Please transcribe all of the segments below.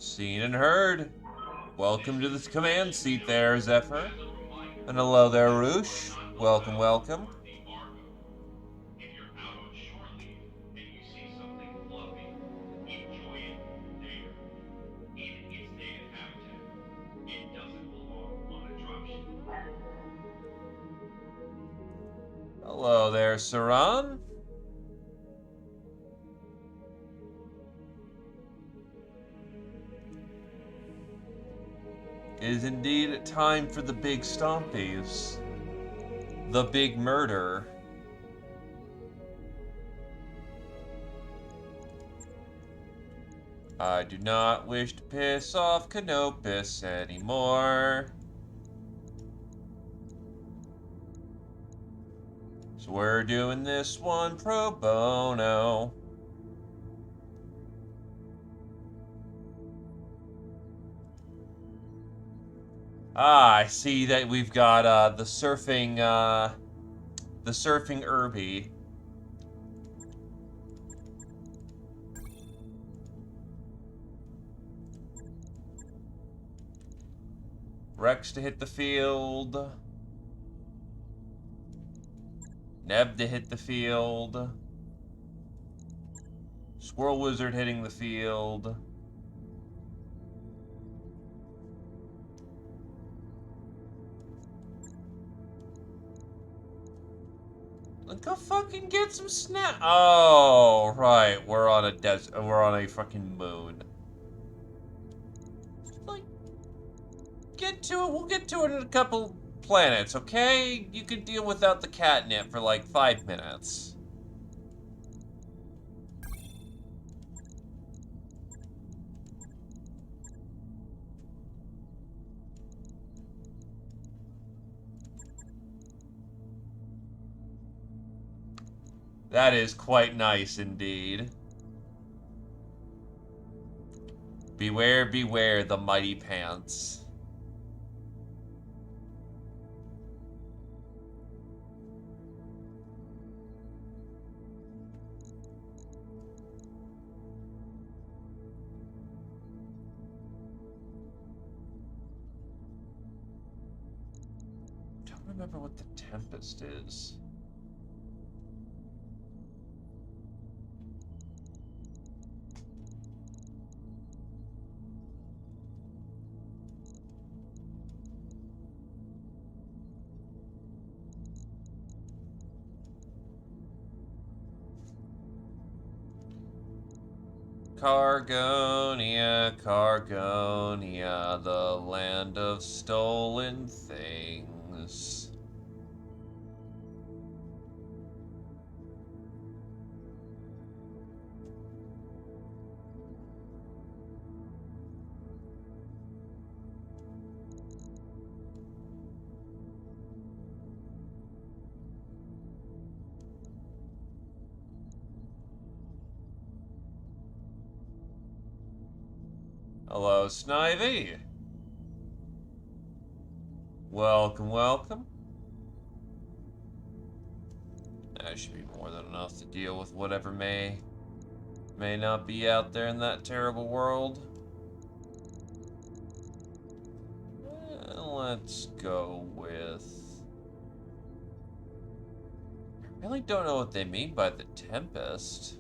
Seen and heard. Welcome to this command seat there, Zephyr. And hello there, Roosh. Welcome, welcome. Hello there, Saran. It is indeed time for the big stompies. The big murder. I do not wish to piss off Canopus anymore. So we're doing this one pro bono. I see that we've got the surfing Irby. Rex to hit the field. Neb to hit the field. Squirrel Wizard hitting the field. Go fucking get some snap. Oh, right. We're on a fucking moon. Like, get to it. We'll get to it in a couple planets, okay? You can deal without the catnip for like 5 minutes. That is quite nice indeed. Beware, beware the mighty pants. Don't remember what the Tempest is. Cargonia, Cargonia, the land of stolen things. Hello, Snivy. Welcome, welcome. That should be more than enough to deal with whatever may not be out there in that terrible world. Let's go with... I really don't know what they mean by the Tempest.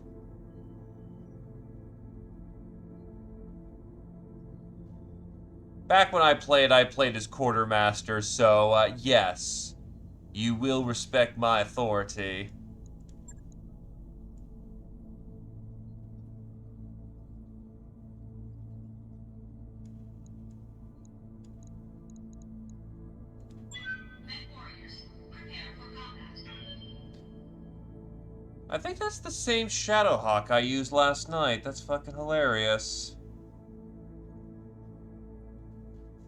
Back when I played as Quartermaster, so yes, you will respect my authority. I think that's the same Shadowhawk I used last night. That's fucking hilarious.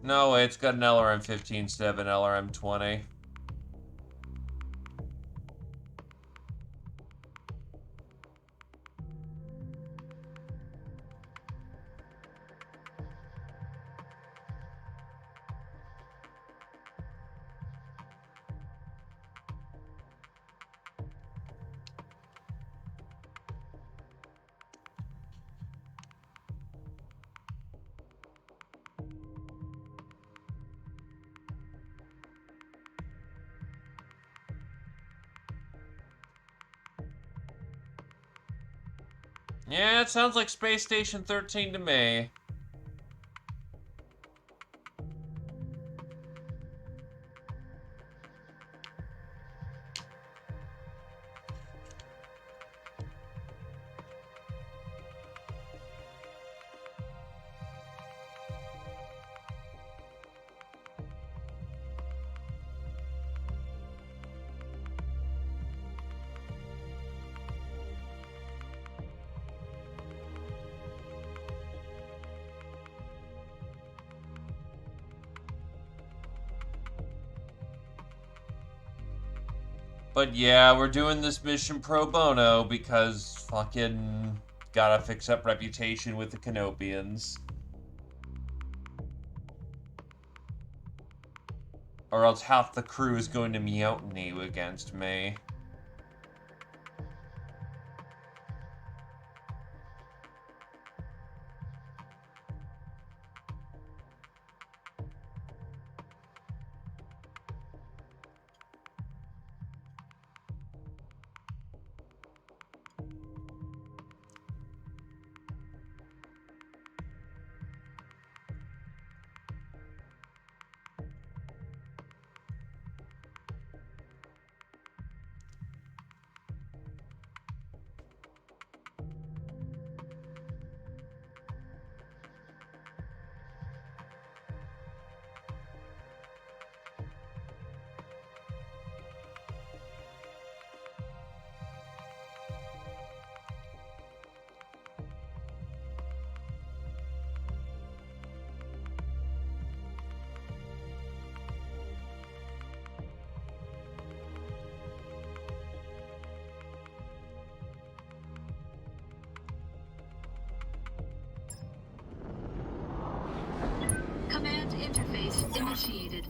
No, it's got an LRM-15 instead of an LRM-20. Yeah, it sounds like Space Station 13 to me. But yeah, we're doing this mission pro bono because fucking gotta fix up reputation with the Canopians. Or else half the crew is going to mutiny against me. Command interface initiated.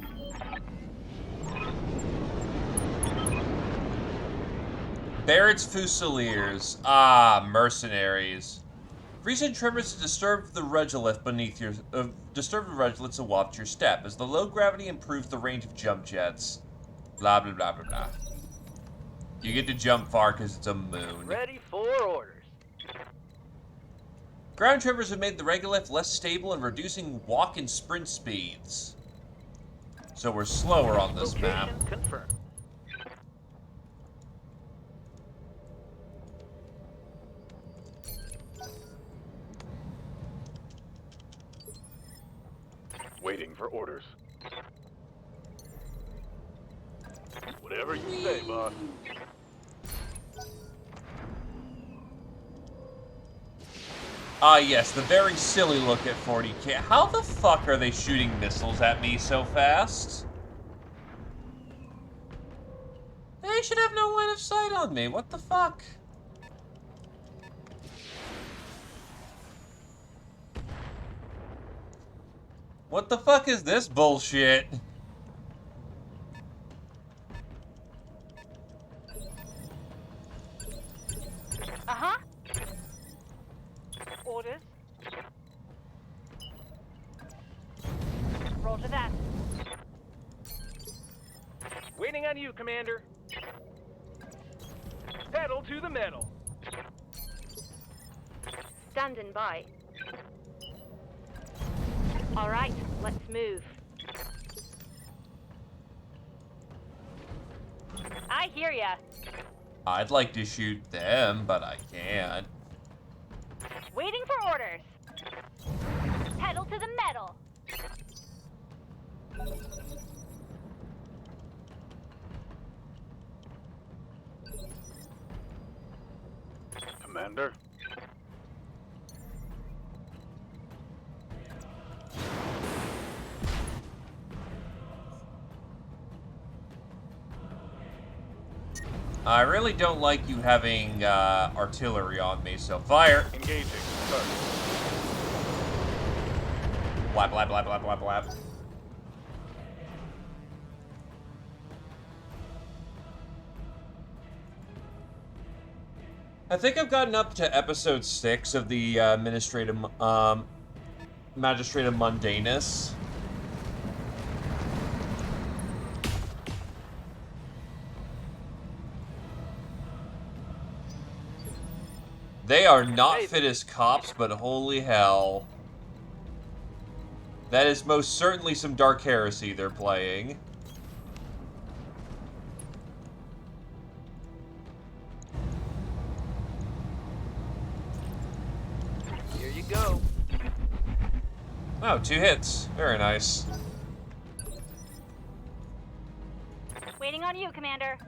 Barrett's Fusiliers. Ah, mercenaries. Recent tremors disturb the regolith beneath your disturb the regoliths and waft your step as the low gravity improves the range of jump jets. Blah blah blah blah blah. You get to jump far because it's a moon. Ready for orders. Ground tremors have made the regolith less stable and reducing walk and sprint speeds. So we're slower on this map. Location confirmed. Waiting for orders. Whatever you say, boss. Ah, yes, the very silly look at 40k. How the fuck are they shooting missiles at me so fast? They should have no line of sight on me. What the fuck? What the fuck is this bullshit? Uh-huh. Orders. Roger that. Waiting on you, Commander. Pedal to the metal. Standing by. All right, let's move. I hear ya. I'd like to shoot them, but I can't. Waiting for orders. Pedal to the metal. Commander? I really don't like you having artillery on me, so fire. Engaging. Target. Blap, blap, blap, blap, blap, blap. I think I've gotten up to episode 6 of the Magistrative Mundanus. They are not Hey. fit as cops, but holy hell. That is most certainly some Dark Heresy they're playing. Here you go. Oh, 2 hits. Very nice. Waiting on you, Commander.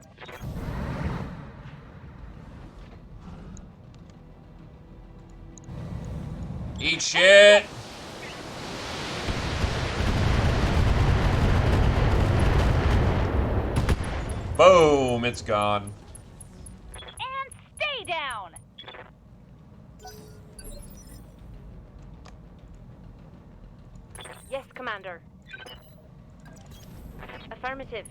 Eat shit! Boom! It's gone. And stay down! Yes, Commander. Affirmative.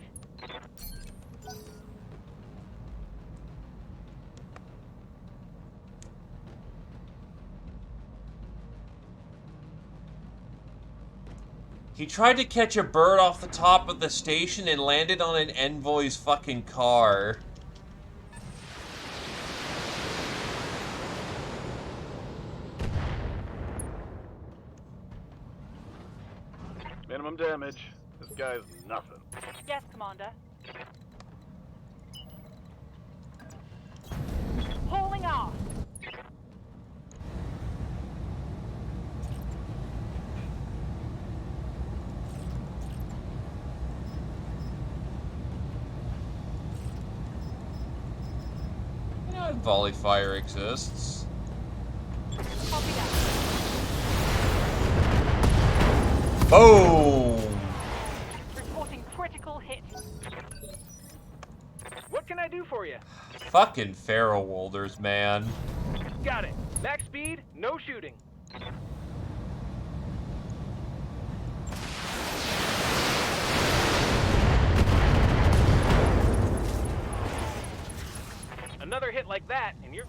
He tried to catch a bird off the top of the station and landed on an envoy's fucking car. Minimum damage. This guy's nothing. Yes, Commander. Pulling off. Yeah, volley fire exists. Copy that. Boom! Reporting critical hit. What can I do for you? Fucking Pharaoh Wolders, man. Got it. Max speed, no shooting. Another hit like that, and you're...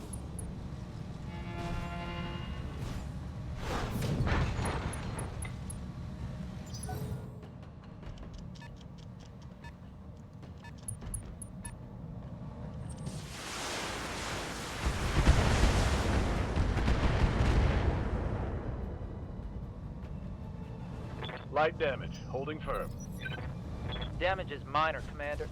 Light damage. Holding firm. Damage is minor, Commander.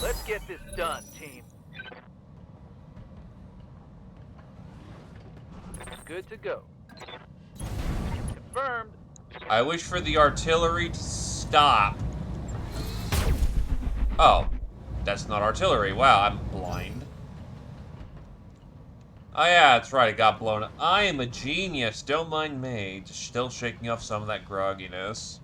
Let's get this done, team. Good to go. Confirmed. I wish for the artillery to stop. Oh, that's not artillery. Wow, I'm blind. Oh yeah, that's right, it got blown up. I am a genius, don't mind me. Just still shaking off some of that grogginess.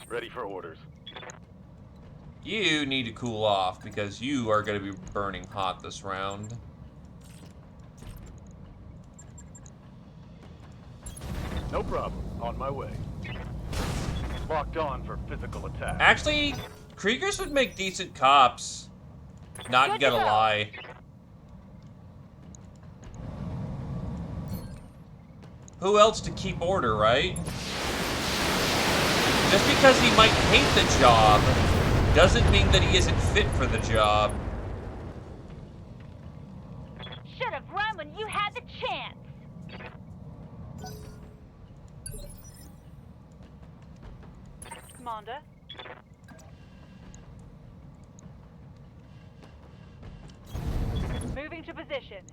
Ready for orders. You need to cool off, because you are going to be burning hot this round. No problem. On my way. Locked on for physical attack. Actually, Kriegers would make decent cops. Not Good gonna to go. lie. Who else to keep order, right? Just because he might hate the job doesn't mean that he isn't fit for the job. Should have run when you had the chance. Commander. Moving to position.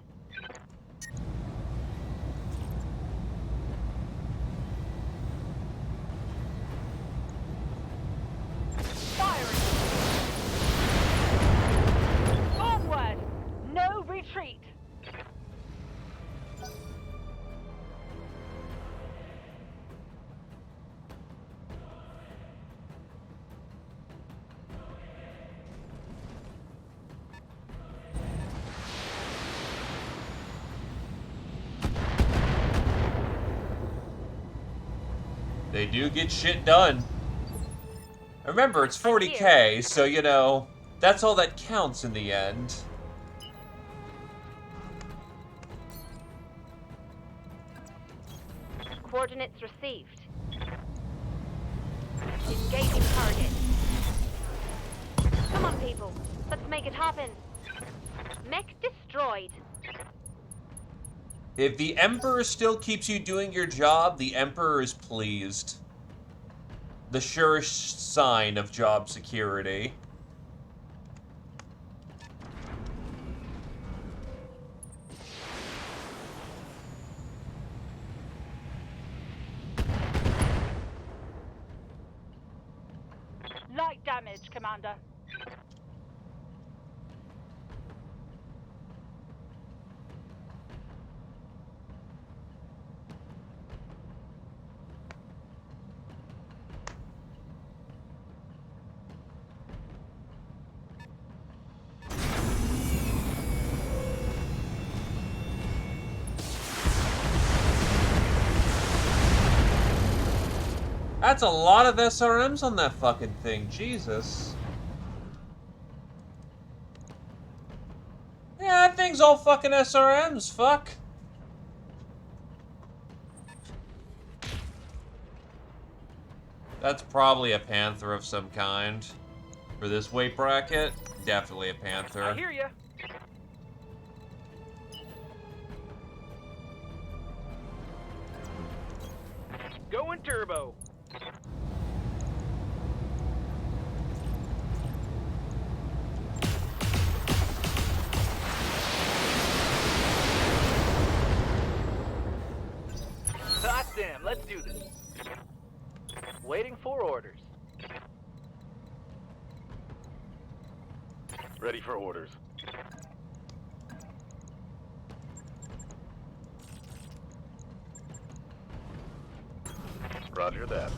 Firing. Onward. No retreat. They do get shit done. Remember, it's 40K, so, you know, that's all that counts in the end. Coordinates received. Engaging target. Come on, people. Let's make it happen. Mech destroyed. If the Emperor still keeps you doing your job, the Emperor is pleased. The surest sign of job security. Light damage, Commander. That's a lot of SRMs on that fucking thing, Jesus. Yeah, that thing's all fucking SRMs, fuck. That's probably a Panther of some kind. For this weight bracket, definitely a Panther. I hear ya. Going turbo. Hot damn, let's do this. Waiting for orders. Ready for orders. Roger that.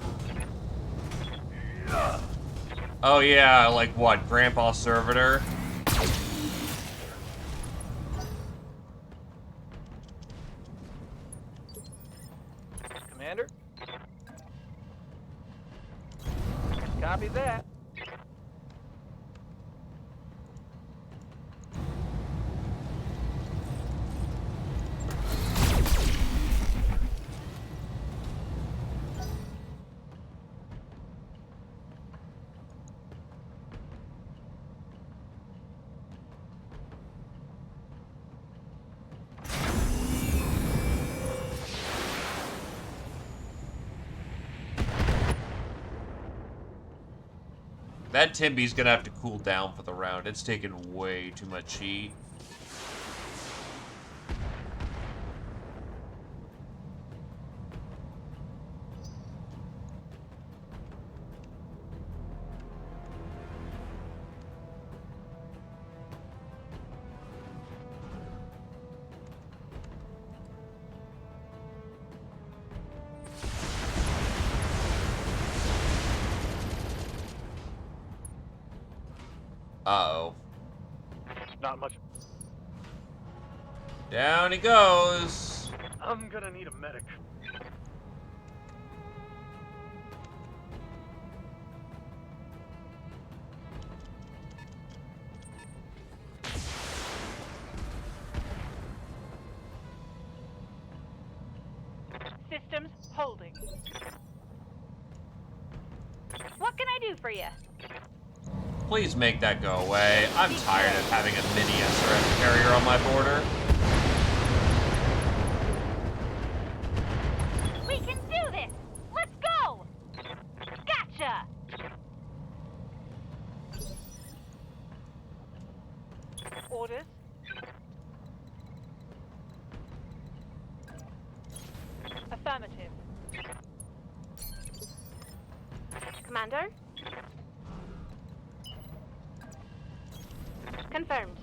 Oh yeah, like what, Grandpa Servitor? Commander? Copy that. That Timby's gonna have to cool down for the round. It's taking way too much heat. Uh-oh. Not much. Down he goes. I'm gonna need a medic. Systems holding. What can I do for you? Please make that go away. I'm tired of having a mini SRM carrier on my border. We can do this! Let's go! Gotcha! Orders? Affirmative. Commander? Confirmed.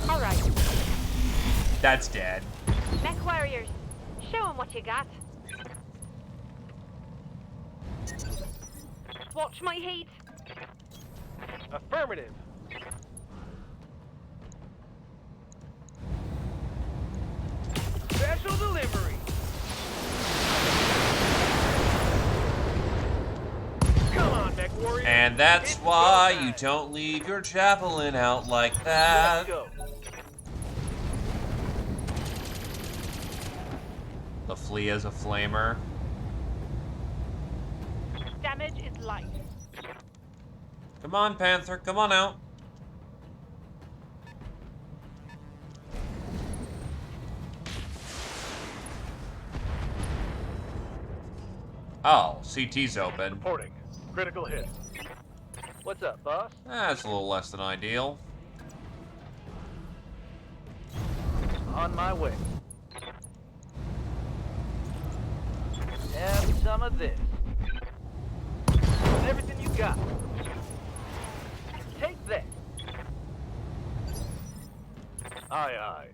All right. That's dead. Mech warriors, show them what you got. Watch my heat. Affirmative. Special delivery. And that's It's why go you time. don't leave your javelin out like Let's that. go. The flea is a flamer. Damage is light. Come on, Panther, come on out. Oh, CT's open. Reporting. Critical hit. What's up, boss? That's a little less than ideal. On my way. Have some of this. Everything you got. Take that. Aye, aye.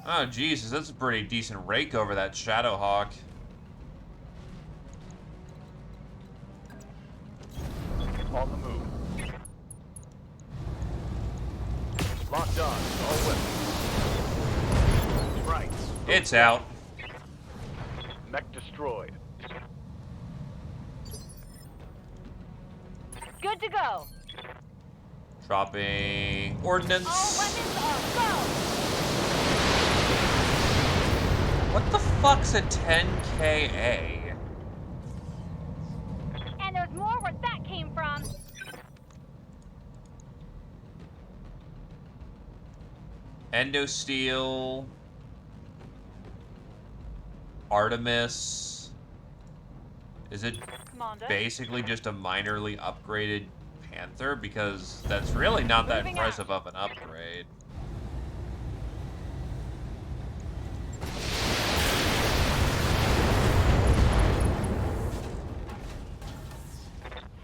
Oh, Jesus, that's a pretty decent rake over that Shadowhawk. On the move. Locked on. All weapons. Right. It's out. Mech destroyed. Good to go. Dropping All ordnance. weapons are go. What the fuck's a 10KA? And there's more where that came from. Endosteel. Artemis. Is it Commander. basically just a minorly upgraded Panther? Because that's really not that Moving impressive of an upgrade.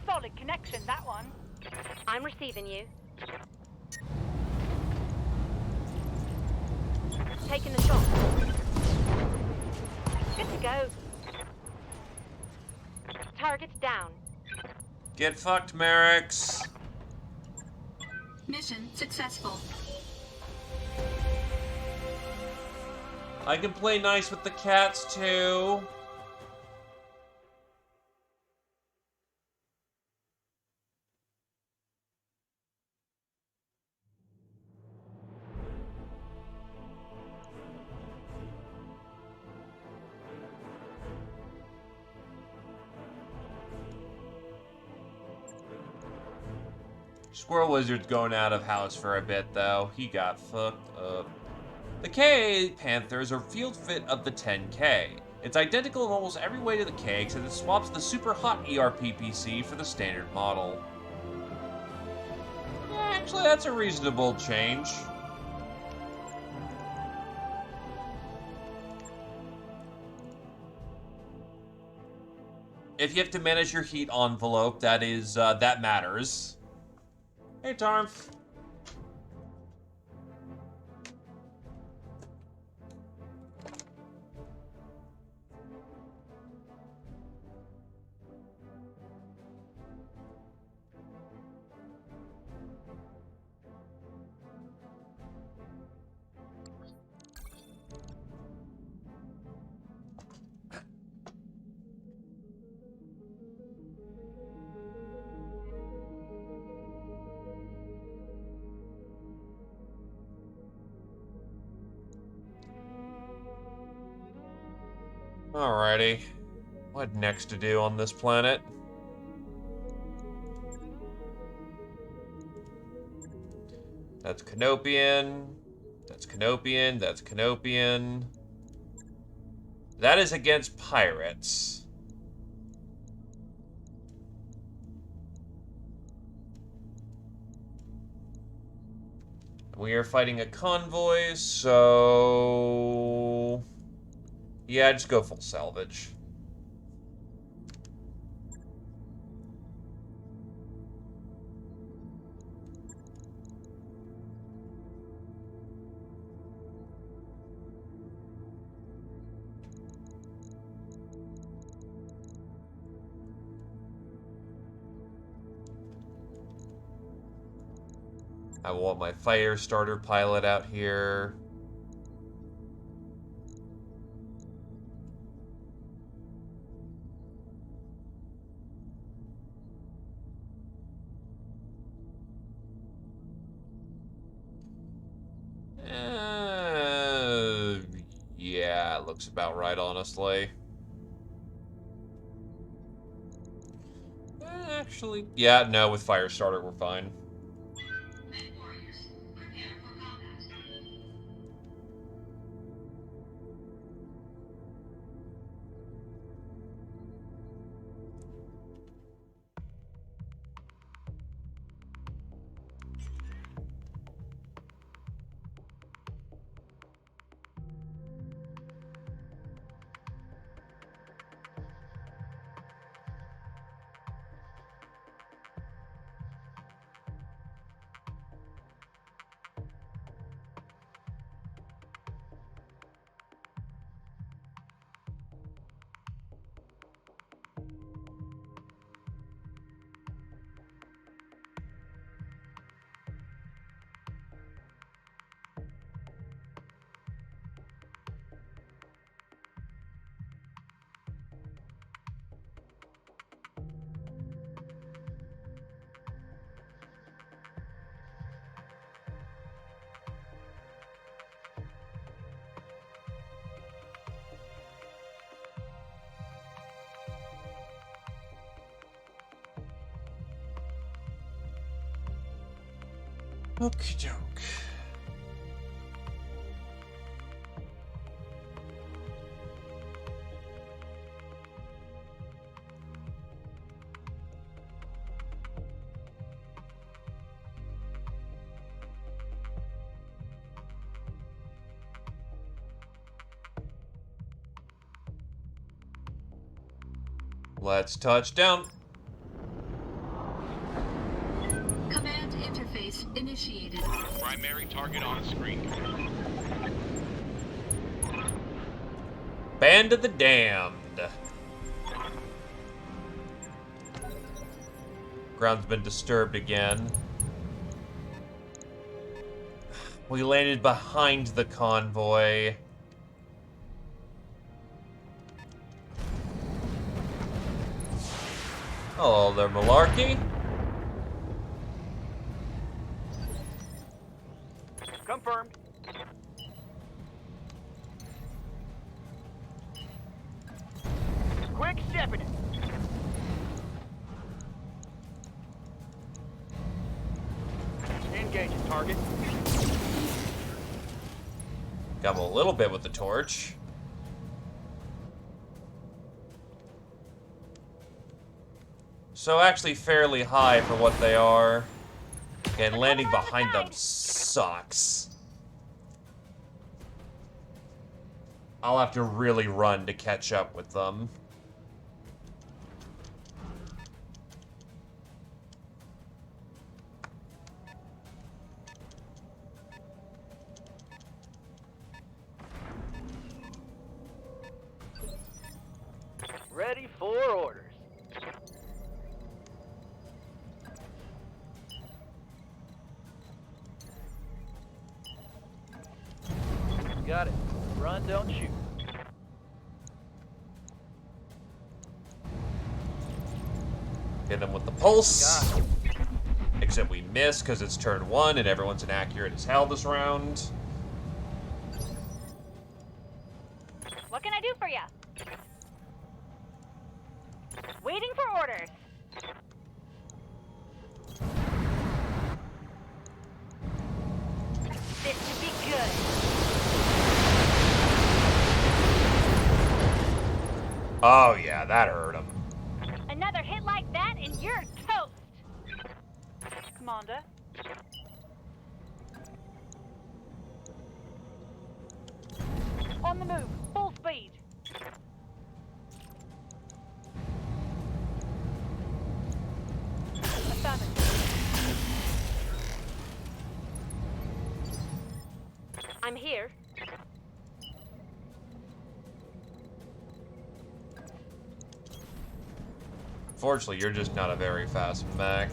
Solid connection, that one. I'm receiving you. Taking the shot. Good to go. Target's down. Get fucked, Merrick's. Mission successful. I can play nice with the cats, too. Squirrel Wizard's going out of house for a bit, though. He got fucked up. The KA Panthers are field fit of the 10K. It's identical in almost every way to the K, except it swaps the super hot ERPPC for the standard model. Actually, that's a reasonable change. If you have to manage your heat envelope, that matters. Hey, Tarmf. Alrighty. What next to do on this planet? That's Canopian. That's Canopian. That's Canopian. That is against pirates. We are fighting a convoy, so... yeah, just go full salvage. I want my fire starter pilot out here. That looks about right, honestly. Actually, yeah, no, with Firestarter we're fine. Okie doke. Let's touch down. Command interface initiated. Primary target on screen. Band of the Damned. Ground's been disturbed again. We landed behind the convoy. Hello there, Malarkey. Confirmed. Quick stepping it. Engaging target. Got him a little bit with the torch. So actually fairly high for what they are. And landing behind them sucks. I'll have to really run to catch up with them. Ready for orders. Got it. Run, don't shoot. Hit them with the pulse. Got it. Except we miss because it's turn 1 and everyone's inaccurate as hell this round. What can I do for you? Waiting for orders. This should be good. Oh yeah, that hurt him. Another hit like that and you're toast. Commander. On the move. Full speed. Affirmative. I'm here. Fortunately, you're just not a very fast mech.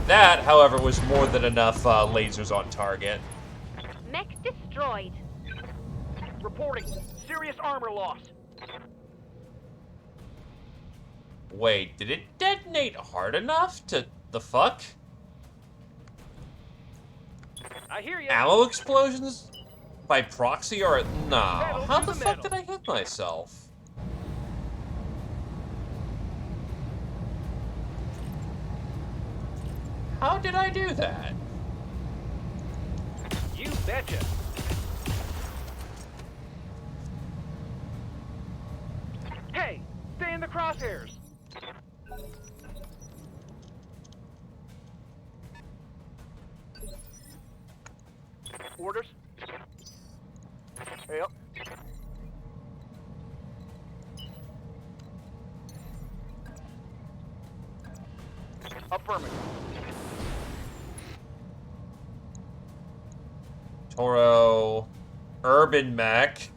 That, however, was more than enough lasers on target. Mech destroyed. Reporting. Serious armor loss. Wait, did it detonate hard enough to the fuck? I hear you. Ammo explosions? By proxy or... No. Pedal How to the the fuck metal. did I hit myself? How did I do that? You betcha. Hey, stay in the crosshairs. Orders? Yep. Affirmative. Toro... Urban Mech.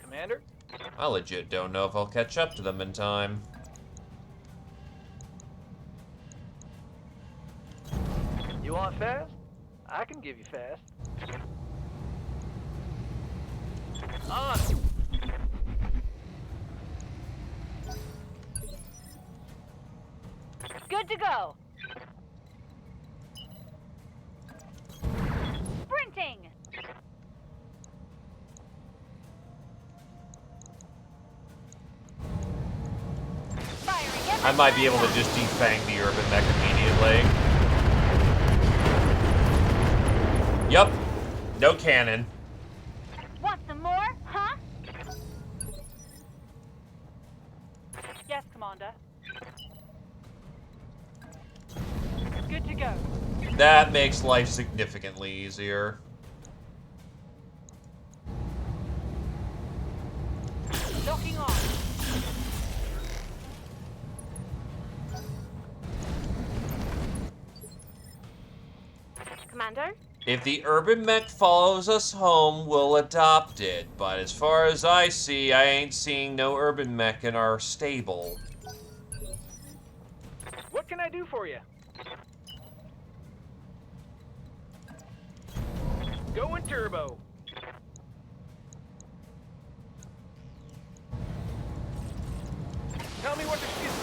Commander? I legit don't know if I'll catch up to them in time. You want fast? I can give you fast. On. Good to go. Sprinting. Firing every I might be able to shot. just defang the Urban Mech immediately. Yup. No cannon. Want some more, huh? Yes, Commander. Good to go. That makes life significantly easier. Locking on. Commander? If the Urban Mech follows us home, we'll adopt it. But as far as I see, I ain't seeing no Urban Mech in our stable. What can I do for you? Going turbo. Tell me what to shoot.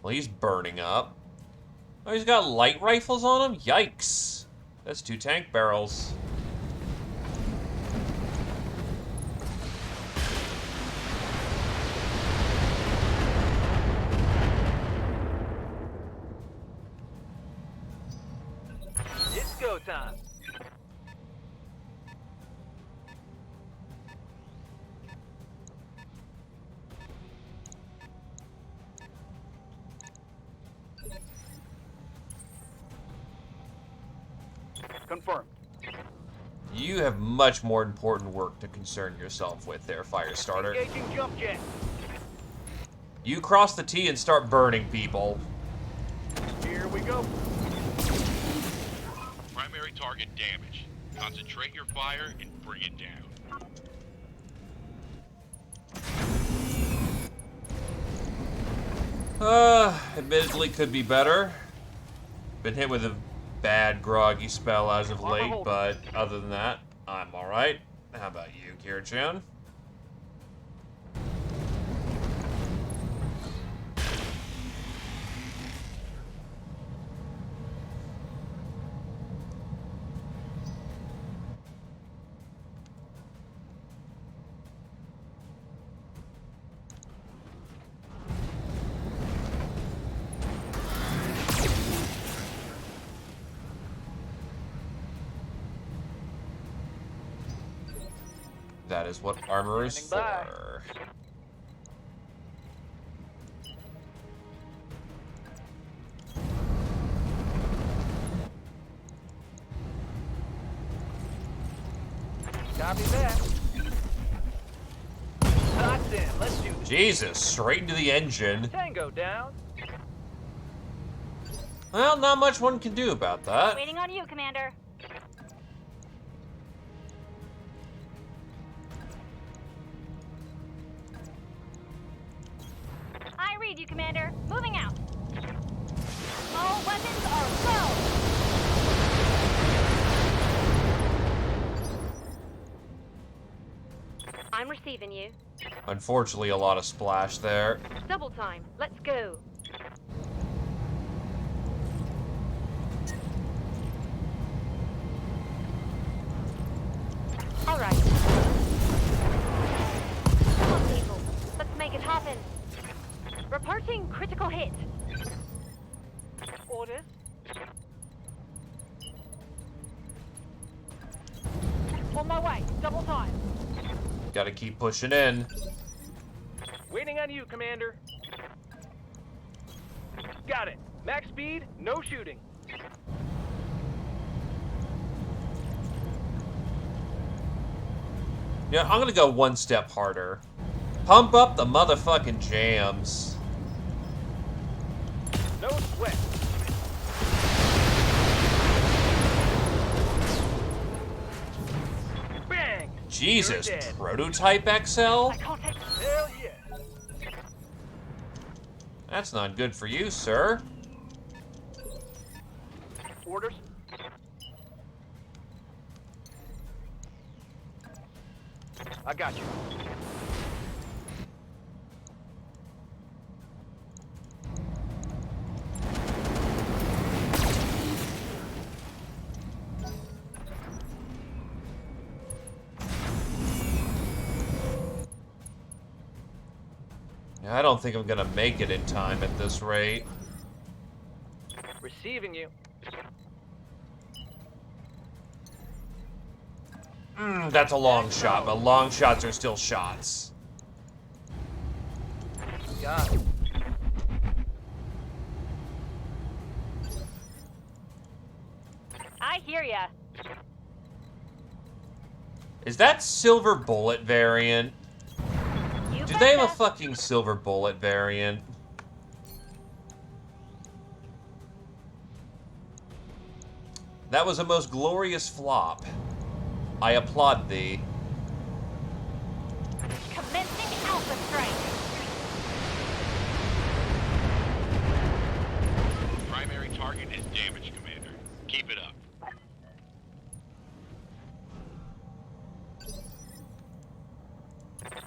Well, he's burning up. Oh, he's got light rifles on him? Yikes. That's 2 tank barrels. It's go time. Confirmed. You have much more important work to concern yourself with there, Firestarter. Engaging jump jet. You cross the T and start burning people. Here we go. Primary target damaged. Concentrate your fire and bring it down. Admittedly could be better. Been hit with a bad groggy spell as of late, but other than that, I'm alright. How about you, Kira-chan? That is what armor is Standing by. for. Copy that. Hot Locked in. Let's do this. Jesus, straight into the engine. Tango down. Well, not much one can do about that. Waiting on you, Commander. I read you, Commander. Moving out. All weapons are low. I'm receiving you. Unfortunately, a lot of splash there. Double time. Let's go. All right. Come on, people. Let's make it happen. Reporting critical hit. Orders. On my way. Double time. Gotta keep pushing in. Waiting on you, Commander. Got it. Max speed, no shooting. Yeah, I'm gonna go one step harder. Pump up the motherfucking jams. No sweat. Bang! Jesus, You're dead. Prototype XL? I contact. Hell yeah. That's not good for you, sir. Orders. I got you. I don't think I'm gonna make it in time at this rate. Receiving you. That's a long shot, but long shots are still shots. Got it. I hear ya. Is that Silver Bullet variant? You Do they have a betcha. fucking Silver Bullet variant? That was a most glorious flop. I applaud thee. Commencing Alpha Strike. Primary target is damaged, Commander. Keep it up.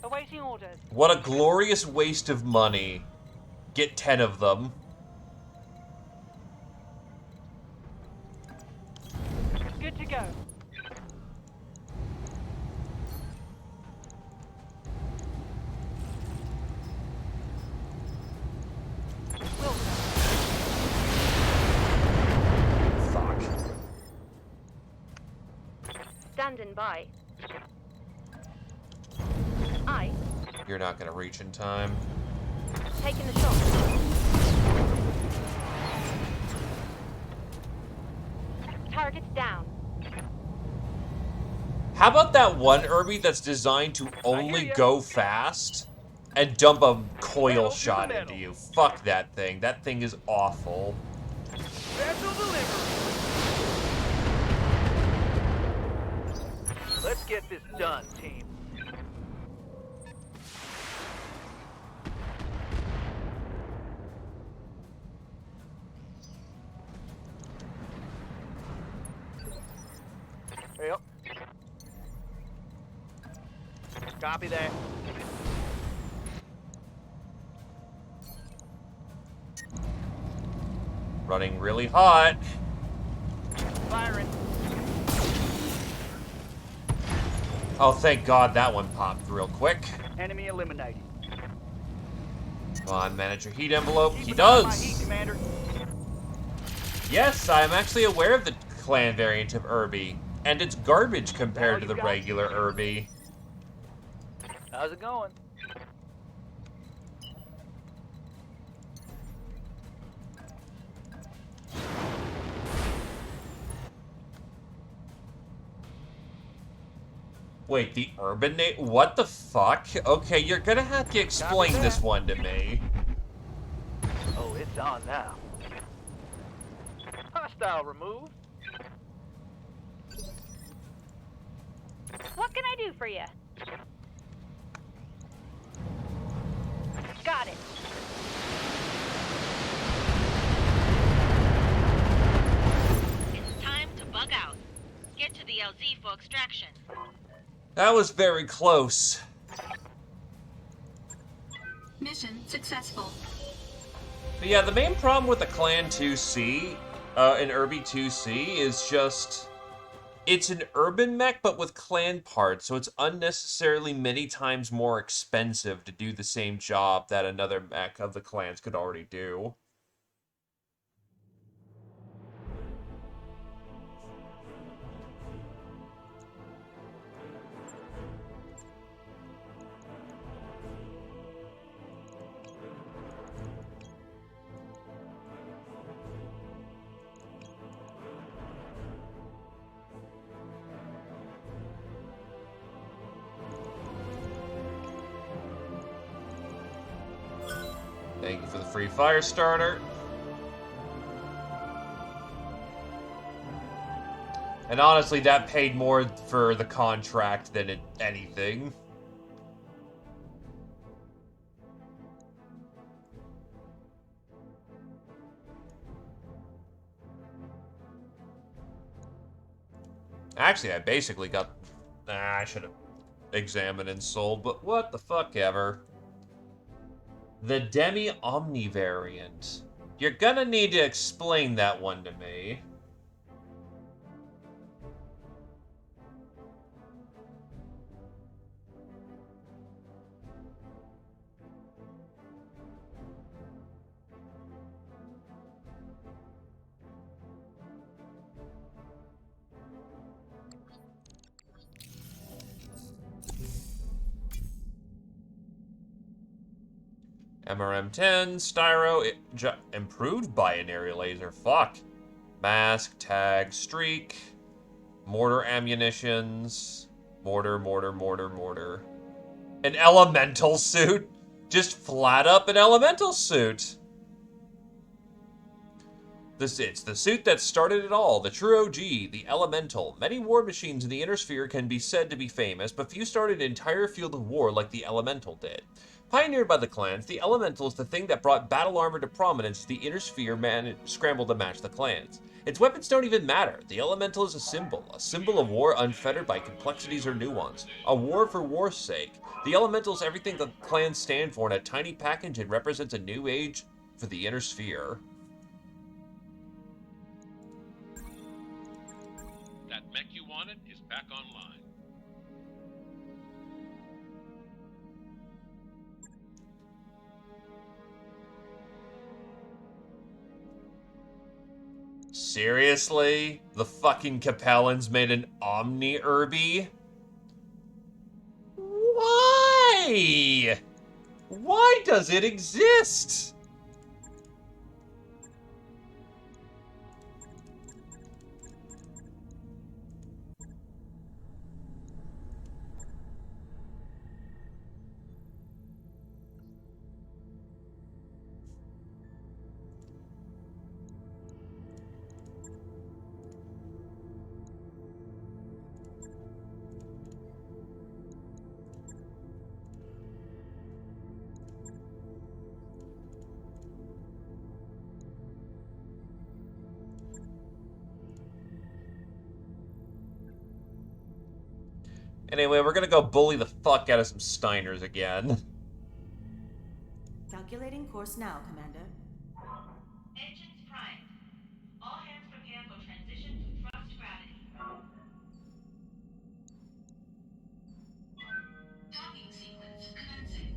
Awaiting orders. What a glorious waste of money. Get 10 of them. Good to go. Fuck. Standing by. I You're not gonna reach in time. taking the shot. Target's down. How about that one Irby that's designed to only ya. go fast and dump a coil Metal to shot the into metal. you? Fuck that thing. That thing is awful. Special delivery. Let's get this done, team. Yep. Copy that. Running really hot. Firing. Oh, thank God that one popped real quick. Enemy eliminated. Come on, manage your heat envelope. He Keep an eye on my heat, does. Commander. Yes, I'm actually aware of the clan variant of Irby, and it's garbage compared to the you got? regular Irby. How's it going? Wait, the urban what the fuck? Okay, you're gonna have to explain Copy this that. one to me. Oh, it's on now. Hostile removed. What can I do for you? Got it. It's time to bug out. Get to the LZ for extraction. That was very close. Mission successful. But yeah, the main problem with the Clan 2C, in Irby 2C, is just... It's an urban mech, but with clan parts, so it's unnecessarily many times more expensive to do the same job that another mech of the clans could already do. Thank you for the free fire starter. And honestly, that paid more for the contract than anything. Actually, I basically got... I should have examined and sold, but what the fuck ever. The Demi-Omni variant. You're gonna need to explain that one to me. MRM-10, Styro, improved binary laser, fuck. Mask, tag, streak, mortar ammunitions, mortar. An elemental suit? Just flat up an elemental suit. It's the suit that started it all, the true OG, the Elemental. Many war machines in the Inner Sphere can be said to be famous, but few started an entire field of war like the Elemental did. Pioneered by the clans, the Elemental is the thing that brought battle armor to prominence as the Inner Sphere scrambled to match the clans. Its weapons don't even matter. The Elemental is a symbol of war unfettered by complexities or nuance, a war for war's sake. The Elemental is everything the clans stand for in a tiny package and represents a new age for the Inner Sphere. That mech you wanted is back online. Seriously? The fucking Capellans made an Omni Irby? Why? Why does it exist? Anyway, we're gonna go bully the fuck out of some Steiners again. Calculating course now, Commander. Engines primed. All hands prepare for transition to thrust gravity. Docking sequence commencing.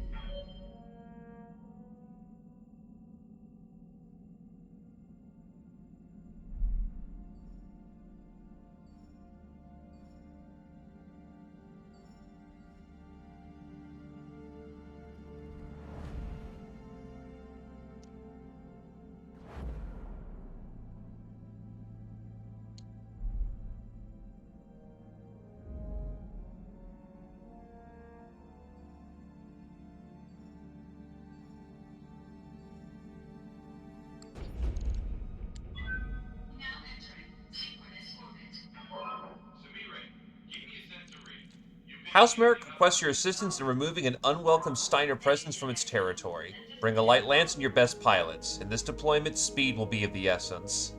House Merrick requests your assistance in removing an unwelcome Steiner presence from its territory. Bring a light lance and your best pilots. In this deployment, speed will be of the essence.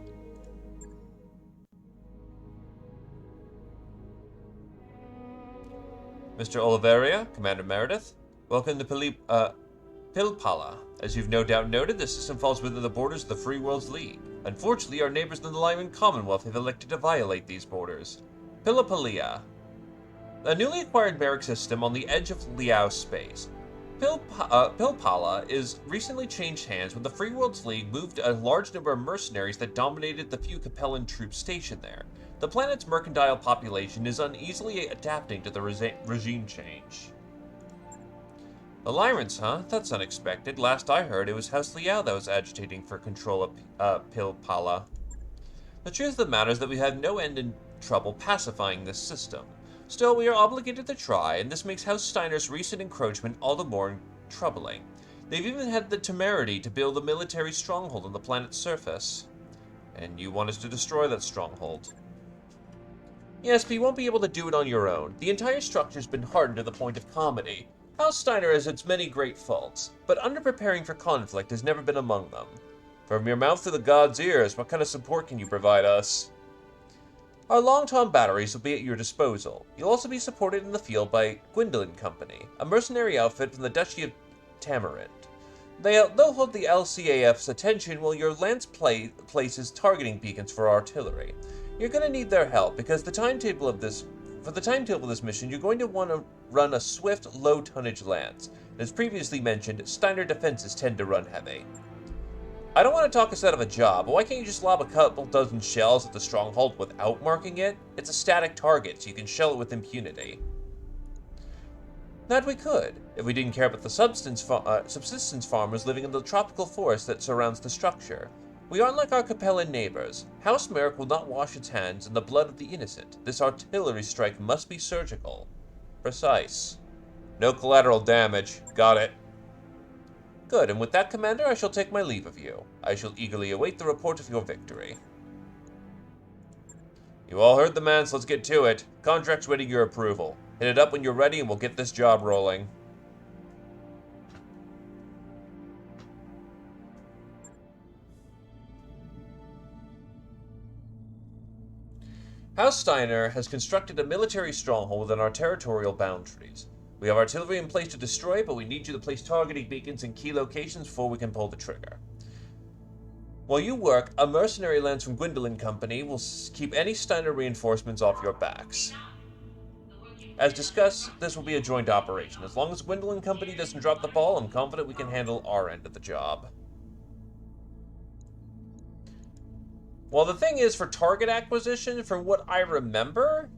Mr. Oliveria, Commander Meredith, welcome to Pilpala. As you've no doubt noted, the system falls within the borders of the Free Worlds League. Unfortunately, our neighbors in the Lyman Commonwealth have elected to violate these borders. Pilapalia, a newly acquired barrack system on the edge of Liao space. Pilpala is recently changed hands when the Free Worlds League moved a large number of mercenaries that dominated the few Capellan troops stationed there. The planet's mercantile population is uneasily adapting to the regime change. The Lyrants, huh? That's unexpected. Last I heard, it was House Liao that was agitating for control of Pilpala. The truth of the matter is that we have no end in trouble pacifying this system. Still, we are obligated to try, and this makes House Steiner's recent encroachment all the more troubling. They've even had the temerity to build a military stronghold on the planet's surface. And you want us to destroy that stronghold. Yes, but you won't be able to do it on your own. The entire structure's been hardened to the point of comedy. House Steiner has its many great faults, but underpreparing for conflict has never been among them. From your mouth to the god's ears, what kind of support can you provide us? Our long-tom batteries will be at your disposal. You'll also be supported in the field by Gwendolyn Company, a mercenary outfit from the Duchy of Tamarint. They'll hold the LCAF's attention while your lance places targeting beacons for artillery. You're going to need their help because for the timetable of this mission, you're going to want to run a swift, low-tonnage lance. As previously mentioned, Steiner defenses tend to run heavy. I don't want to talk us out of a job, but why can't you just lob a couple dozen shells at the stronghold without marking it? It's a static target, so you can shell it with impunity. That we could, if we didn't care about the subsistence farmers living in the tropical forest that surrounds the structure. We aren't like our Capellan neighbors. House Merrick will not wash its hands in the blood of the innocent. This artillery strike must be surgical. Precise. No collateral damage. Got it. Good, and with that, Commander, I shall take my leave of you. I shall eagerly await the report of your victory. You all heard the man, so let's get to it. Contract's waiting your approval. Hit it up when you're ready and we'll get this job rolling. House Steiner has constructed a military stronghold within our territorial boundaries. We have artillery in place to destroy it, but we need you to place targeting beacons in key locations before we can pull the trigger. While you work, a mercenary lance from Gwendolyn Company will keep any Steiner reinforcements off your backs. As discussed, this will be a joint operation. As long as Gwendolyn Company doesn't drop the ball, I'm confident we can handle our end of the job. Well, the thing is, for target acquisition, from what I remember,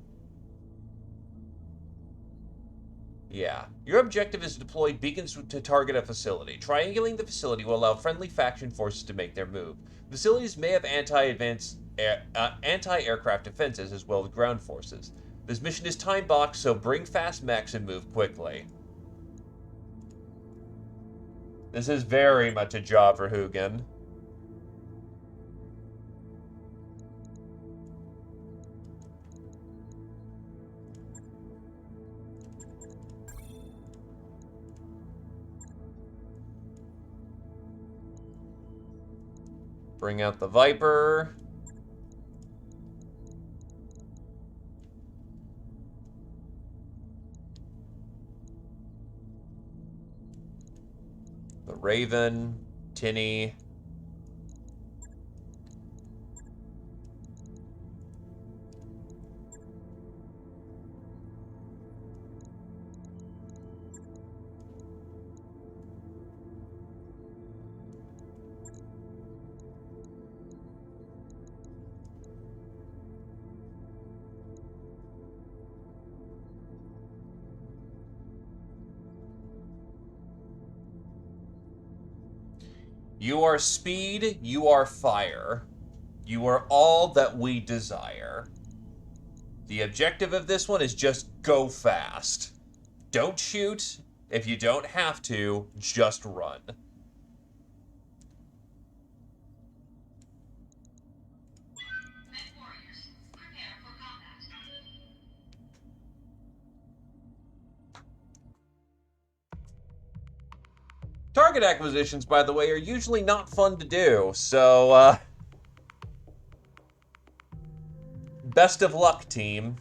yeah, your objective is to deploy beacons to target a facility. Triangulating the facility will allow friendly faction forces to make their move. Facilities may have anti-aircraft defenses as well as ground forces. This mission is time-boxed, so bring fast mechs and move quickly. This is very much a job for Hugin. Bring out the Viper. The Raven, Tinny. You are speed, you are fire. You are all that we desire. The objective of this one is just go fast. Don't shoot. If you don't have to, just run. Men warriors, prepare for combat. Target acquisitions, by the way, are usually not fun to do, so, best of luck, team.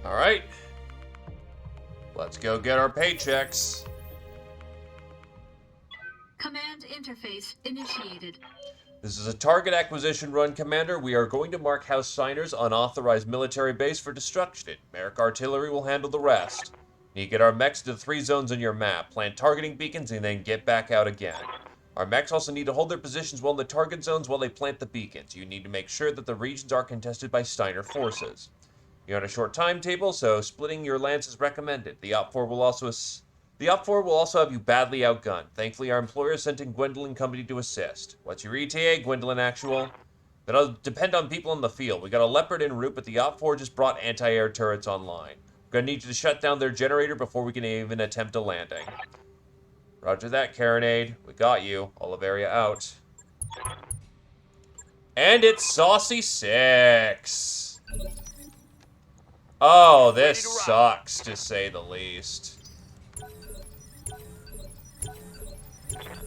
Alright. Let's go get our paychecks. Command interface initiated. This is a target acquisition run, Commander. We are going to mark House Signers unauthorized military base for destruction. Merrick Artillery will handle the rest. You get our mechs to the 3 zones on your map, plant targeting beacons, and then get back out again. Our mechs also need to hold their positions well in the target zones while they plant the beacons. You need to make sure that the regions are contested by Steiner forces. You're on a short timetable, so splitting your lance is recommended. The OPFOR will also have you badly outgunned. Thankfully, our employer sent in Gwendolyn Company to assist. What's your ETA, Gwendolyn Actual? That'll depend on people in the field. We got a Leopard en route, but the OPFOR just brought anti-air turrets online. We're gonna need you to shut down their generator before we can even attempt a landing. Roger that, Carronade. We got you. Oliveria out. And it's Saucy 6. Oh, this sucks, to say the least.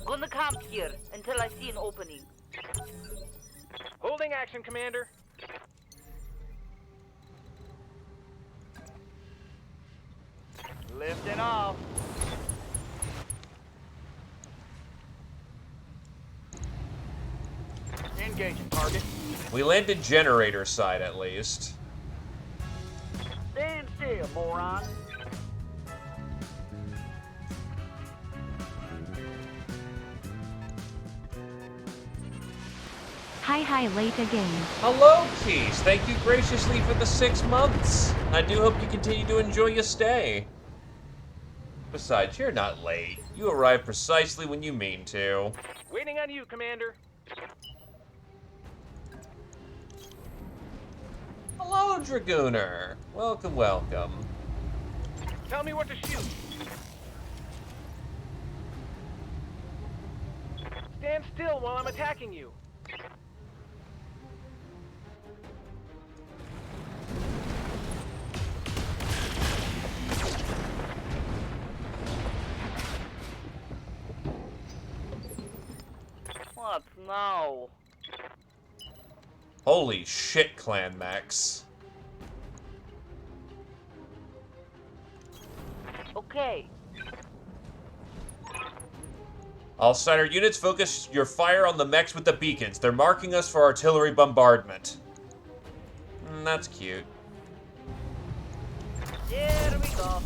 Gonna camp here until I see an opening. Holding action, Commander. Lifting off. Engaging target. We landed generator side, at least. Stand still, moron. Hi, late again. Hello, Keys. Thank you graciously for the 6 months. I do hope you continue to enjoy your stay. Besides, you're not late. You arrive precisely when you mean to. Waiting on you, Commander. Hello, Dragooner. Welcome, welcome. Tell me what to shoot. Stand still while I'm attacking you. What now? Holy shit, Clan Max. Okay. All center units, focus your fire on the mechs with the beacons. They're marking us for artillery bombardment. That's cute. Here we go.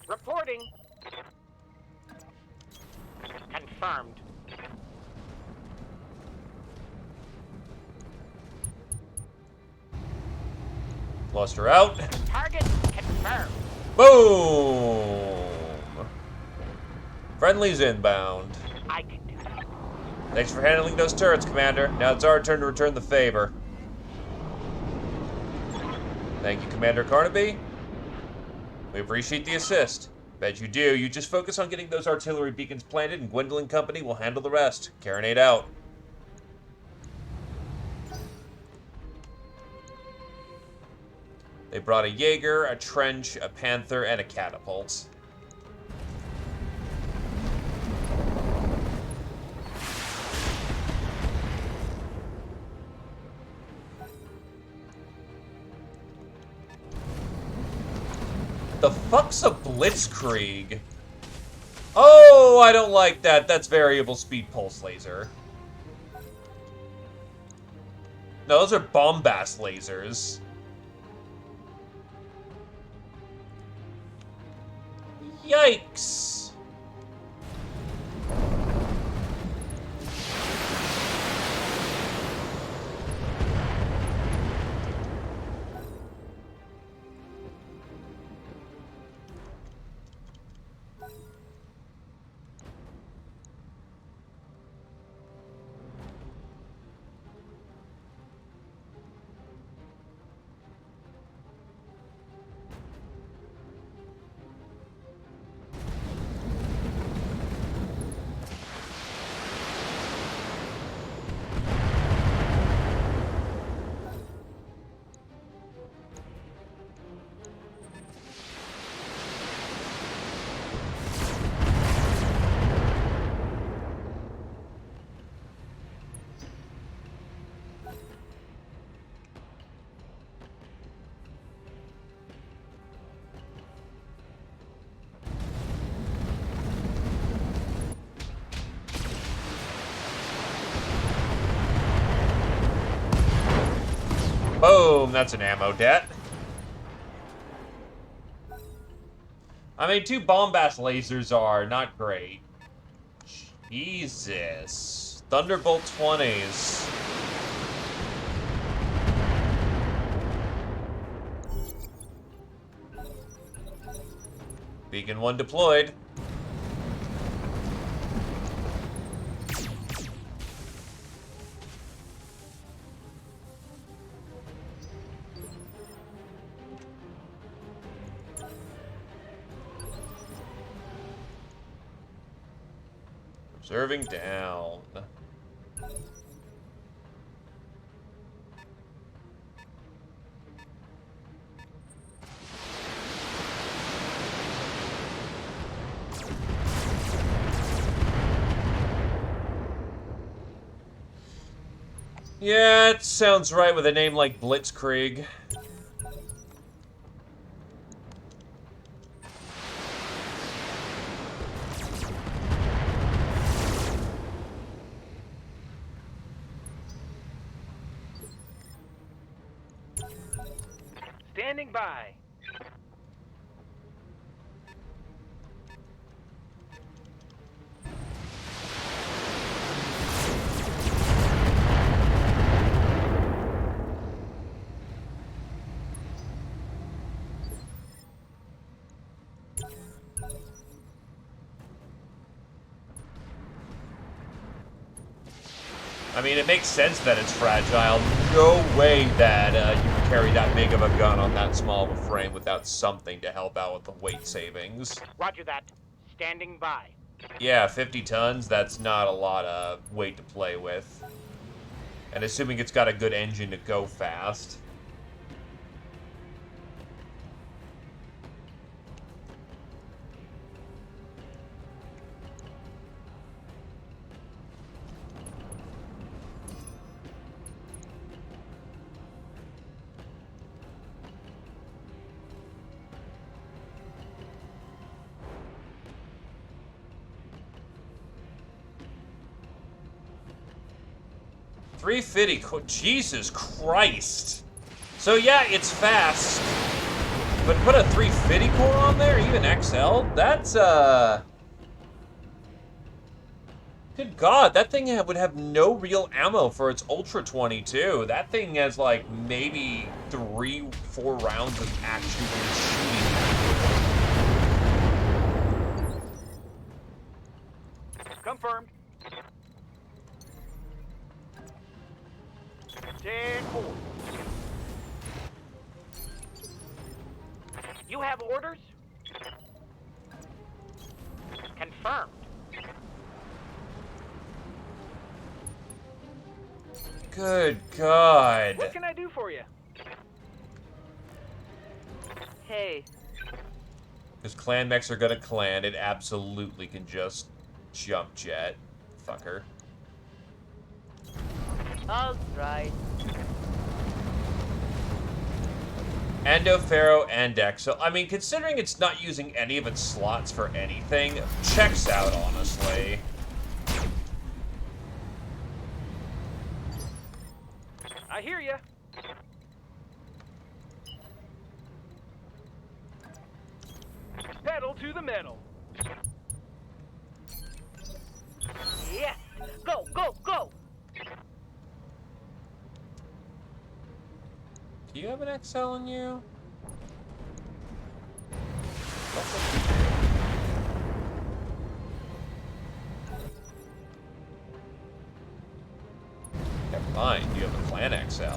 Reporting. Confirmed. Cluster out. Target confirmed. Boom! Friendly's inbound. I can do that. Thanks for handling those turrets, Commander. Now it's our turn to return the favor. Thank you, Commander Carnaby. We appreciate the assist. Bet you do. You just focus on getting those artillery beacons planted, and Gwendolyn Company will handle the rest. Carinate out. They brought a Jaeger, a trench, a Panther, and a catapult. The fuck's a blitzkrieg? Oh, I don't like that. That's variable speed pulse laser. No, those are bombast lasers. Yikes. Boom, that's an ammo debt. I mean, 2 bombast lasers are not great. Jesus. Thunderbolt 20s. Beacon 1 deployed. Observing down. Yeah, it sounds right with a name like Blitzkrieg. Standing by. I mean, it makes sense that it's fragile. No way that you can carry that big of a gun on that small of a frame without something to help out with the weight savings. Roger that. Standing by. Yeah, 50 tons, that's not a lot of weight to play with. And assuming it's got a good engine to go fast. 350. Jesus Christ. So yeah, it's fast. But put a 350 core on there, even XL? That's, good God, that thing would have no real ammo for its Ultra 22. That thing has, like, maybe 3-4 rounds of actual shooting. Confirmed. 10-4. You have orders? Confirmed. Good God. What can I do for you? Hey. Because clan mechs are gonna clan, it absolutely can just jump jet. Fucker. All right. Endo, Pharaoh, and Exo. I mean, considering it's not using any of its slots for anything, checks out, honestly. I hear ya. Pedal to the metal. Yes. Go, go, go. Do you have an XL in you? Never mind, you have a clan XL.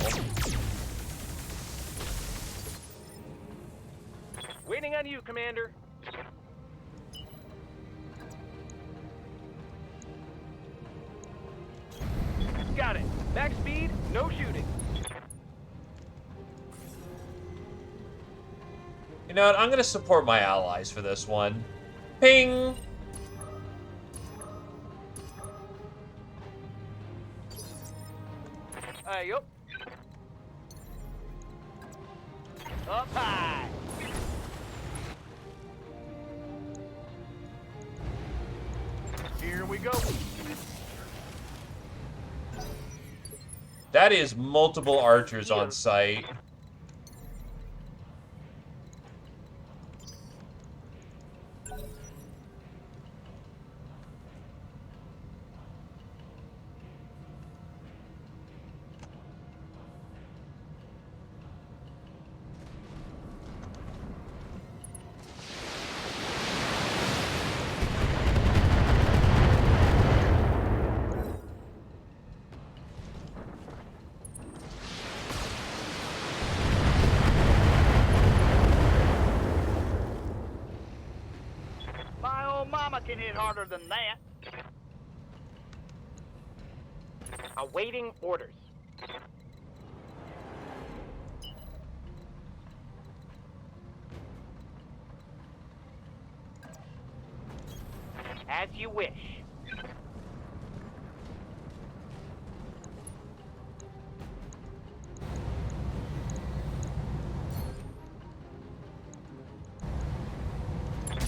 Waiting on you, Commander. Got it. Max speed, no shooting. You know what? I'm gonna support my allies for this one. Ping! Yup. Up high. Here we go. That is multiple archers on site. My old mama can hit harder than that. Awaiting orders. As you wish.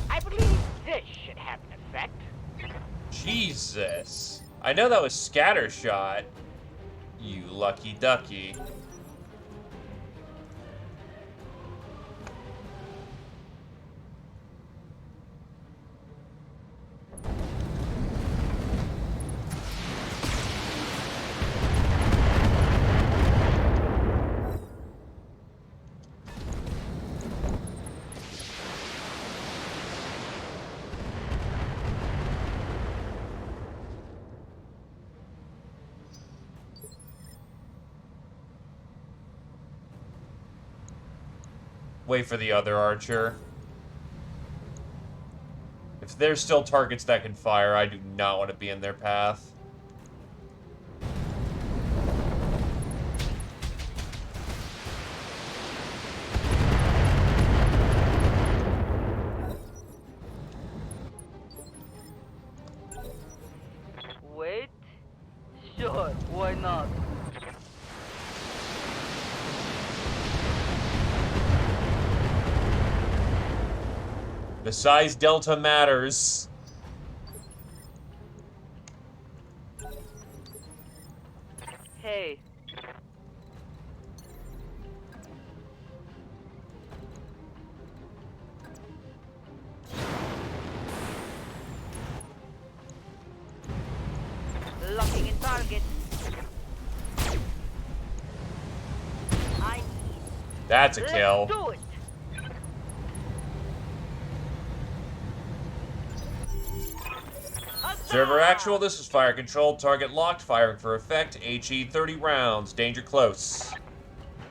I believe this should have an effect. Jesus. I know that was scattershot. You lucky ducky. Wait for the other archer. If there's still targets that can fire, I do not want to be in their path. Wait. Sure, why not? The size delta matters. Hey. Locking in target. I That's a Let's kill. do it. Observer Huzzah! actual, this is fire control. Target locked, firing for effect. HE 30 rounds. Danger close.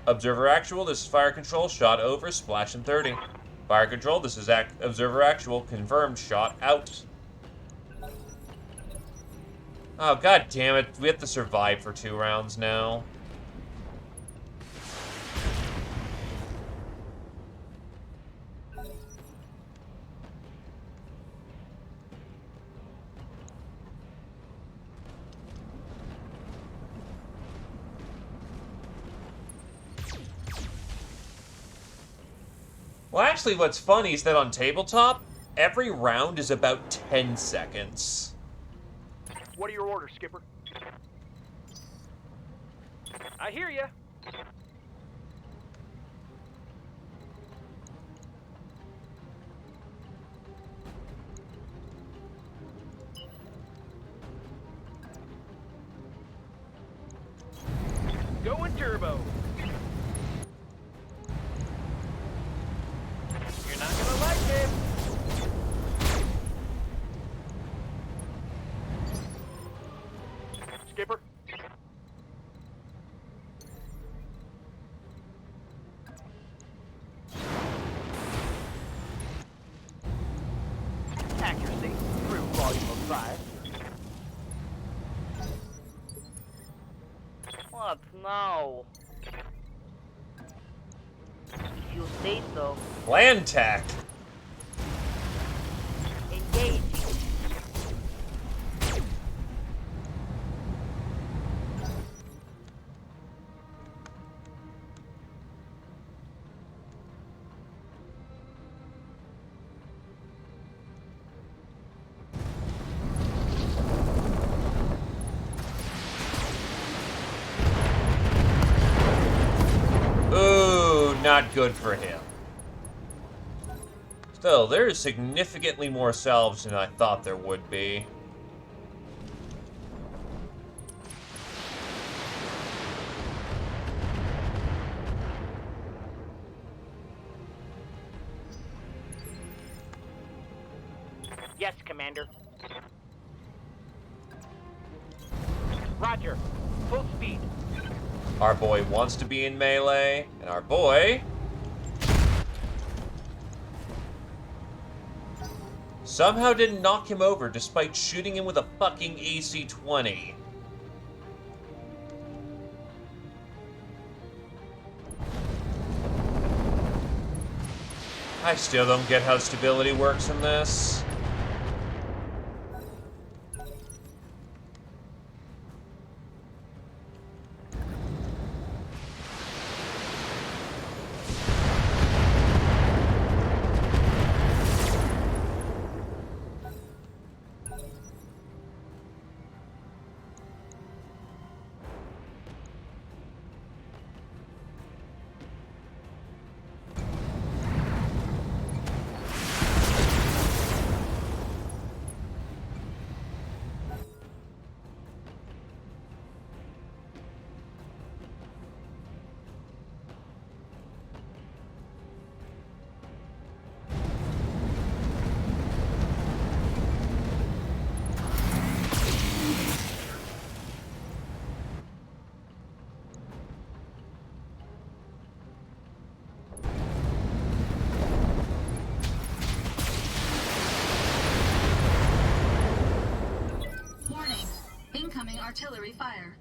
Observer actual, this is fire control. Shot over, splash in 30. Fire control, this is observer actual. Confirmed, shot out. Oh, god damn it. We have to survive for 2 rounds now. Well, actually, what's funny is that on tabletop, every round is about 10 seconds. What are your orders, Skipper? I hear ya. Going turbo. You're not gonna like it. Skipper? Accuracy through volume of 5. What now? If you say so. Land tack. Engaging. Ooh, not good for him. Still, there is significantly more salvage than I thought there would be. Yes, Commander. Roger. Full speed. Our boy wants to be in melee, and our boy somehow didn't knock him over despite shooting him with a fucking AC-20. I still don't get how stability works in this. Warning. Incoming artillery fire.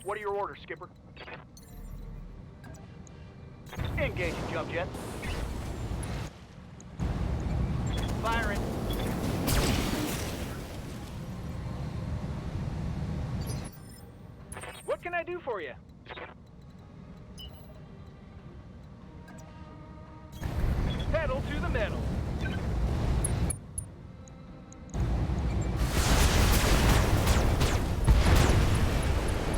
What are your orders, Skipper? Engaging jump jets. Firing. What can I do for you? Pedal to the metal.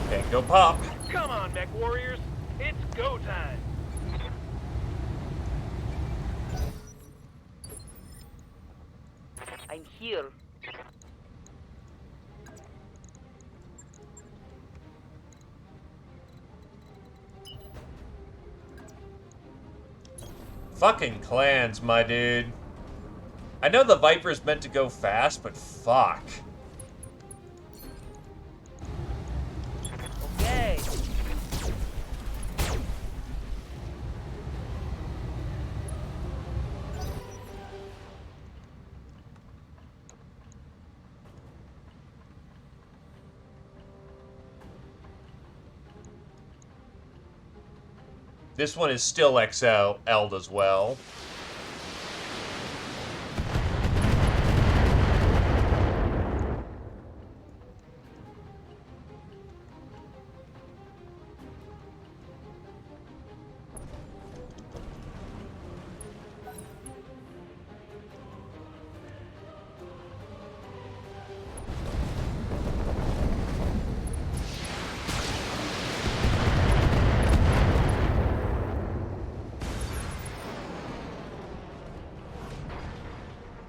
Can't go pop. Come on, mech warriors. It's go time. I'm here. Fucking clans, my dude. I know the Viper's meant to go fast, but fuck. Okay. This one is still XL'd as well.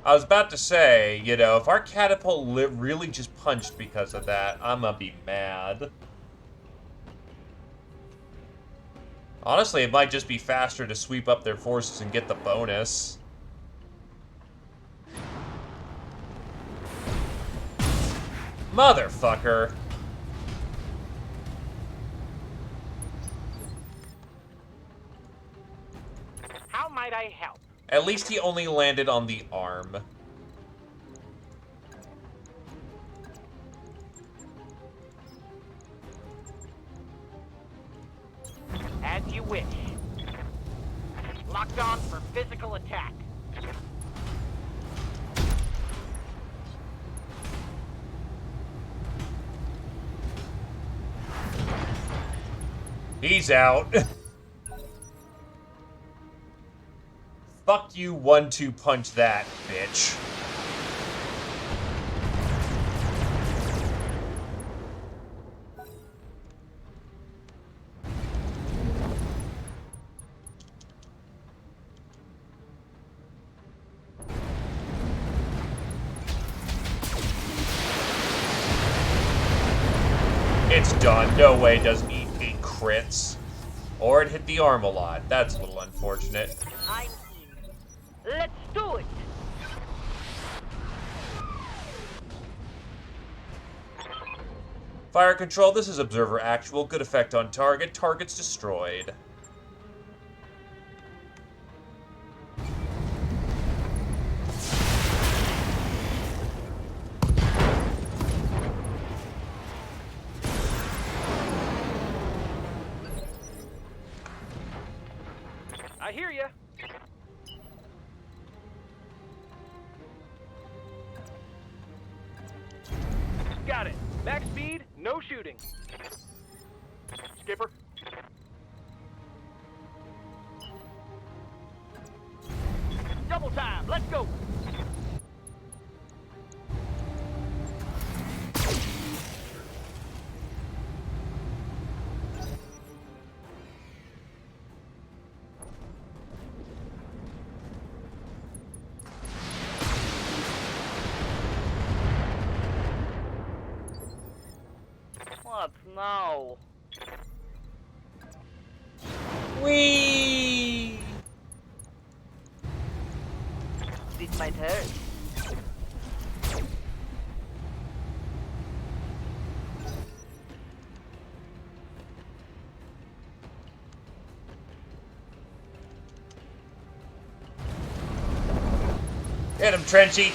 I was about to say, you know, if our catapult really just punched because of that, I'm gonna be mad. Honestly, it might just be faster to sweep up their forces and get the bonus. Motherfucker. How might I help? At least he only landed on the arm. As you wish. Locked on for physical attack. He's out. Fuck you, 1-2 punch that, bitch. It's done. No way it doesn't eat 8 crits. Or it hit the arm a lot. That's a little unfortunate. I'm in. Let's do it. Fire control, this is Observer Actual. Good effect on target. Target's destroyed. I hear ya. Got it. Max speed, no shooting. Skipper. Double time, let's go. What now? Whee! This might hurt. Hit him, Trenchy.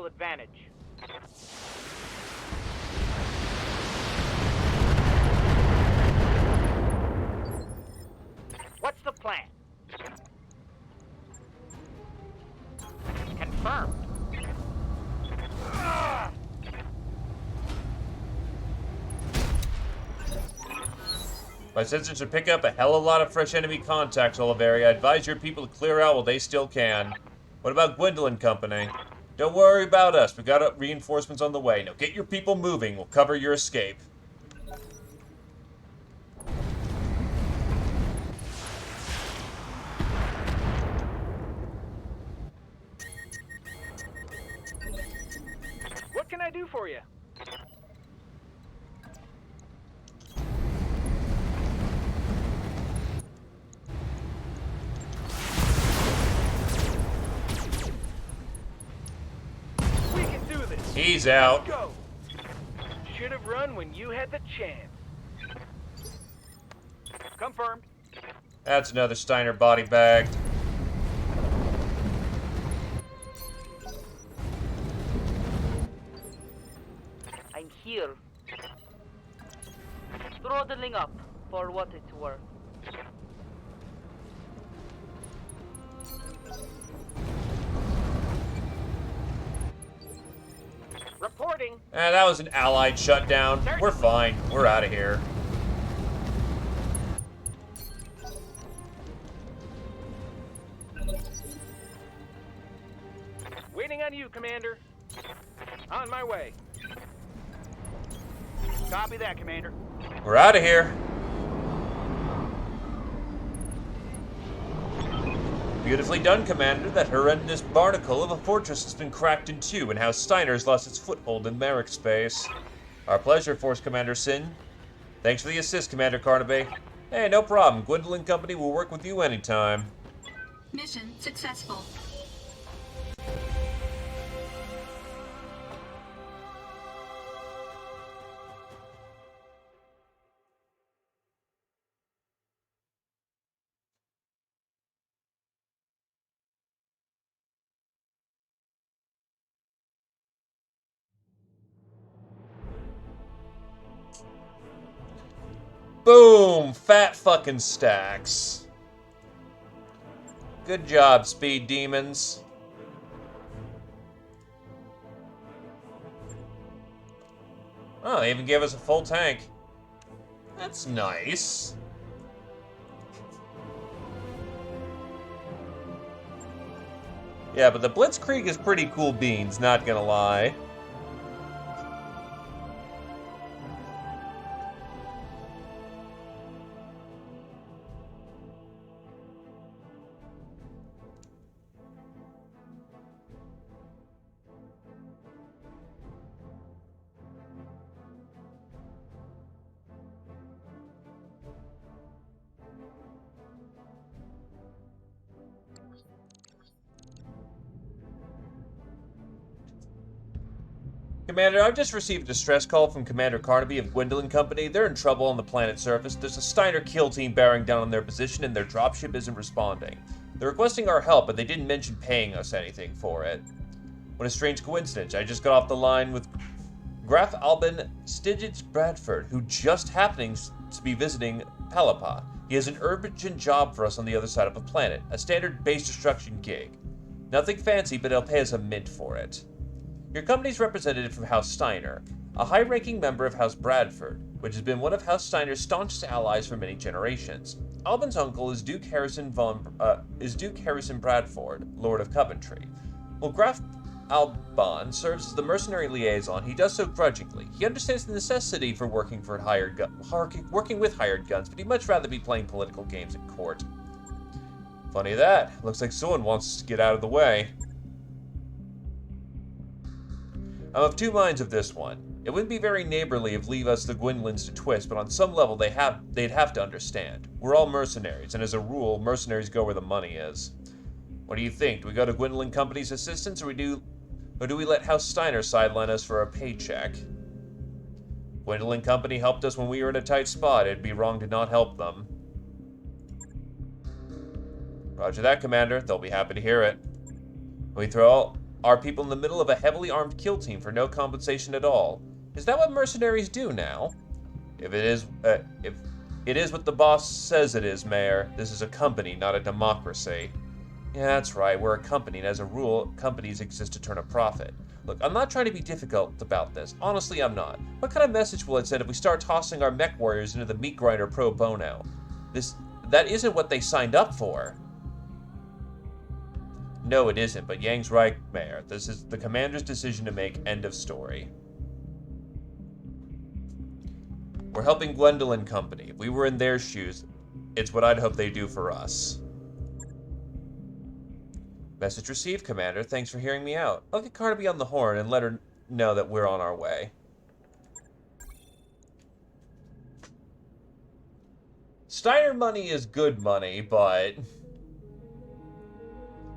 tactical advantage. What's the plan? Confirmed. My sensors are picking up a hell of a lot of fresh enemy contacts, Oliveri. I advise your people to clear out while they still can. What about Gwendolyn Company? Don't worry about us. We got reinforcements on the way. Now get your people moving. We'll cover your escape. What can I do for you? We can do this. He's out. Go. Should have run when you had the chance. Confirmed. That's another Steiner body bagged. I'm here. Throttling up for what it's worth. Reporting. That was an Allied shutdown. We're fine. We're out of here. Waiting on you, Commander. On my way. Copy that, Commander. We're out of here. Beautifully done, Commander. That horrendous barnacle of a fortress has been cracked in two, and House Steiner's lost its foothold in Merrick space. Our pleasure, Force Commander Sin. Thanks for the assist, Commander Carnaby. Hey, no problem. Gwendolyn Company will work with you anytime. Mission successful. Boom! Fat fucking stacks. Good job, Speed Demons. Oh, they even gave us a full tank. That's nice. Yeah, but the Blitzkrieg is pretty cool beans, not gonna lie. Commander, I've just received a distress call from Commander Carnaby of Gwendolyn Company. They're in trouble on the planet's surface. There's a Steiner kill team bearing down on their position, and their dropship isn't responding. They're requesting our help, but they didn't mention paying us anything for it. What a strange coincidence. I just got off the line with Graf Albin Stigitz Bradford, who just happens to be visiting Palapa. He has an urgent job for us on the other side of the planet, a standard base destruction gig. Nothing fancy, but he'll pay us a mint for it. Your company's representative from House Steiner, a high-ranking member of House Bradford, which has been one of House Steiner's staunchest allies for many generations. Albin's uncle is Duke Harrison Bradford, Lord of Coventry. While Graf Albon serves as the mercenary liaison, he does so grudgingly. He understands the necessity for working with hired guns, but he'd much rather be playing political games at court. Funny that. Looks like someone wants us to get out of the way. I'm of two minds of this one. It wouldn't be very neighborly of leave us the Gwendolyn's to twist, but on some level they'd have to understand. We're all mercenaries, and as a rule, mercenaries go where the money is. What do you think? Do we go to Gwendolyn Company's assistance, or do we let House Steiner sideline us for a paycheck? Gwendolyn Company helped us when we were in a tight spot. It'd be wrong to not help them. Roger that, Commander. They'll be happy to hear it. We throw our people in the middle of a heavily armed kill team for no compensation at all. Is that what mercenaries do now? If it is what the boss says it is, Mayor, this is a company, not a democracy. Yeah, that's right, we're a company, and as a rule, companies exist to turn a profit. Look, I'm not trying to be difficult about this. Honestly, I'm not. What kind of message will it send if we start tossing our mech warriors into the meat grinder pro bono? That isn't what they signed up for. No, it isn't, but Yang's right, Mayor. This is the commander's decision to make. End of story. We're helping Gwendolyn Company. If we were in their shoes, it's what I'd hope they do for us. Message received, Commander. Thanks for hearing me out. I'll get Carnaby on the horn and let her know that we're on our way. Steiner money is good money, but...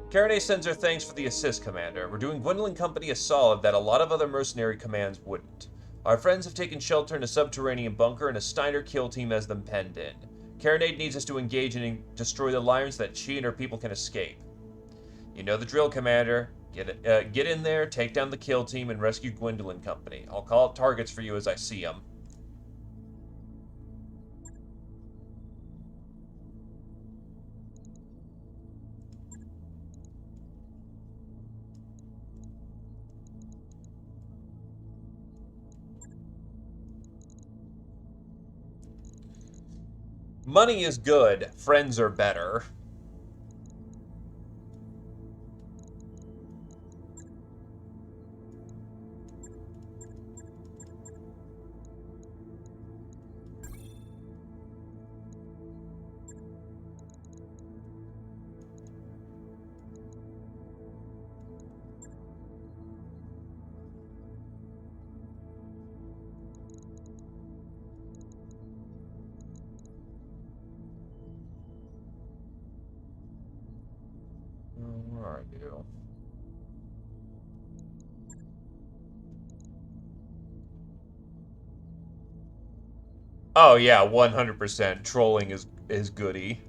Karenay sends her thanks for the assist, Commander. We're doing Gwendolyn Company a solid that a lot of other mercenary commands wouldn't. Our friends have taken shelter in a subterranean bunker and a Steiner kill team has them penned in. Karenay needs us to engage and destroy the Lyons so that she and her people can escape. You know the drill, Commander. Get in there, take down the kill team, and rescue Gwendolyn Company. I'll call out targets for you as I see them. Money is good. Friends are better. Where are you? Oh yeah, 100%. Trolling is goody.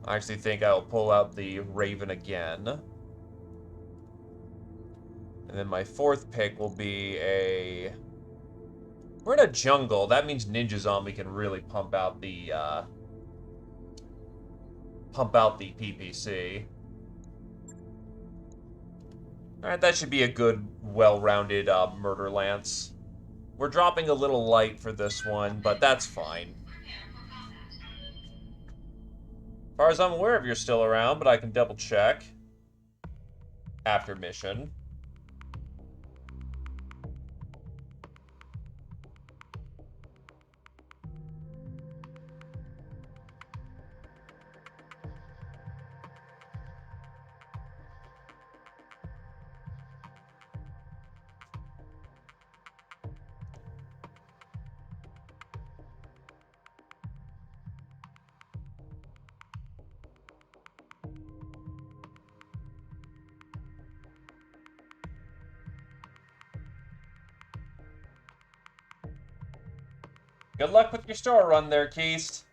I actually think I'll pull out the Raven again. And then my fourth pick will be a... We're in a jungle. That means Ninja Zombie can really pump out the PPC. Alright, that should be a good, well-rounded Murder Lance. We're dropping a little light for this one, but that's fine. As far as I'm aware of, you're still around, but I can double check. After mission. Good luck with your store run there, Keist.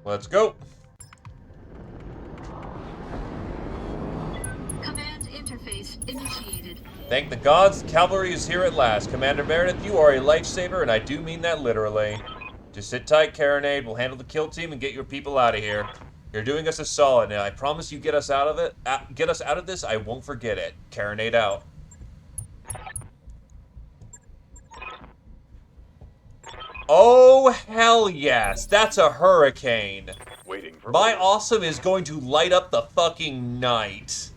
Let's go. Command interface initiated. Thank the gods, cavalry is here at last. Commander Meredith, you are a lifesaver, and I do mean that literally. Just sit tight, Karenade. We'll handle the kill team and get your people out of here. You're doing us a solid, and I promise you get us out of it. Get us out of this. I won't forget it. Karenade out. Oh, hell yes. That's a hurricane. Waiting for My orders. awesome is going to light up the fucking night.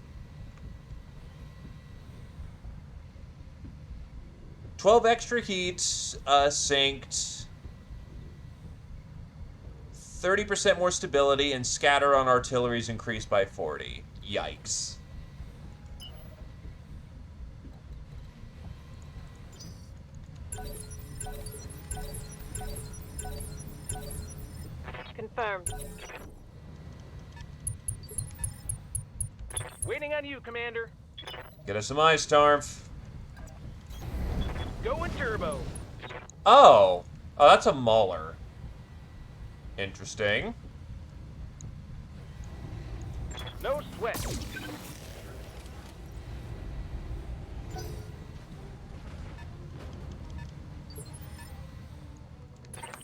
12 extra heats, synced. 30% more stability, and scatter on artilleries increased by 40. Yikes. Confirmed. Waiting on you, Commander. Get us some ice, Tarf. Going turbo. Oh. Oh, that's a Mauler. Interesting. No sweat.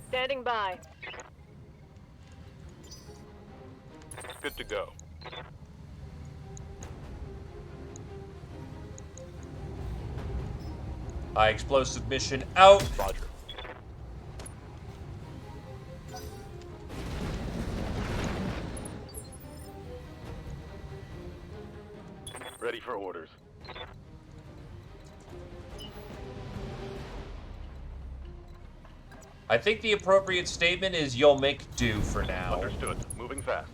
Standing by. Good to go. High explosive mission out. Roger. Ready for orders. I think the appropriate statement is you'll make do for now. Understood. Moving fast.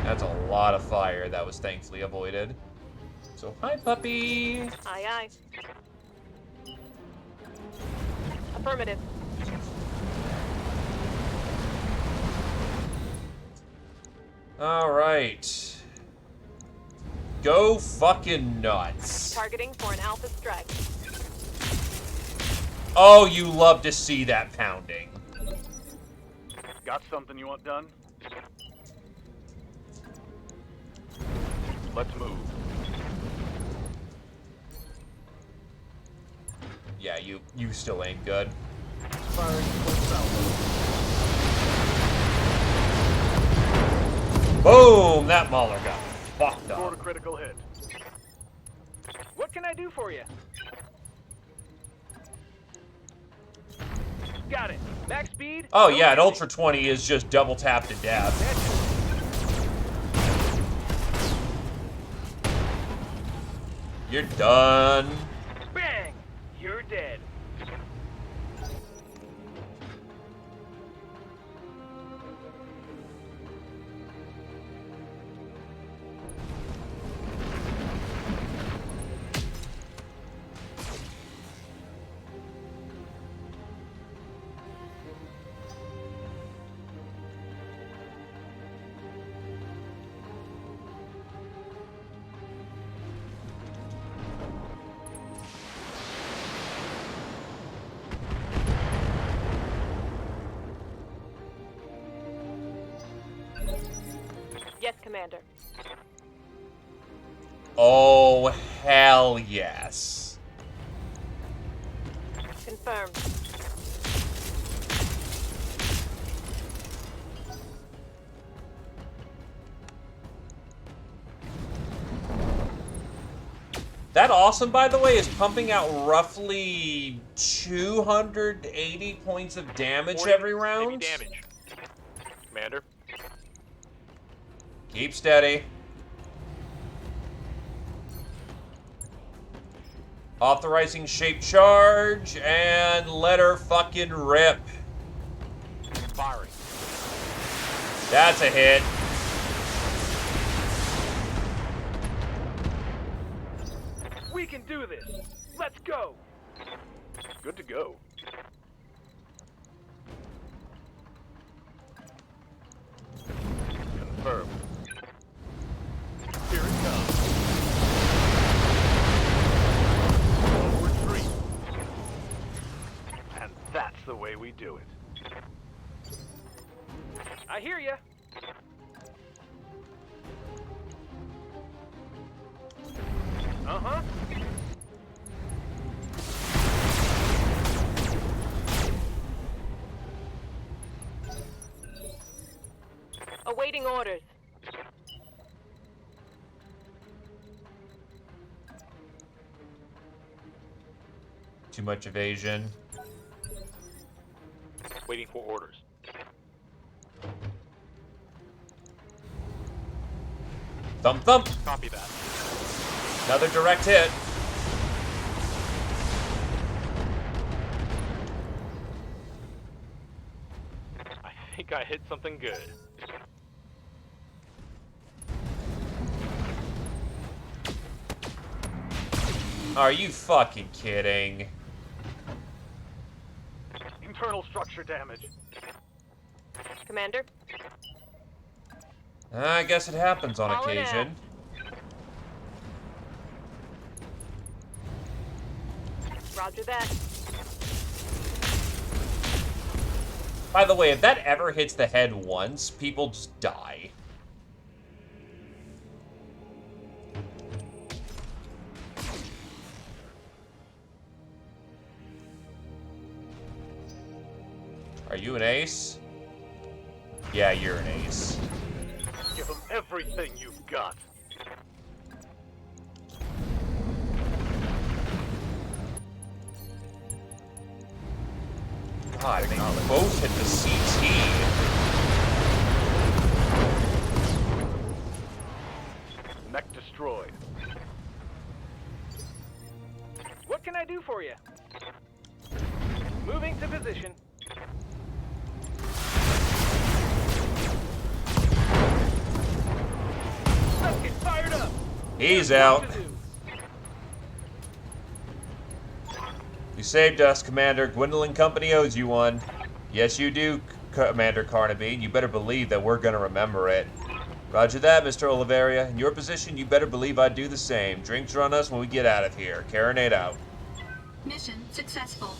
That's a lot of fire that was thankfully avoided. So, hi, puppy. Aye, aye. Affirmative. All right. Go fucking nuts. Targeting for an alpha strike. Oh, you love to see that pounding. Got something you want done? Let's move. Yeah, you still ain't good. Firing towards south. Boom! That Mauler got fucked Scored a up. critical hit. What can I do for you? Got it. Max speed. Oh no yeah, an damage. Ultra 20 is just double tap to death. That's it. You're done. Bang! You're dead. Yes, Commander. Oh, hell yes. Confirmed. That awesome, by the way, is pumping out roughly 280 points of damage Warning, every round. heavy damage. Commander. Keep steady. Authorizing shape charge and let her fucking rip. Firing. That's a hit. We can do this. Let's go. Good to go. Confirmed. Here it comes. No retreat. And that's the way we do it. I hear ya. Uh-huh. Awaiting orders. Too much evasion. Waiting for orders. Thump thump! Copy that. Another direct hit. I think I hit something good. Are you fucking kidding? Internal structure damage. Commander, I guess it happens on Calling out. occasion. roger that. By the way, if that ever hits the head once, people just die. Are you an ace? Yeah, you're an ace. Give them everything you've got. God, they both hit the CT. Mech destroyed. What can I do for you? Moving to position. Let's get fired up. He's Here's out. what to do. You saved us, Commander. Gwendolyn Company owes you one. Yes, you do, Commander Carnaby. You better believe that we're gonna remember it. Roger that, Mr. Oliveria. In your position, you better believe I'd do the same. Drinks are on us when we get out of here. Carinate out. Mission successful.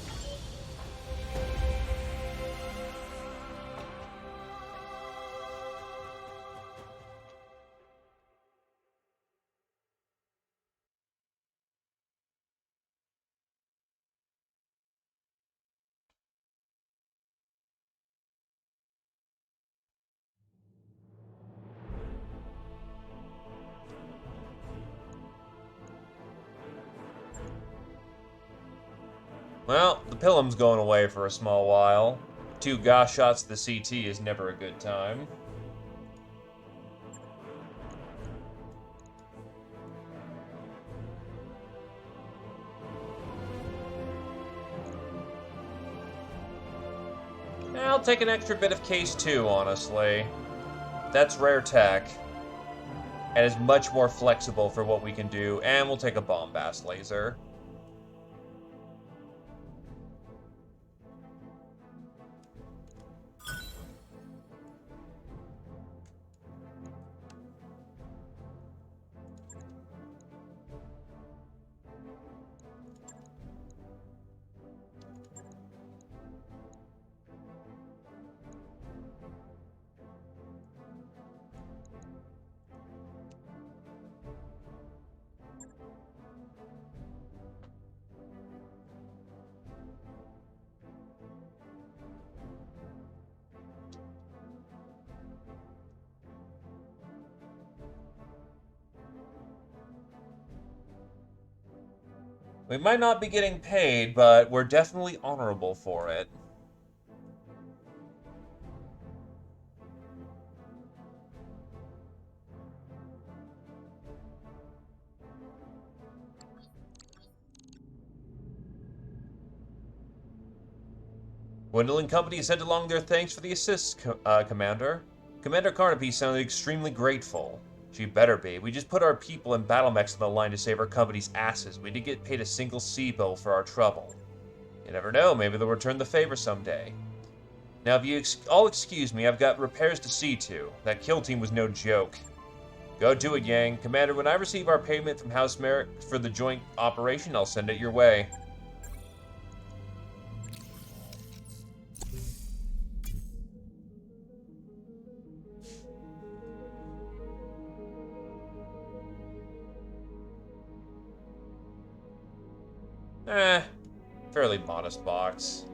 Well, the Pillam's going away for a small while. 2 gosh shots to the CT is never a good time. I'll take an extra bit of case 2, honestly. That's rare tech. And is much more flexible for what we can do. And we'll take a bombast laser. We might not be getting paid, but we're definitely honorable for it. Gwendolyn Company sent along their thanks for the assist, Commander. Commander Carnaby sounded extremely grateful. She better be. We just put our people and battle mechs on the line to save our company's asses. We didn't get paid a single sea bill for our trouble. You never know, maybe they'll return the favor someday. Now, if you all excuse me, I've got repairs to see to. That kill team was no joke. Go do it, Yang. Commander, when I receive our payment from House Merrick for the joint operation, I'll send it your way. Fairly modest box.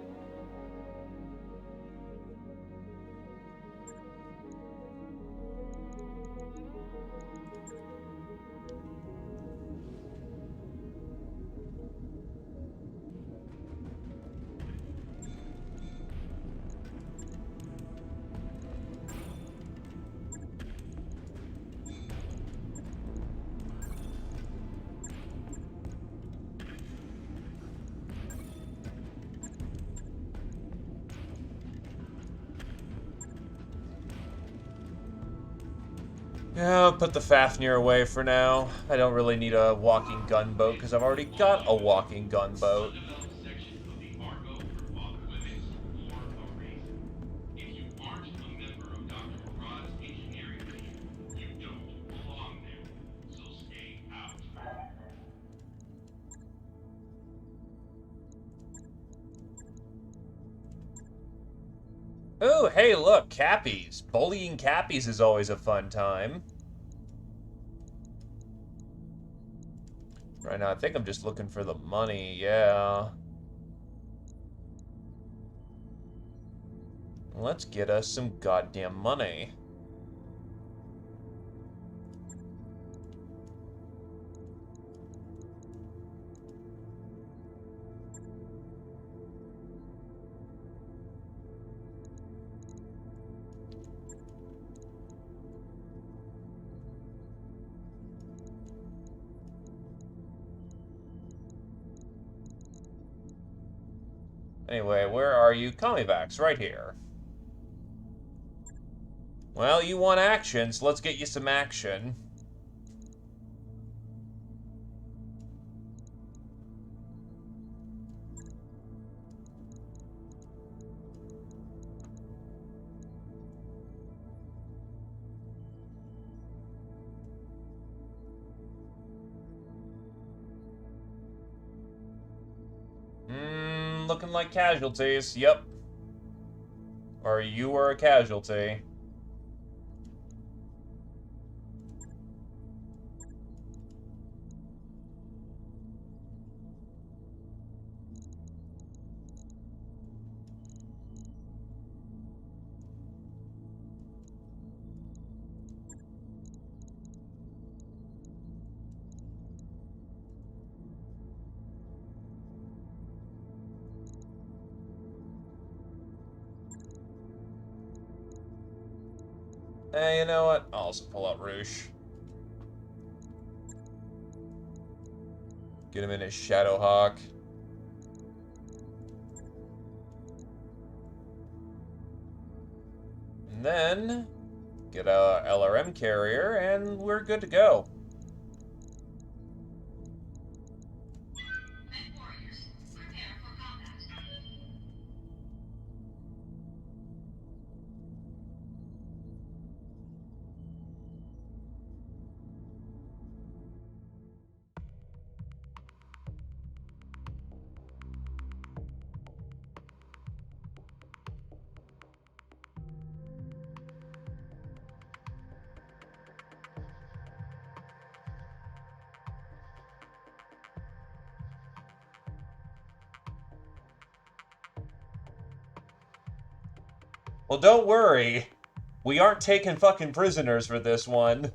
Yeah, I'll put the Fafnir away for now. I don't really need a walking gunboat because I've already got a walking gunboat. Undeveloped section of the Argo for off limits for a reason. If you aren't a member of Dr. Murad's engineering team, you don't belong there. So stay out. Oh, hey, look, Cappies. Bullying Cappies is always a fun time. Right now, I think I'm just looking for the money, yeah. Let's get us some goddamn money. Anyway, where are you? Comivax, right here. Well, you want action, so let's get you some action. Looking like casualties, yep. Or you were a casualty. Hey, you know what? I'll also pull out Roosh. Get him in his Shadowhawk. And then get a LRM carrier, and we're good to go. Men warriors, prepare for combat. Well, don't worry. We aren't taking fucking prisoners for this one.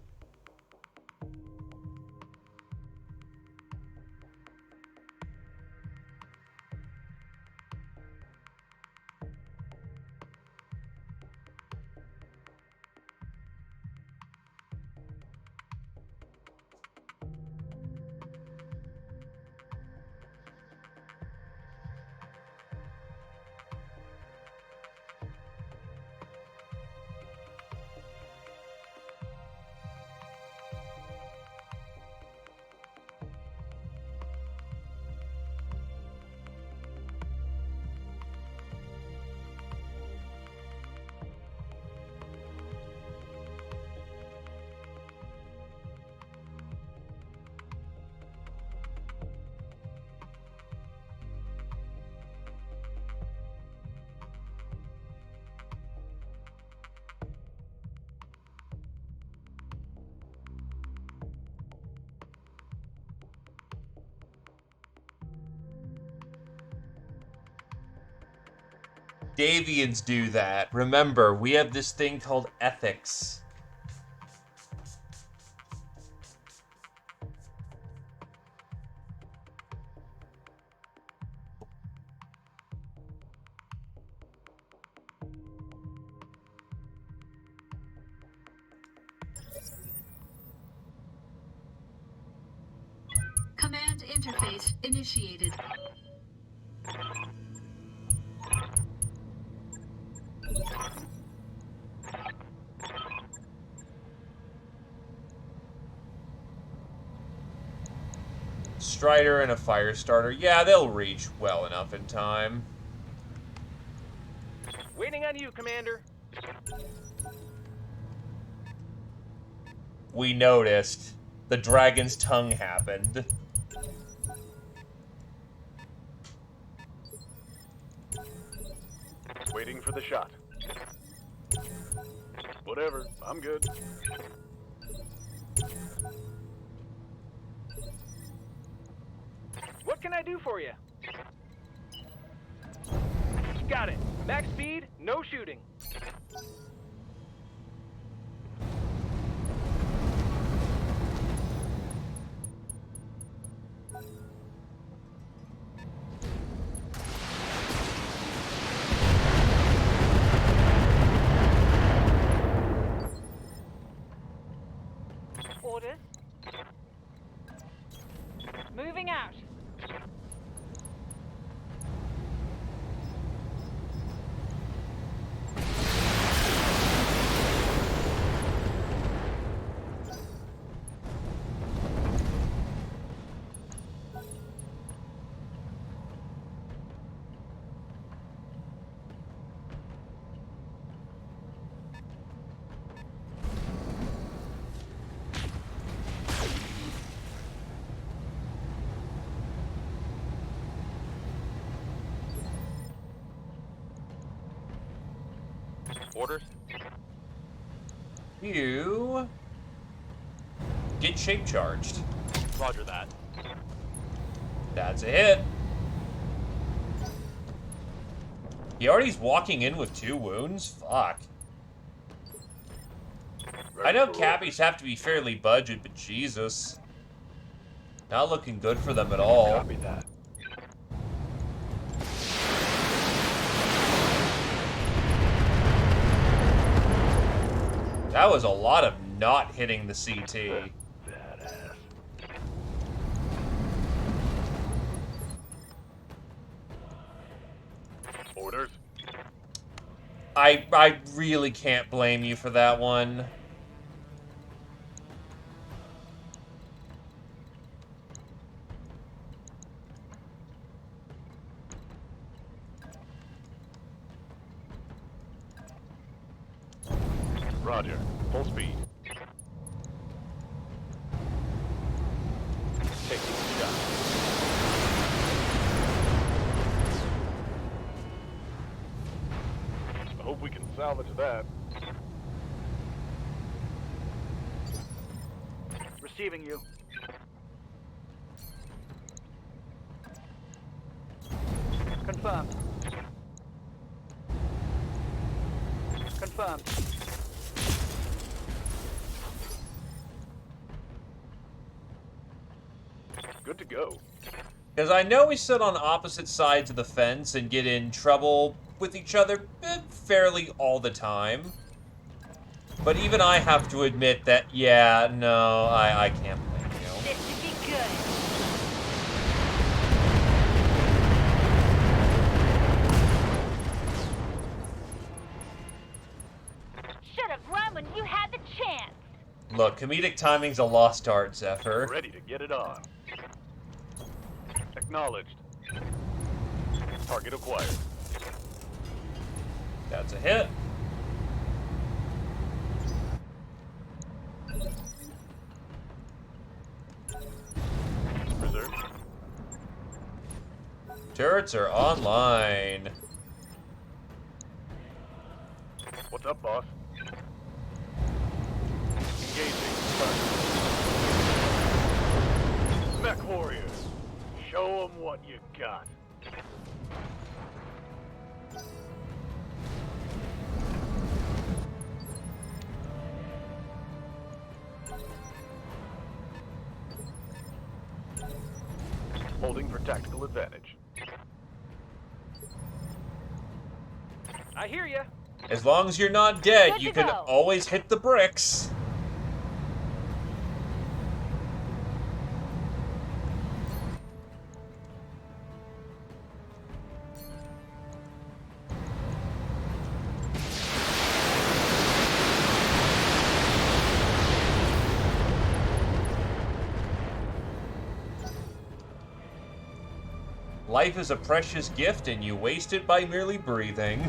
Davians do that. Remember, we have this thing called ethics. Command interface initiated. Strider and a fire starter. Yeah, they'll reach well enough in time. Waiting on you, Commander. We noticed. The dragon's tongue happened. Waiting for the shot. Whatever, I'm good. What can I do for you? Got it. Max speed, no shooting. Orders. Moving out. Orders? You get shape charged. Roger that. That's a hit. He already's walking in with 2 wounds? Fuck. I know Cappies have to be fairly budget, but Jesus. Not looking good for them at all. Copy that. That was a lot of not hitting the CT. Badass. Orders? I really can't blame you for that one. Roger. Full speed. Taking the shot. I hope we can salvage that. Receiving you. Confirmed. Confirmed. Good to go. Because I know we sit on opposite sides of the fence and get in trouble with each other fairly all the time. But even I have to admit that, yeah, no, I can't blame you. This should be good. Should have run when you had the chance. Look, comedic timing's a lost art, Zephyr. Ready to get it on. Acknowledged. Target acquired. That's a hit. Reserve. Turrets are online. What's up, boss? Engaging. Mech warriors. Show 'em what you got. Holding for tactical advantage. I hear ya. As long as you're not dead, Good you to can go. always hit the bricks. Life is a precious gift, and you waste it by merely breathing.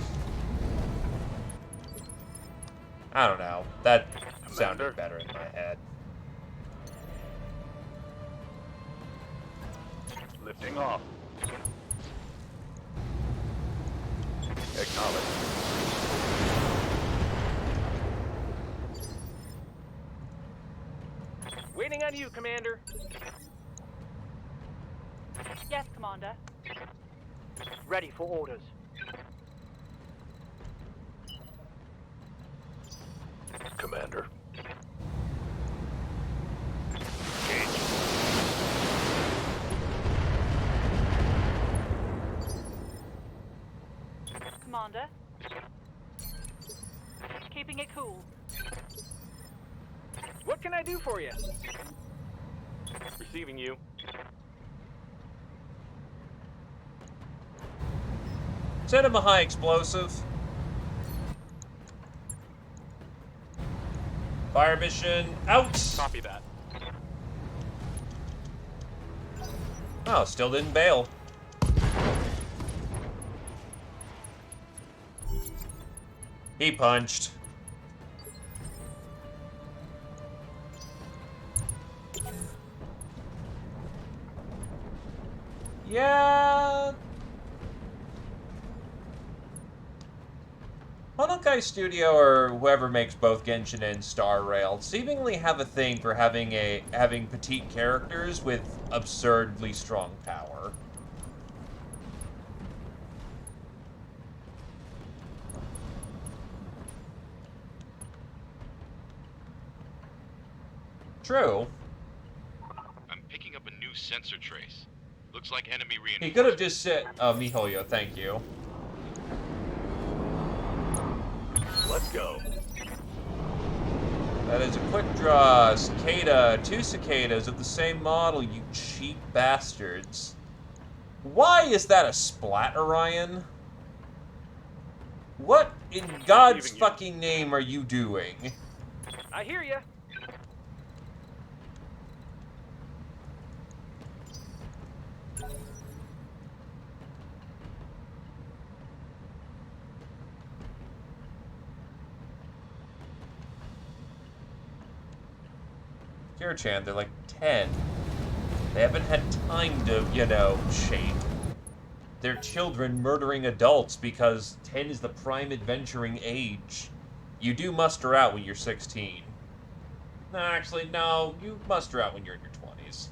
I don't know. That Commander. sounded better in my head. Lifting off. Acknowledge. Waiting on you, Commander. Yes, Commander. Ready for orders. Commander. Commander. Keeping it cool. What can I do for you? Receiving you. Send him a high explosive. Fire mission out. Copy that. Oh, still didn't bail. He punched. Yeah. Honkai Studio, or whoever makes both Genshin and Star Rail, seemingly have a thing for having petite characters with absurdly strong power. True. I'm picking up a new sensor trace. Looks like enemy He reinforcements. could have just said, Mihoyo, thank you. Let's go. That is a quick draw. Cicada. 2 cicadas of the same model, you cheap bastards. Why is that a splat, Orion? What in God's Receiving you. fucking name are you doing? I hear ya. Kira-chan, they're like 10. They haven't had time to, you know, shape. They're children murdering adults because 10 is the prime adventuring age. You do muster out when you're 16. No, actually, no. You muster out when you're in your 20s.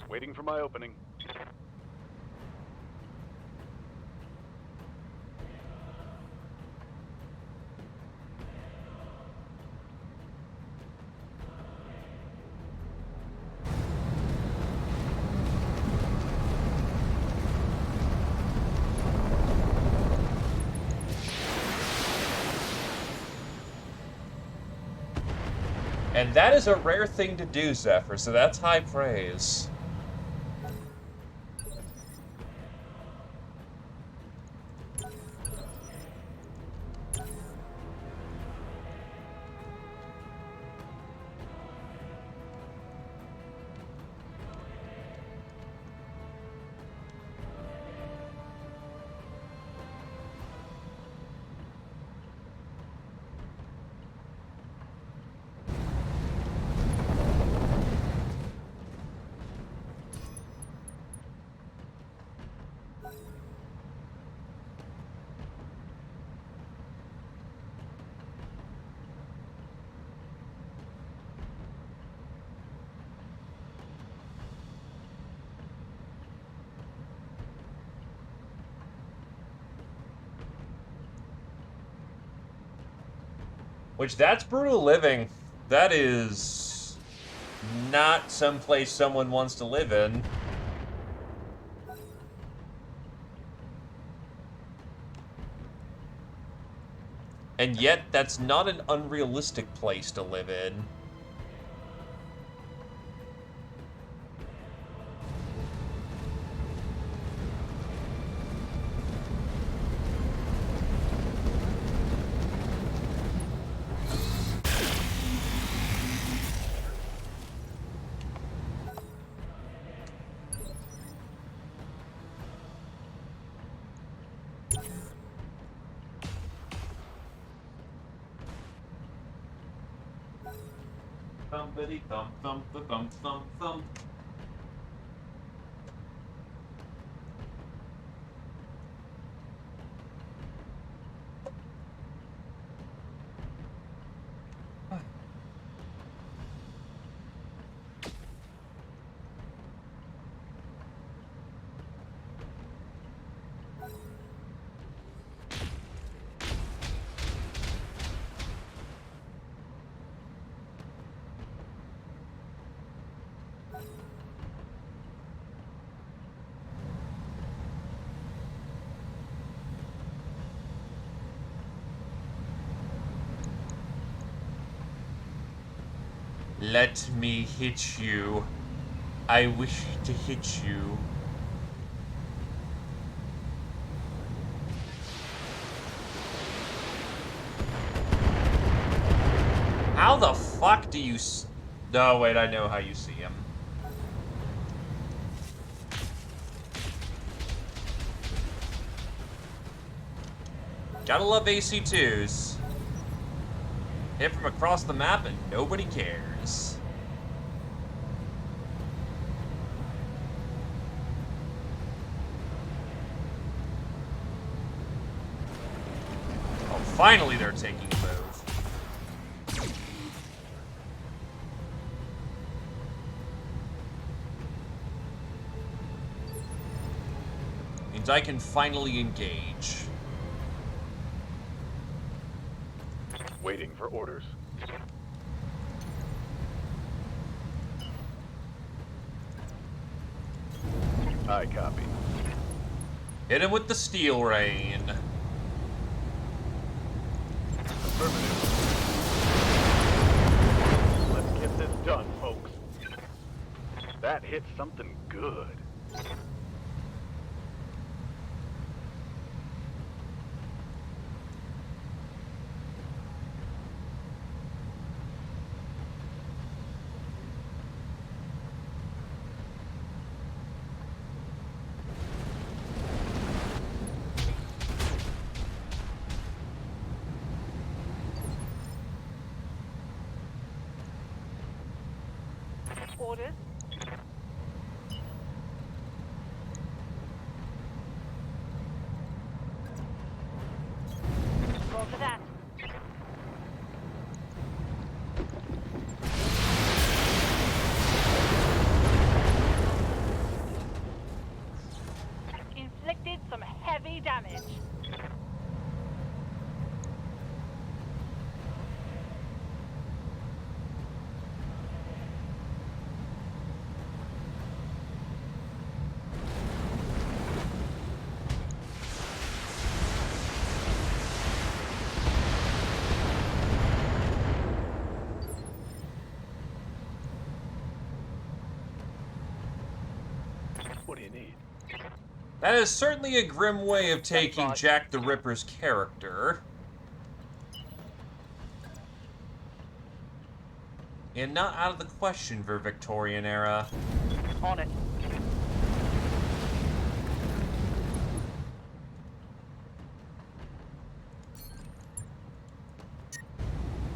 Waiting for my opening. And that is a rare thing to do, Zephyr, so that's high praise. Which, that's brutal living. That is not someplace someone wants to live in. And yet, that's not an unrealistic place to live in. Thumpity thump thump the thump thump thump. Let me hit you. I wish to hit you. How the fuck do you No, wait, I know how you see him. Gotta love AC2s. Hit from across the map and nobody cares. Oh, finally they're taking a move. Means I can finally engage. Waiting for orders. I copy. Hit him with the steel rain. Affirmative. Let's get this done, folks. That hit something good. Orders. Roll for that. Inflicted some heavy damage. What do you need? That is certainly a grim way of taking Jack the Ripper's character. And not out of the question for Victorian era. On it.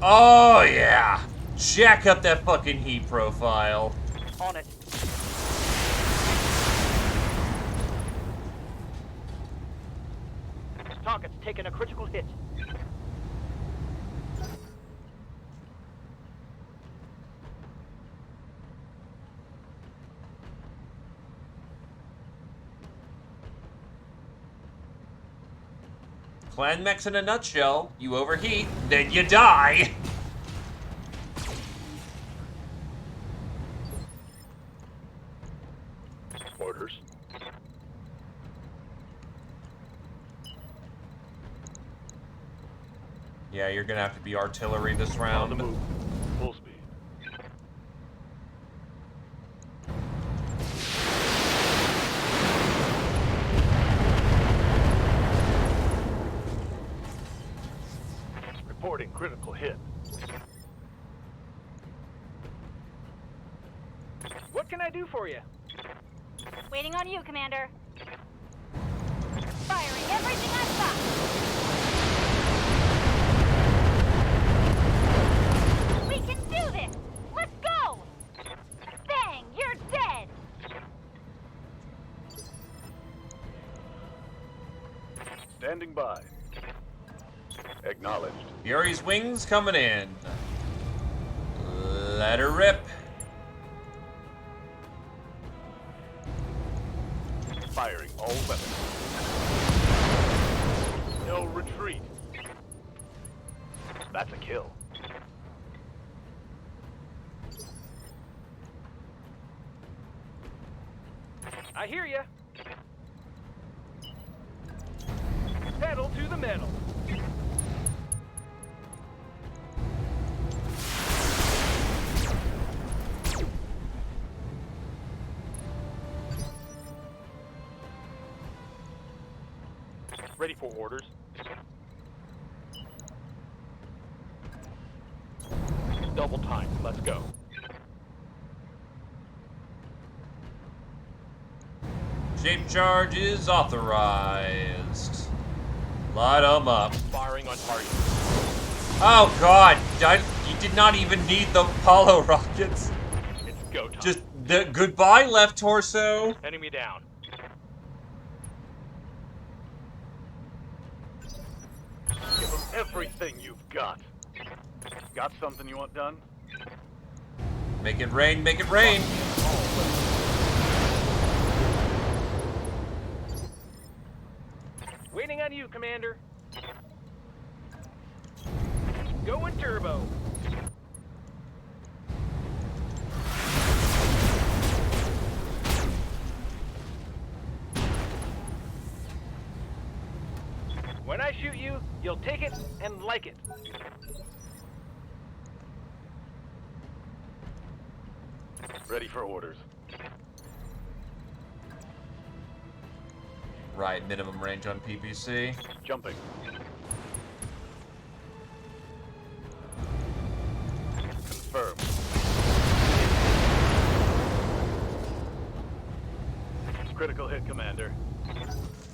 Oh yeah! Jack up that fucking heat profile. On it. Target's taken a critical hit. Clan mechs in a nutshell. You overheat, then you die. Orders. Yeah, you're gonna have to be artillery this On round. the move. Full speed. Reporting critical hit. What can I do for you? Waiting on you, Commander. Firing everything I've got. We can do this! Let's go! Bang! You're dead! Standing by. Acknowledged. Fury's wings coming in. Let her rip. Firing all weapons. No retreat. That's a kill. I hear ya. Pedal to the metal. Ready for orders. Double time. Let's go. Shape charge is authorized. Light 'em up. Firing on target. Oh god, you did not even need the Apollo rockets. It's go time. Just goodbye, left torso. Enemy down. Give them everything you've got. Got something you want done? Make it rain, make it rain. Waiting on you, Commander. Going turbo. When I shoot you, you'll take it and like it. Ready for orders. Right, minimum range on PPC. Jumping. Confirmed. Critical hit, Commander.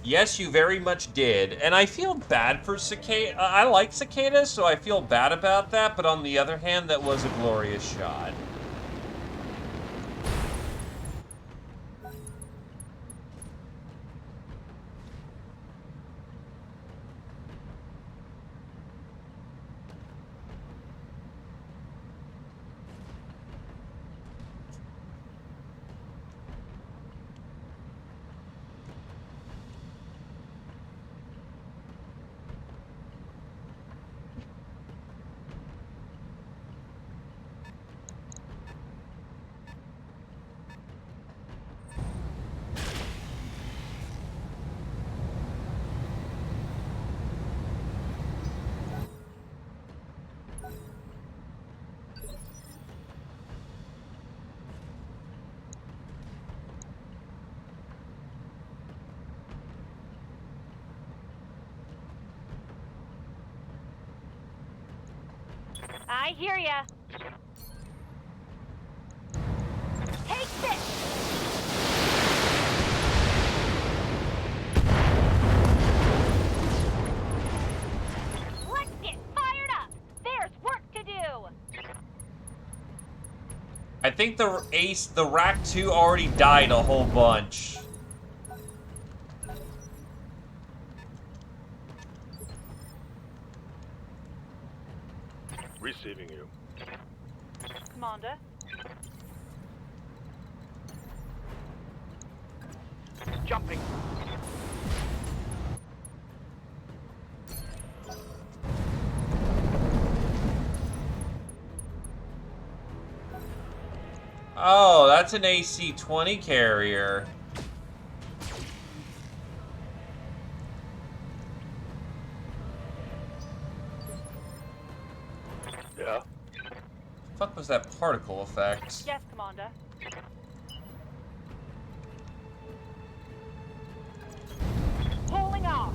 Yes, you very much did, and I feel bad for Cicada. I like Cicada, so I feel bad about that, but on the other hand, that was a glorious shot. I hear ya. Take this! Let's get fired up! There's work to do! I think the Rack 2 already died a whole bunch. Receiving you. Commander. Jumping. Oh, that's an AC-20 carrier. fuck was that particle effect? Yes, Commander. Pulling off.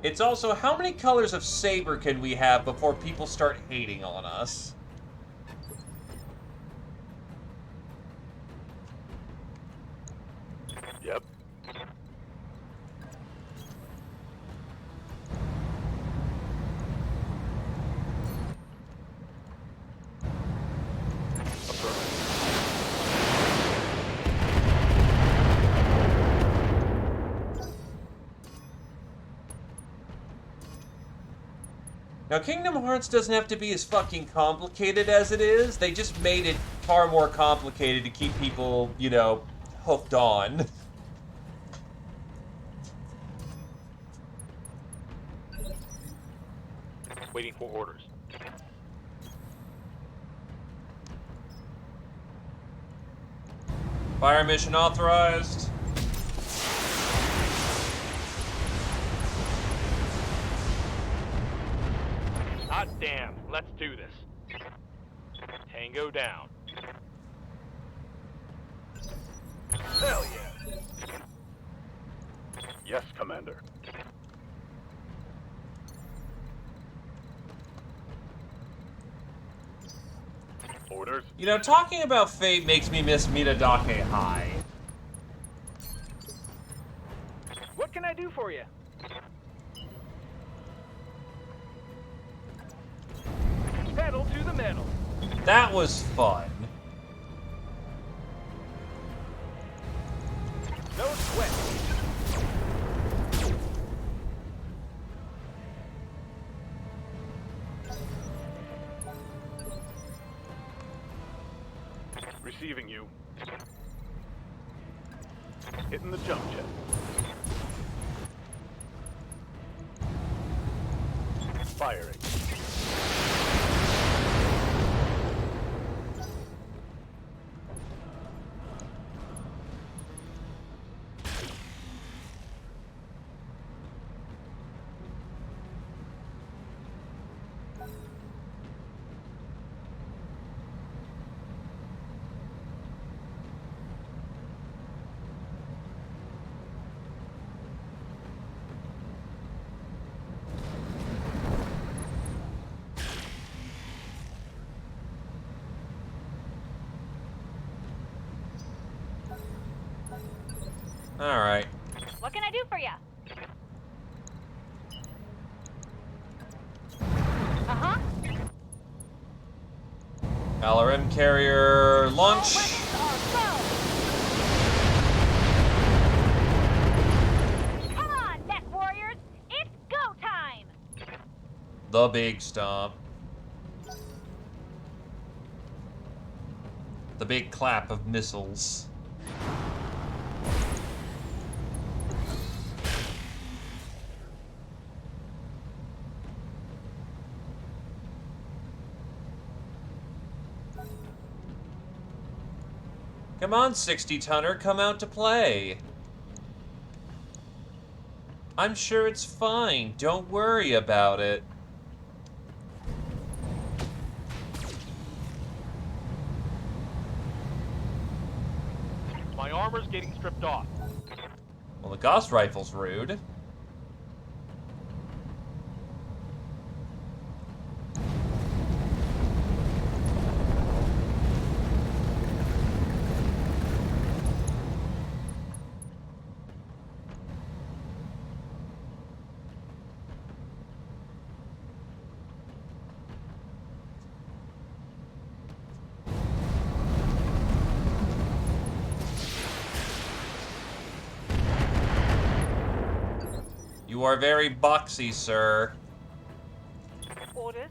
It's also, how many colors of saber can we have before people start hating on us? Yep. Now, Kingdom Hearts doesn't have to be as fucking complicated as it is. They just made it far more complicated to keep people, you know, hooked on. Waiting for orders. Fire mission authorized. Hot damn, let's do this. Tango down. Hell yeah. Yes, Commander. Orders? You know, talking about Fate makes me miss Mitadake High. What can I do for you? Pedal to the metal. That was fun. No sweat. Receiving you. Hitting the jump jet. Firing. Alright. What can I do for you? Uh-huh. LRM carrier All launch. weapons are low. Come on, Mech Warriors. It's go time. The big stomp. The big clap of missiles. Come on, 60-tonner, come out to play. I'm sure it's fine. Don't worry about it. My armor's getting stripped off. Well, the Gauss rifle's rude. You are very boxy, sir. Orders.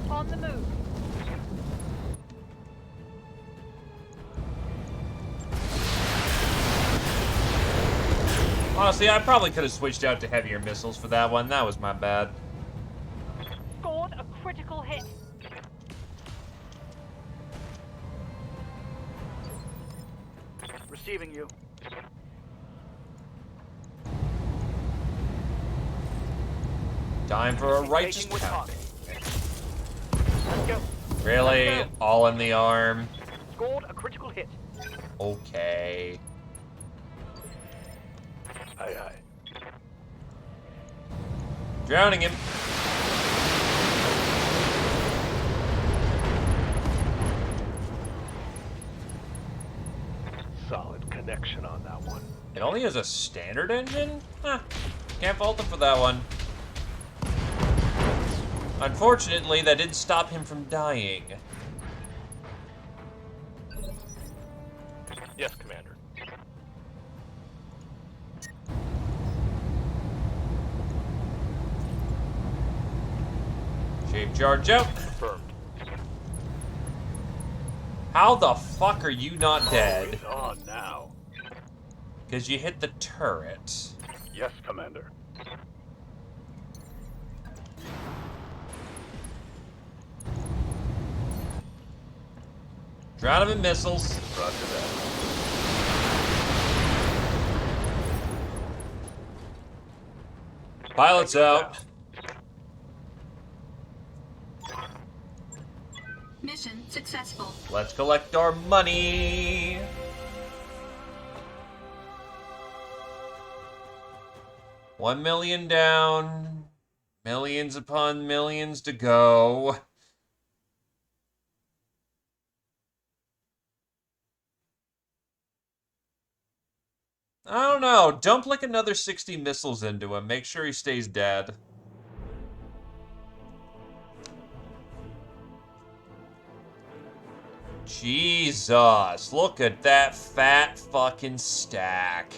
On the move. Honestly, I probably could have switched out to heavier missiles for that one. That was my bad. Scored a critical hit. Receiving you. Time for a righteous Taking with pounding. Let's go. Really? Let's go. All in the arm? Scored a critical hit. Okay. Aye, aye. Drowning him. Solid connection on that one. It only has a standard engine? Huh. Can't fault him for that one. Unfortunately, that did stop him from dying. Yes, Commander. Shape charge out. Confirmed. How the fuck are you not dead? It's on now. Because you hit the turret. Yes, Commander. Drown him in missiles. Roger that. Pilots out. Mission successful. Let's collect our money. $1 million down. Millions upon millions to go. I don't know. Dump like another 60 missiles into him. Make sure he stays dead. Jesus. Look at that fat fucking stack.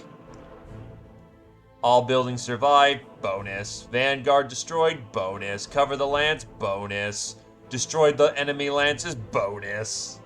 All buildings survived. Bonus. Vanguard destroyed. Bonus. Cover the lance. Bonus. Destroyed the enemy lances. Bonus.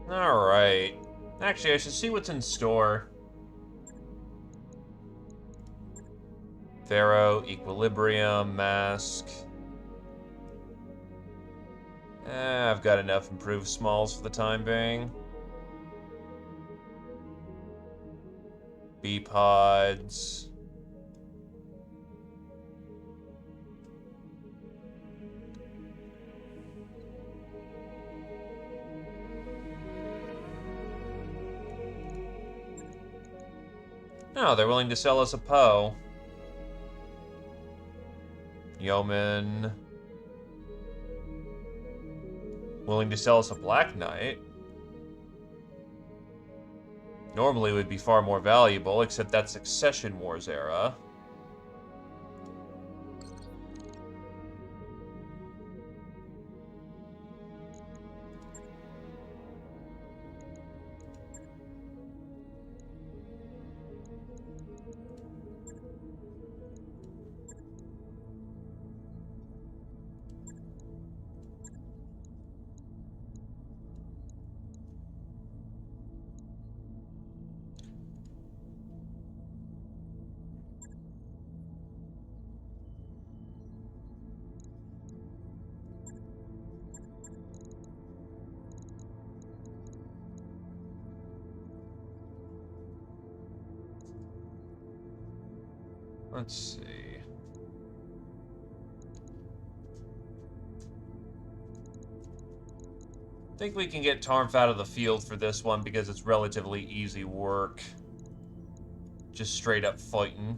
Alright. Actually, I should see what's in store. Pharaoh, Equilibrium, Mask. I've got enough improved smalls for the time being. B-Pods. Oh, they're willing to sell us a Poe. Yeoman. Willing to sell us a Black Knight. Normally would be far more valuable, except that's Succession Wars era. Let's see. I think we can get Tarmf out of the field for this one because it's relatively easy work. Just straight up fighting.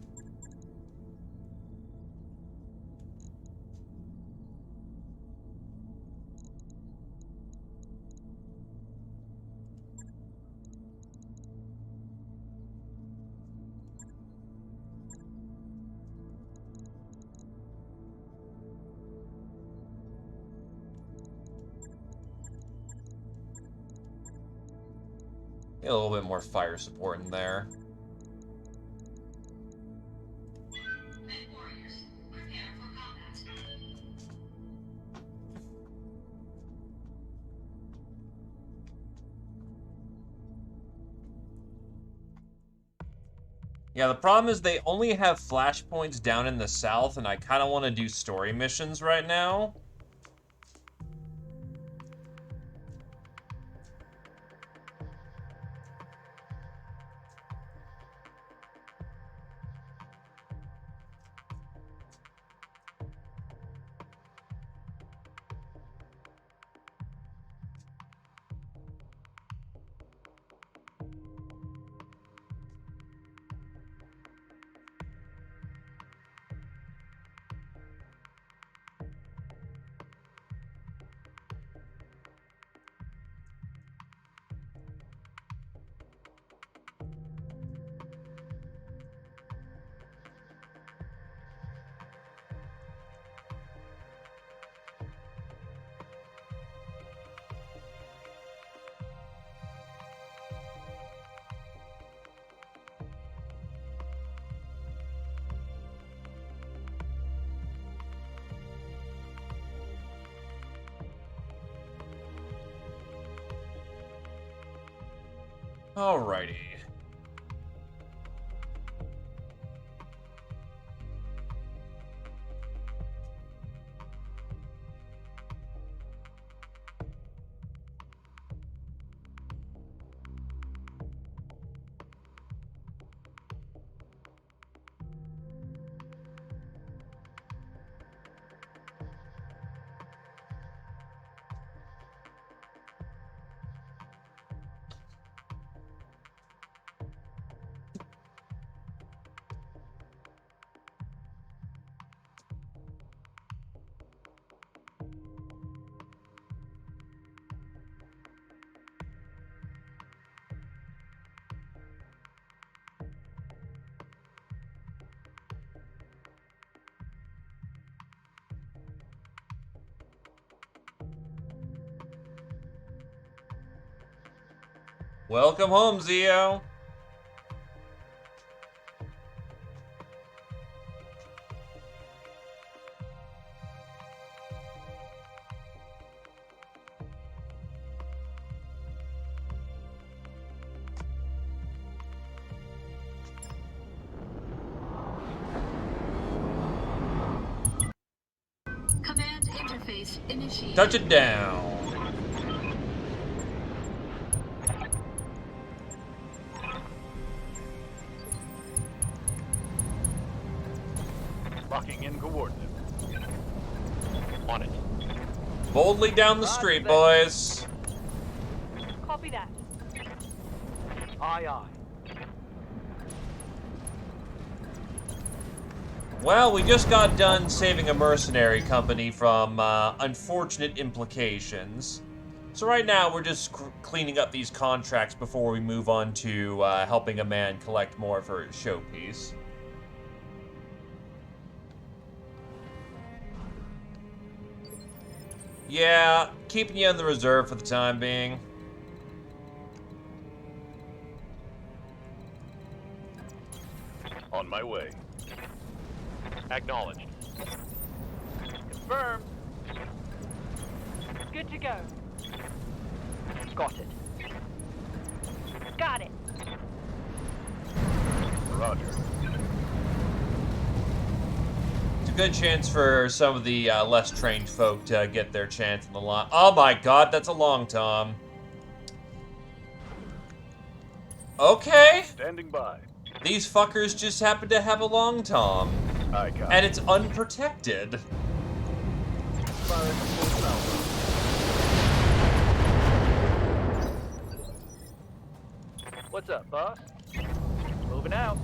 Get a little bit more fire support in there. Men warriors, prepare for combat. Yeah, the problem is they only have flashpoints down in the south, and I kind of want to do story missions right now. Alrighty. Welcome home, Zio. Command interface initiated. Touch it down. Locking in coordinates. On it. Boldly down the street, boys. Copy that. Aye, aye. Well, we just got done saving a mercenary company from unfortunate implications. So right now, we're just cleaning up these contracts before we move on to helping a man collect more for his showpiece. Yeah, keeping you in the reserve for the time being. On my way. Acknowledged. Confirmed. Good to go. Got it. Got it. Roger. It's a good chance for some of the less trained folk to get their chance in the line. Oh my god, that's a long Tom. Okay. Standing by. These fuckers just happen to have a long tom. I got And it. it's unprotected. Fire at the full salvo. What's up, boss? Moving out.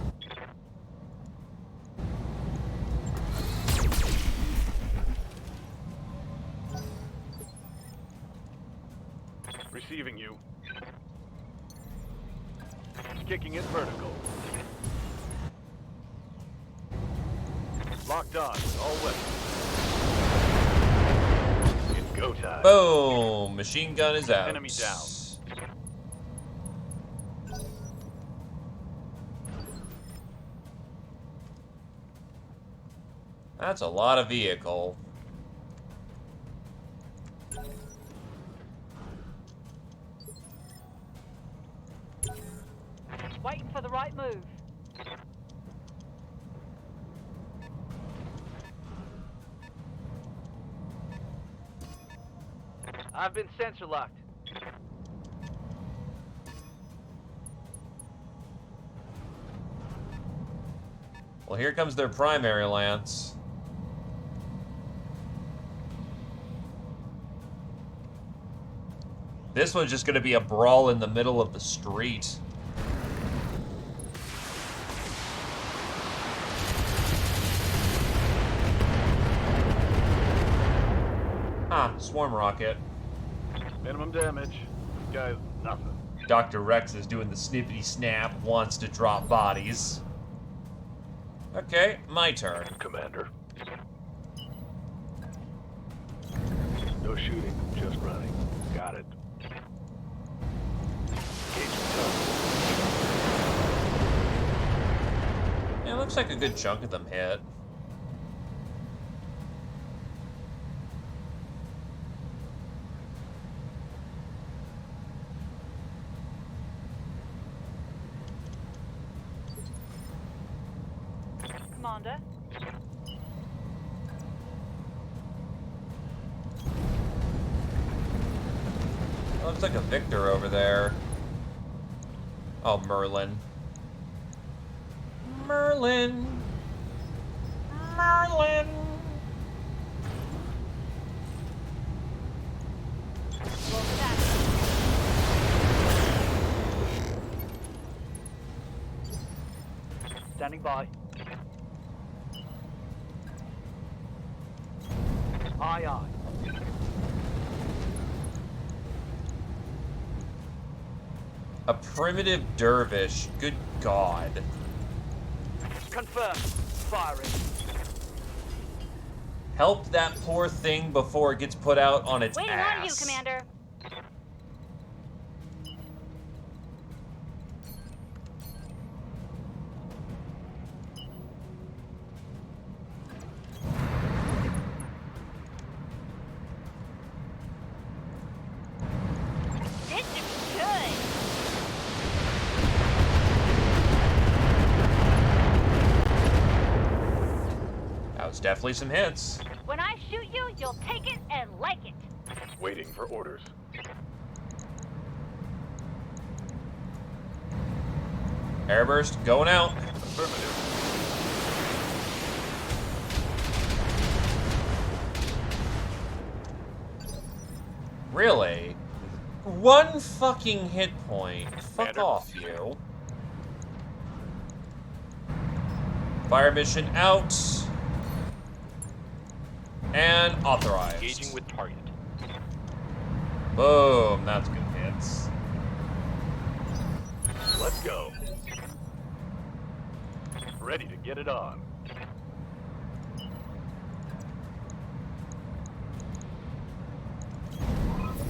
Receiving you. Kicking it vertical. Locked on. All weapons. It's go time. Boom! Machine gun is out. Enemy down. That's a lot of vehicle. Waiting for the right move. I've been sensor locked. Well, here comes their primary lance. This one's just gonna be a brawl in the middle of the street. Swarm rocket. Minimum damage. This guy's nothing. Dr. Rex is doing the snippety snap, wants to drop bodies. Okay, my turn. Commander. No shooting, just running. Got it. Yeah, looks like a good chunk of them hit. Commander. Looks like a Victor over there. Oh, Merlin. Merlin. Merlin. Roll for that. Standing by. Aye, aye. A primitive dervish. Good God. Confirmed. Firing. Help that poor thing before it gets put out on its Waiting ass. on you, Commander. This is good. That was definitely some hits. When I shoot you, you'll take it and like it. Waiting for orders. Airburst going out. Affirmative. Really? One fucking hit point. Fuck Commander. off, you. Fire mission out. And authorized. Engaging with target. Boom. That's good hits. Let's go. Ready to get it on.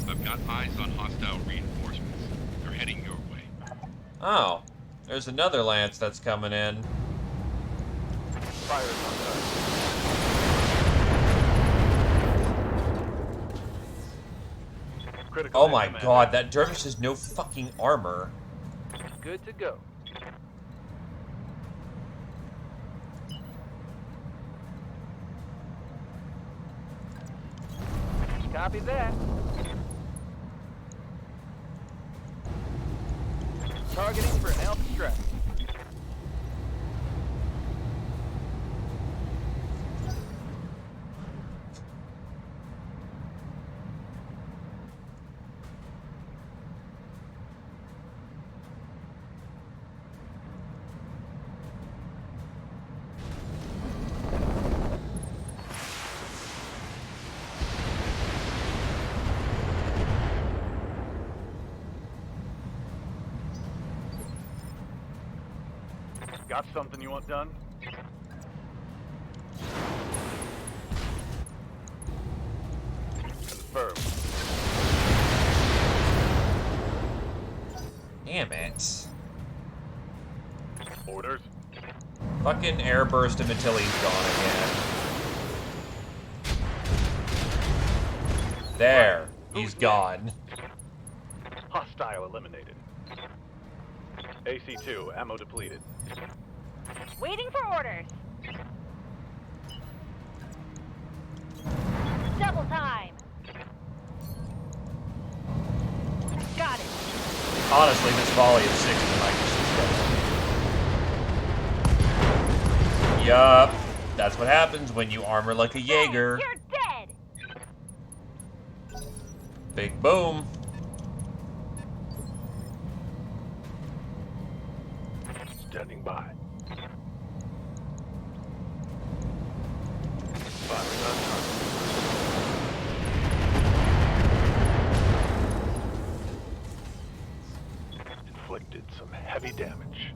I've got eyes on hostile reinforcements. They're heading your way. Oh. There's another lance that's coming in. Fire is on target. Critical Oh hit, my Commander. God. That dervish has no fucking armor. Good to go. Copy that. Targeting for an Alpha strike. Got something you want done? Confirmed. Damn it. Orders? Fucking airburst him until he's gone again. There. He's gone. Hostile eliminated. AC-2, ammo depleted. Waiting for orders. Double time. Got it. Honestly, this volley of 60 might just be Yup. That's what happens when you armor like a Jaeger. You're dead. Big boom. Standing by. Firing on target. Inflicted some heavy damage.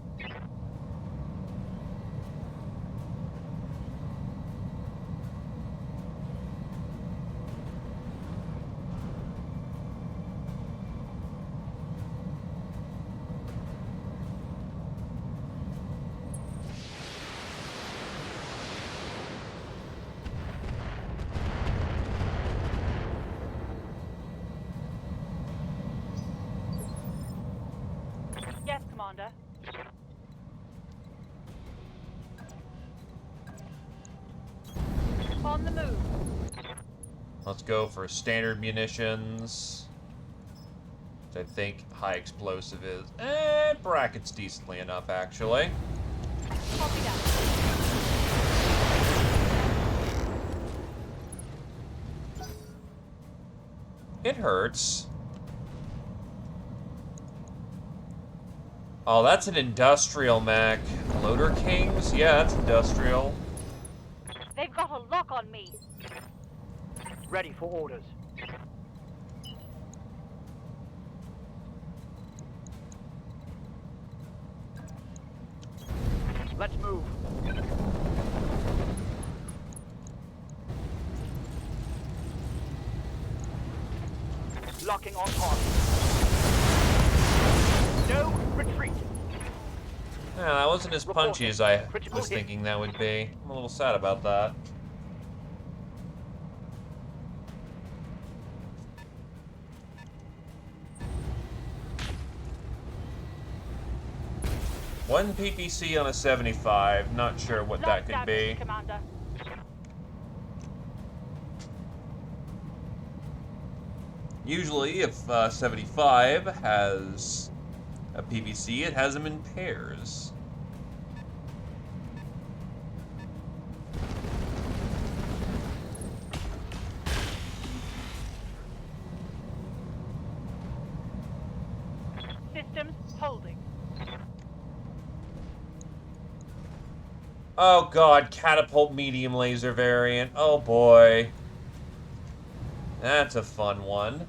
Yes, Commander. On the move. Let's go for standard munitions. Which I think high explosive is. Brackets decently enough, actually. Copy that. It hurts. Oh, that's an industrial mech. Loader Kings? Yeah, that's industrial. They've got a lock on me. Ready for orders. Let's move. Locking on target. No retreat. Yeah, that wasn't as punchy as I was thinking that would be. I'm a little sad about that. One PPC on a 75. Not sure what that could be. Commander. Usually, if 75 has a PVC, it has them in pairs. Systems holding. Oh god, catapult medium laser variant. Oh boy. That's a fun one.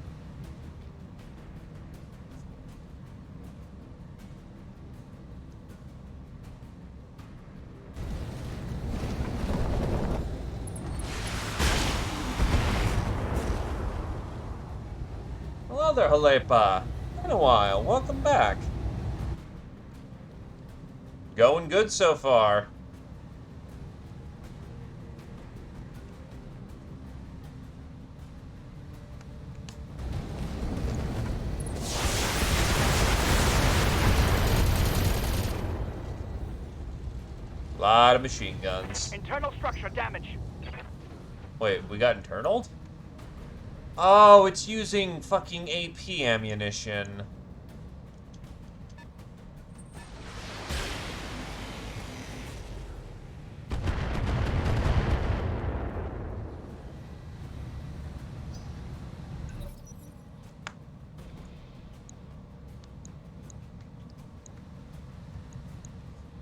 Hello there, Halepa. Been a while. Welcome back. Going good so far. A lot of machine guns. Internal structure damage. Wait, we got internaled? Oh, it's using fucking AP ammunition.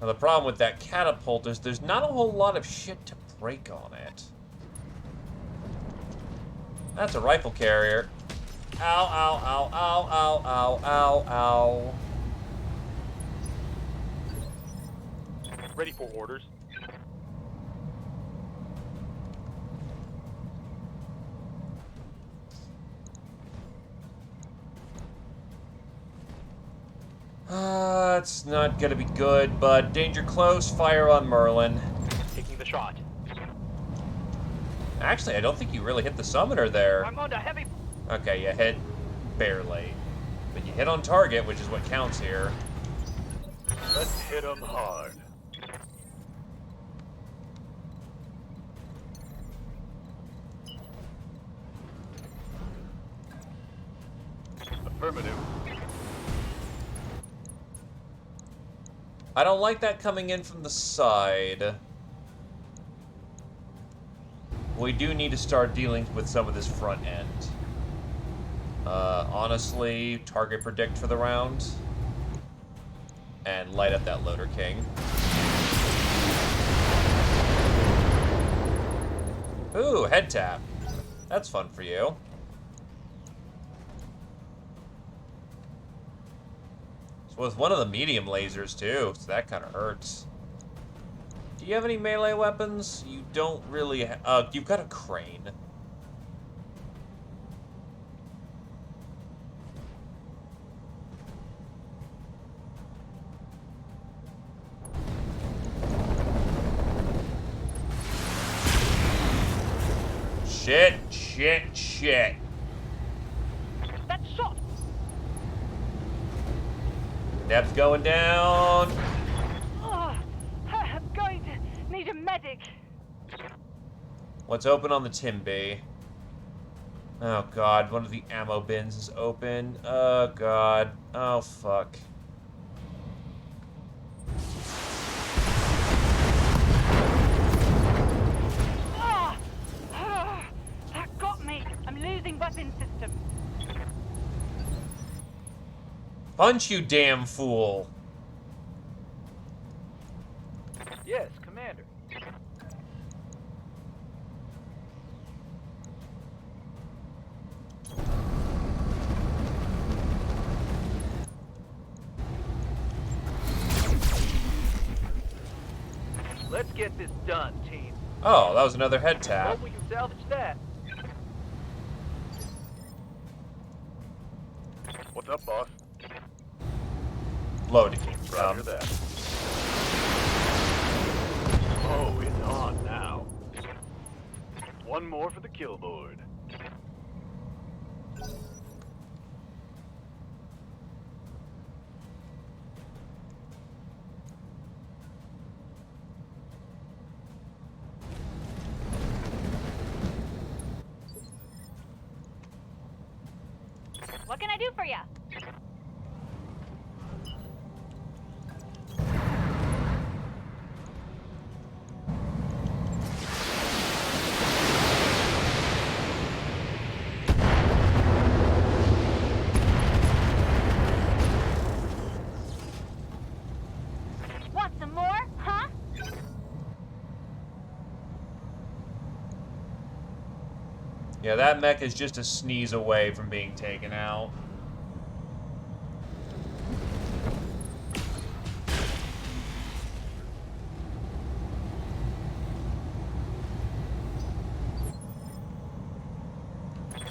Now, the problem with that catapult is there's not a whole lot of shit to break on it. That's a rifle carrier. Ow, ow, ow, ow, ow, ow, ow, ow. Ready for orders. It's not gonna be good, but danger close, fire on Merlin. Taking the shot. Actually, I don't think you really hit the summoner there. I'm under heavy. Okay, you hit barely. But you hit on target, which is what counts here. Let's hit them hard. Affirmative. I don't like that coming in from the side. We do need to start dealing with some of this front end. Honestly, target predict for the round. And light up that Loader King. Ooh, head tap. That's fun for you. So with one of the medium lasers too, so that kind of hurts. Do you have any melee weapons? You don't really you've got a crane. Shit. That shot! Depth going down. Oh, I'm going to need a medic. What's open on the Timby? Oh god, one of the ammo bins is open. Oh god. Oh fuck. That got me. I'm losing weapon system. Punch, you damn fool. Yes, Commander. Let's get this done, team. Oh, that was another head tap. Hope we can salvage that. What's up, boss? Loading. Roger that. Oh, it's on now. One more for the kill board. What can I do for you? Want some more, huh? Yeah, that mech is just a sneeze away from being taken out.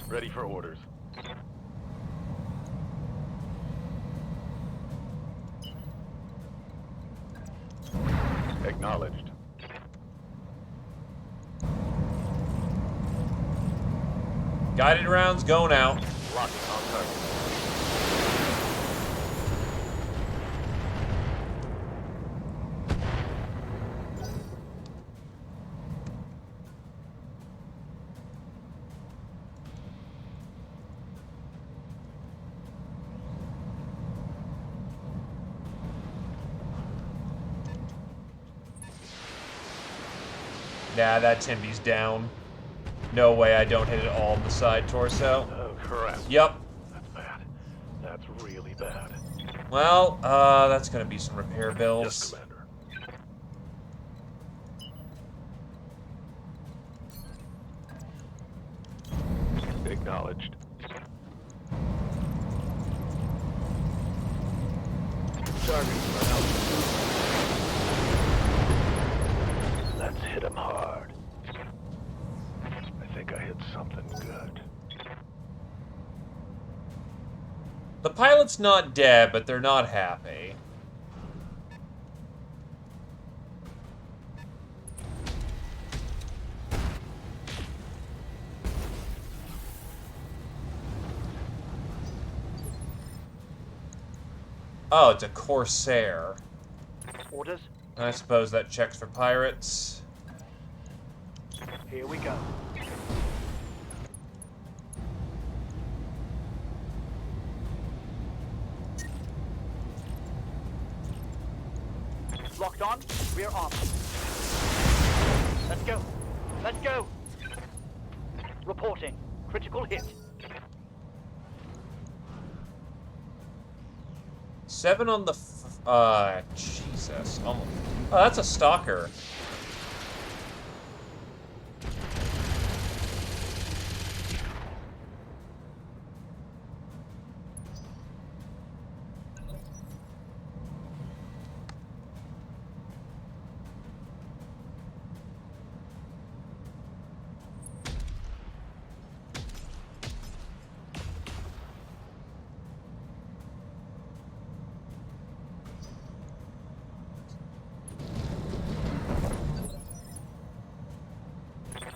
Ready for orders. Acknowledged. Guided rounds going out. Locking on target. Nah, that Timby's down. No way I don't hit it all in the side torso. Oh, crap. Yep. That's bad. That's really bad. Well, that's gonna be some repair Yes, bills. Commander. Acknowledged. Targeting for hit him hard. I think I hit something good. The pilot's not dead, but they're not happy. Oh, it's a Corsair. Orders? I suppose that checks for pirates. Here we go. Locked on, rear arm. Let's go. Let's go. Reporting. Critical hit. 7 on the Jesus. Oh, that's a stalker.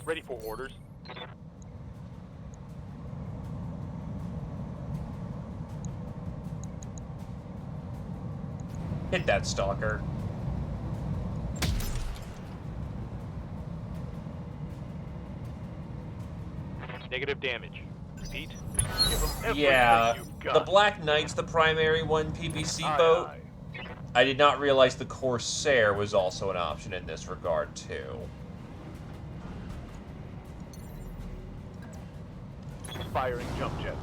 Ready for orders. Hit that stalker. Negative damage. Repeat. Give them everything Yeah, you've got. the Black Knight's the primary 1 PBC Aye, boat. aye. I did not realize the Corsair was also an option in this regard, too. Firing jump jet.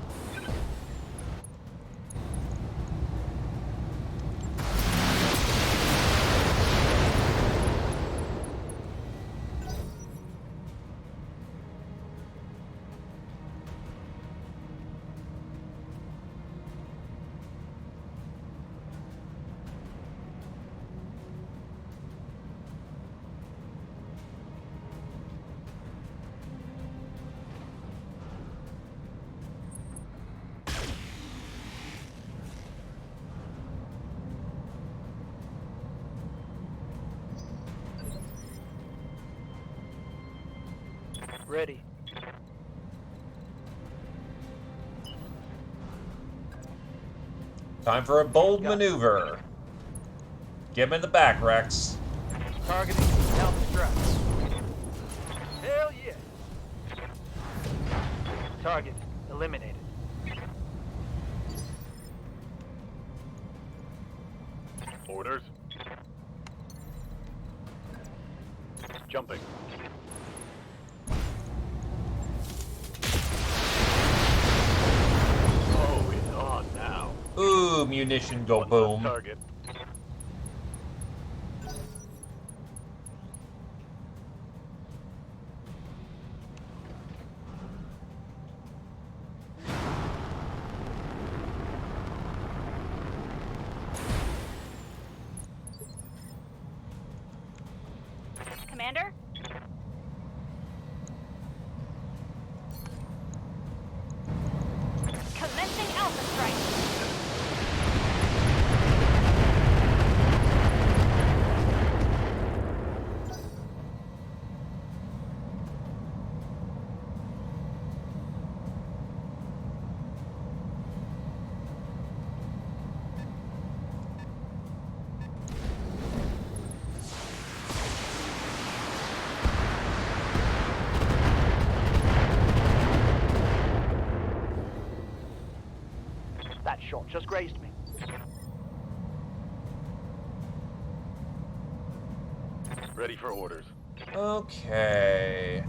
Ready. Time for a bold Got it. maneuver. Get him in the back, Rex. Targeting down the strap. Hell yeah. Target eliminated. Orders. Jumping. Oh, it's on now. Ooh, munition go One less boom. target. Commander? Commencing Alpha Strike. That shot just grazed me. Ready for orders. Okay.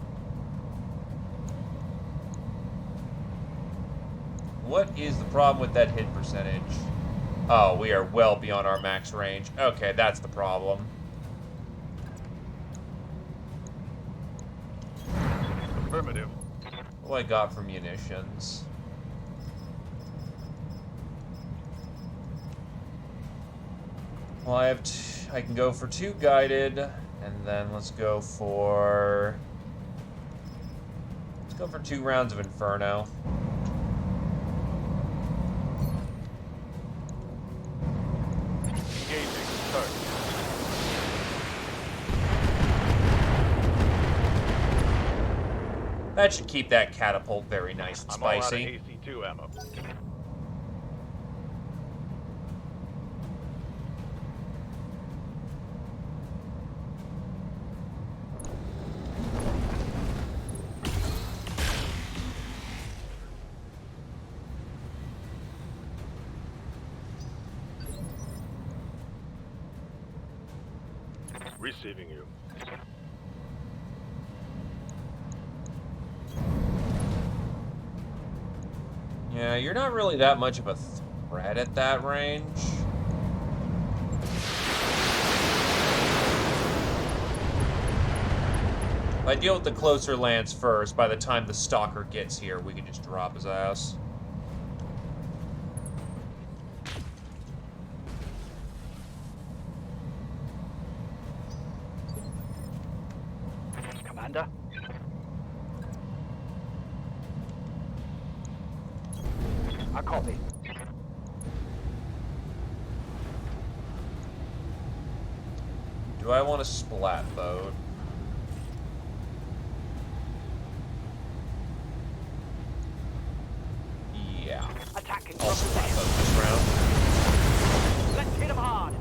What is the problem with that hit percentage? Oh, we are well beyond our max range. Okay, that's the problem. Affirmative. What do I got for munitions? Well, I can go for 2 guided. And then let's go for 2 rounds of Inferno. Engaging target. That should keep that catapult very nice and I'm all out of spicy. AC-2 ammo. Receiving you. Yeah, you're not really that much of a threat at that range. If I deal with the closer lance first, by the time the stalker gets here, we can just drop his ass. Commander? I copy. Do I want a splat boat? Yeah. Attacking I'll from splat the boat this round. Let's hit him hard.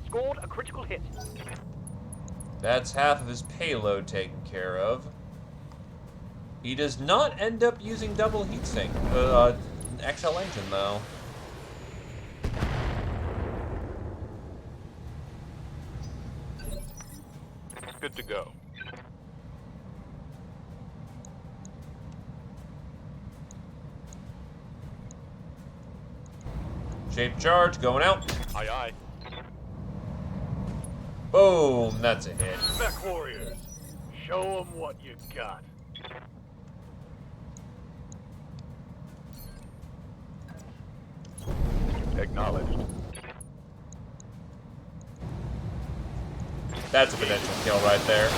Scored a critical hit. That's half of his payload taken care of. He does not end up using double heatsink. XL engine, though. Good to go. Shape charge, going out. Aye, aye. Boom, that's a hit. Mech warriors, show them what you got. Acknowledged. That's a potential kill right there.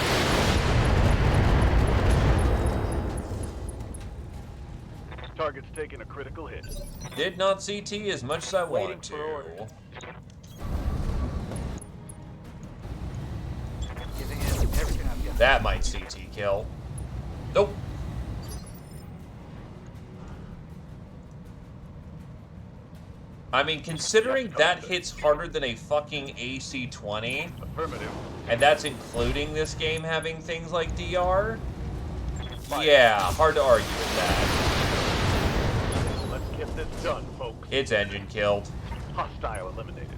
Target's taking a critical hit. Did not CT as much as I Waiting wanted for orders. to. Giving him everything I've got. That might CT kill. Nope. I mean, considering that hits harder than a fucking AC-20, Affirmative. and that's including this game having things like DR, yeah, hard to argue with that. Let's get this done, folks. It's engine killed. Hostile eliminated.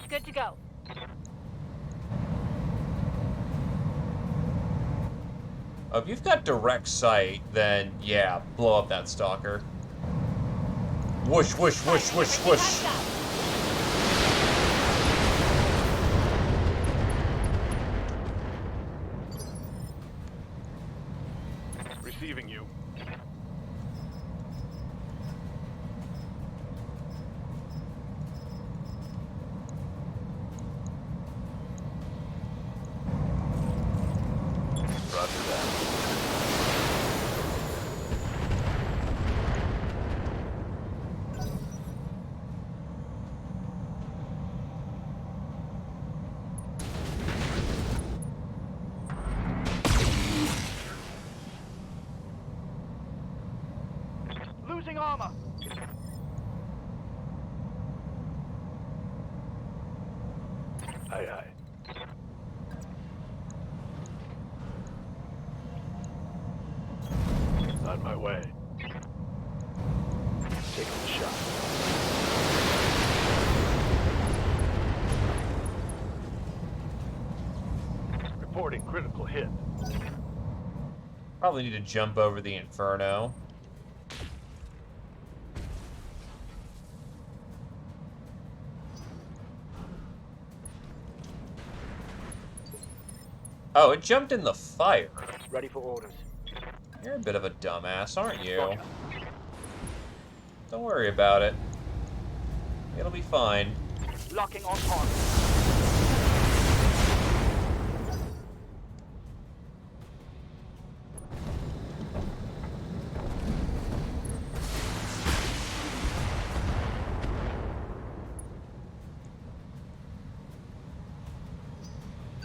Good to go. If you've got direct sight, then yeah, blow up that stalker. Whoosh, whoosh, whoosh, whoosh, whoosh. Receiving you. Roger that. Losing armor. Aye, aye. On my way. Taking the shot. Reporting critical hit. Probably need to jump over the Inferno. Oh, it jumped in the fire. Ready for orders. You're a bit of a dumbass, aren't you? Roger. Don't worry about it. It'll be fine. Locking on target.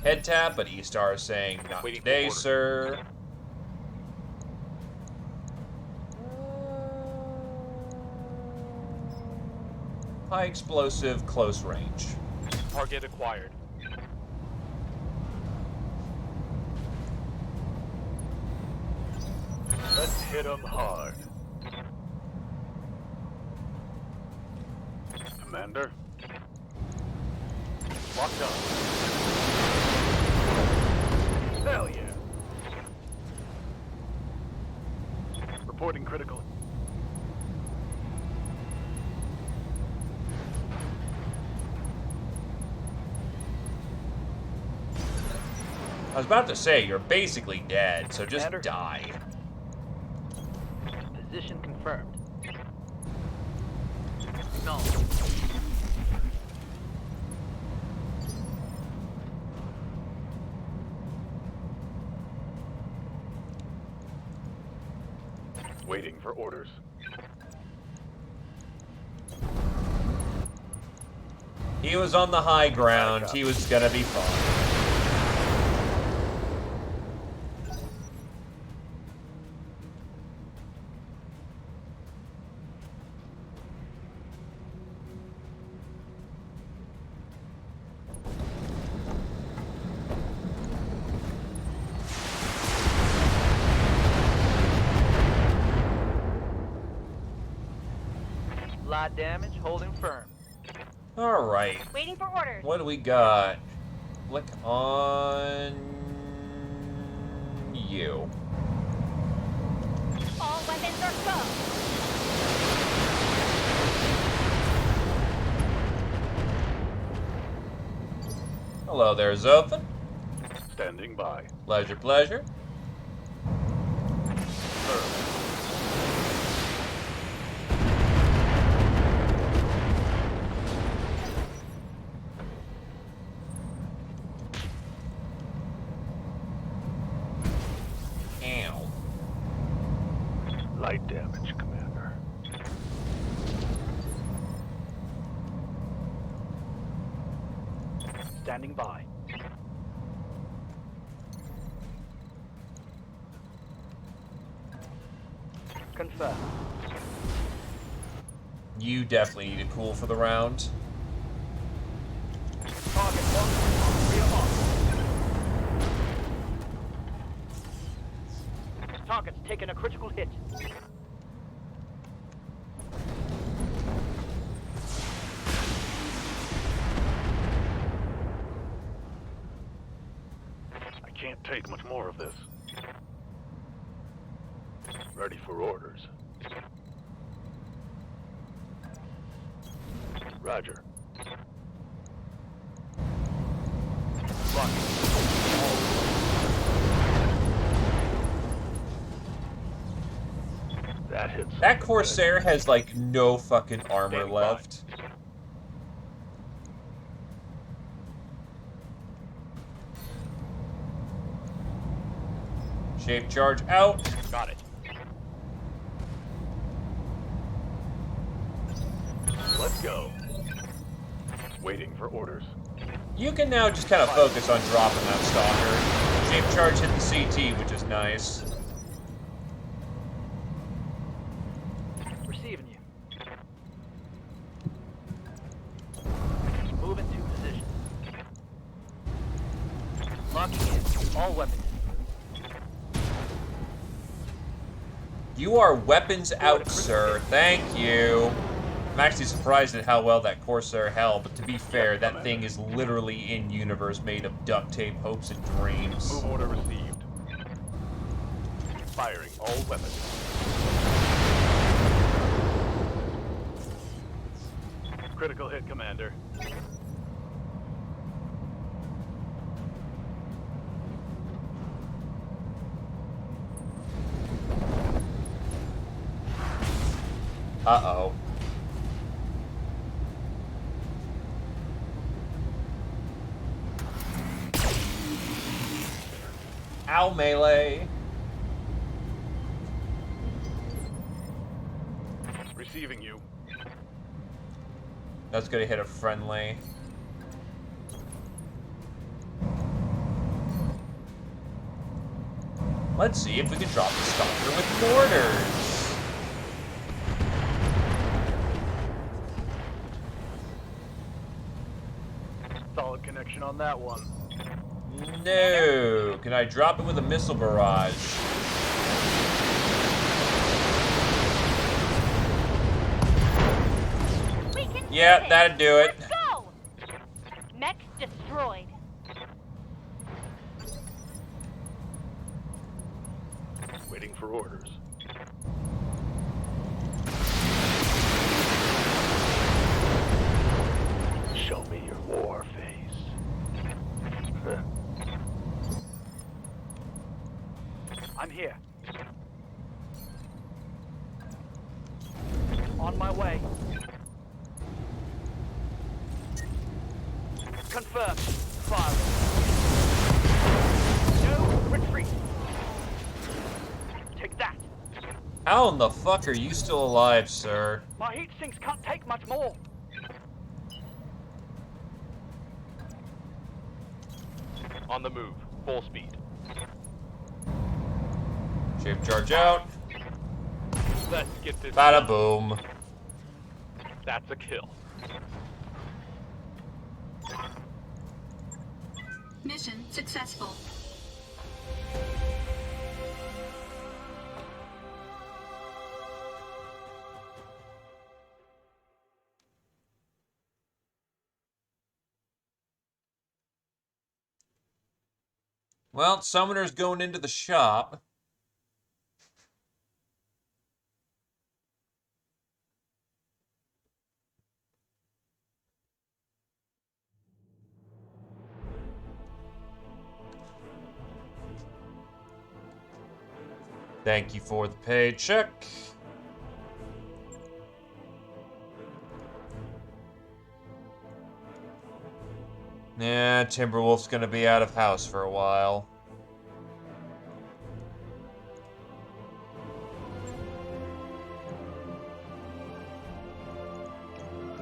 Head tap, but E-Star is saying, not Waiting for today, order. sir. High explosive, close range. Target acquired. Let's hit them hard. Commander. Locked on. Hell yeah. Reporting critical. I was about to say, you're basically dead, so just Commander? die. Position confirmed. No. Waiting for orders. He was on the high ground. He was gonna be fine. Light damage, holding firm. All right. Waiting for orders. What do we got? Click on you. All weapons are go. Hello there, Zothan. Standing by. Pleasure, pleasure. Sir. Ow. Light damage, Commander. Standing by. Confirm. You definitely need a cool for the round. Target one. Rear off. Target's taken a critical hit. I can't take much more of this. Ready for orders. Roger. That hits. That Corsair has like no fucking armor Stand by. left. Shape charge out. Got it. Let's go. Waiting for orders. You can now just kind of focus on dropping that stalker. Shape charge hit the CT, which is nice. Receiving you. Move into position. Locking in. All weapons. You are weapons out, sir. Thank you. I'm actually surprised at how well that Corsair held, but to be fair, that thing is literally in-universe made of duct tape, hopes, and dreams. Move order received. Firing all weapons. Critical hit, Commander. Uh-oh. Ow, melee. Receiving you. That's gonna hit a friendly. Let's see if we can drop the Stalker with mortars. Solid connection on that one. No. Can I drop it with a missile barrage? We can do Yeah, this. that'd do it. Let's go! Mech destroyed. Waiting for orders. Show me your war face. I'm here. On my way. Confirmed. Fire. No retreat. Take that. How in the fuck are you still alive, sir? My heat sinks can't take much more. On the move. Full speed. Shape charge out. Let's get this. Bada boom. That's a kill. Mission successful. Well, Summoner's going into the shop. Thank you for the paycheck. Yeah, Timberwolf's gonna be out of house for a while.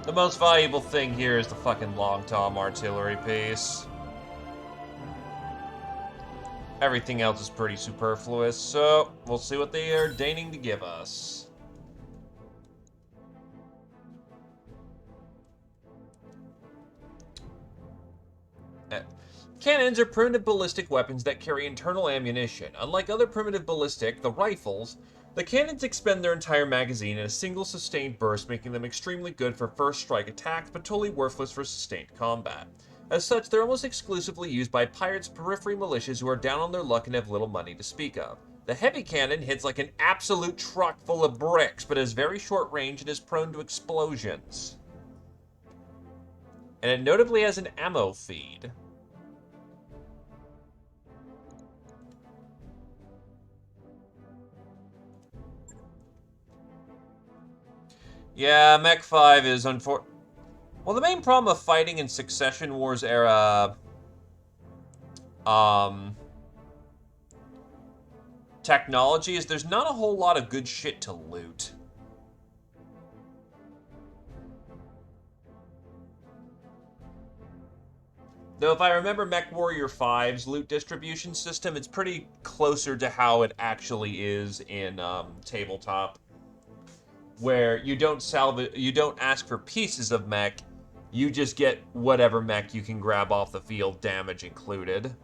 The most valuable thing here is the fucking Long Tom artillery piece. Everything else is pretty superfluous, so we'll see what they are deigning to give us. Cannons are primitive ballistic weapons that carry internal ammunition. Unlike other primitive ballistic, the rifles, the cannons expend their entire magazine in a single sustained burst, making them extremely good for first strike attacks, but totally worthless for sustained combat. As such, they're almost exclusively used by pirates' periphery militias who are down on their luck and have little money to speak of. The heavy cannon hits like an absolute truck full of bricks, but has very short range and is prone to explosions. And it notably has an ammo feed. Yeah, Mech 5 is unfortunate. Well, the main problem of fighting in Succession Wars era technology is there's not a whole lot of good shit to loot. Though if I remember Mech Warrior 5's loot distribution system, it's pretty closer to how it actually is in tabletop, where you don't ask for pieces of mech, you just get whatever mech you can grab off the field, damage included.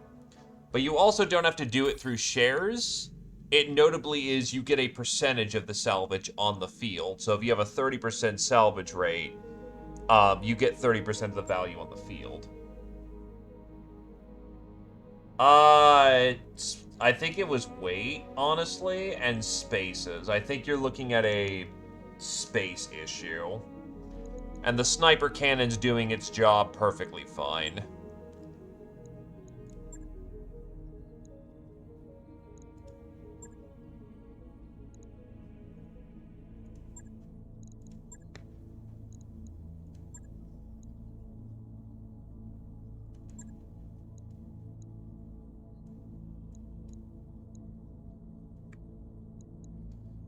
But you also don't have to do it through shares. it notably is you get a percentage of the salvage on the field. So if you have a 30% salvage rate, you get 30% of the value on the field. I think it was weight, honestly, and spaces. I think you're looking at a space issue. And the sniper cannon's doing its job perfectly fine.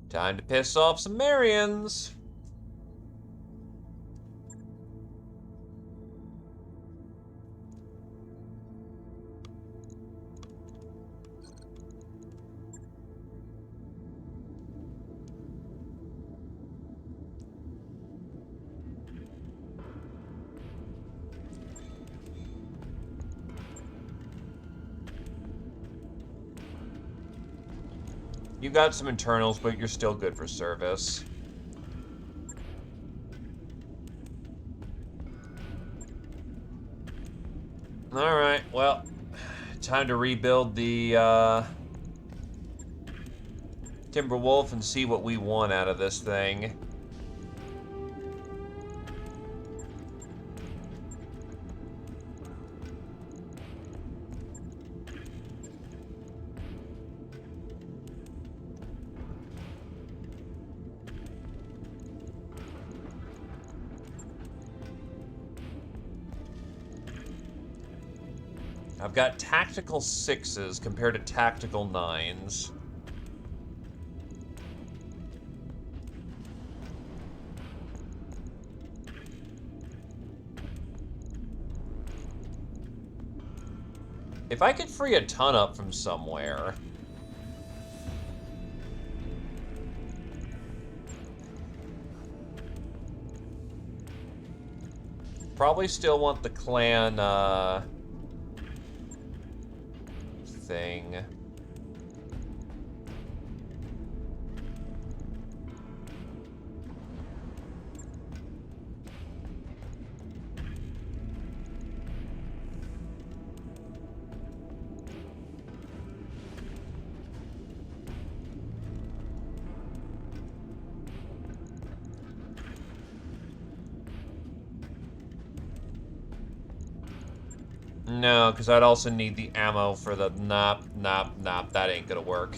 Time to piss off some Marians. You got some internals, but you're still good for service. Alright, well, time to rebuild the Timberwolf and see what we want out of this thing. I've got tactical 6s compared to tactical 9s. If I could free a ton up from somewhere... Probably still want the clan, thing. No, because I'd also need the ammo for the... Nah, that ain't gonna work.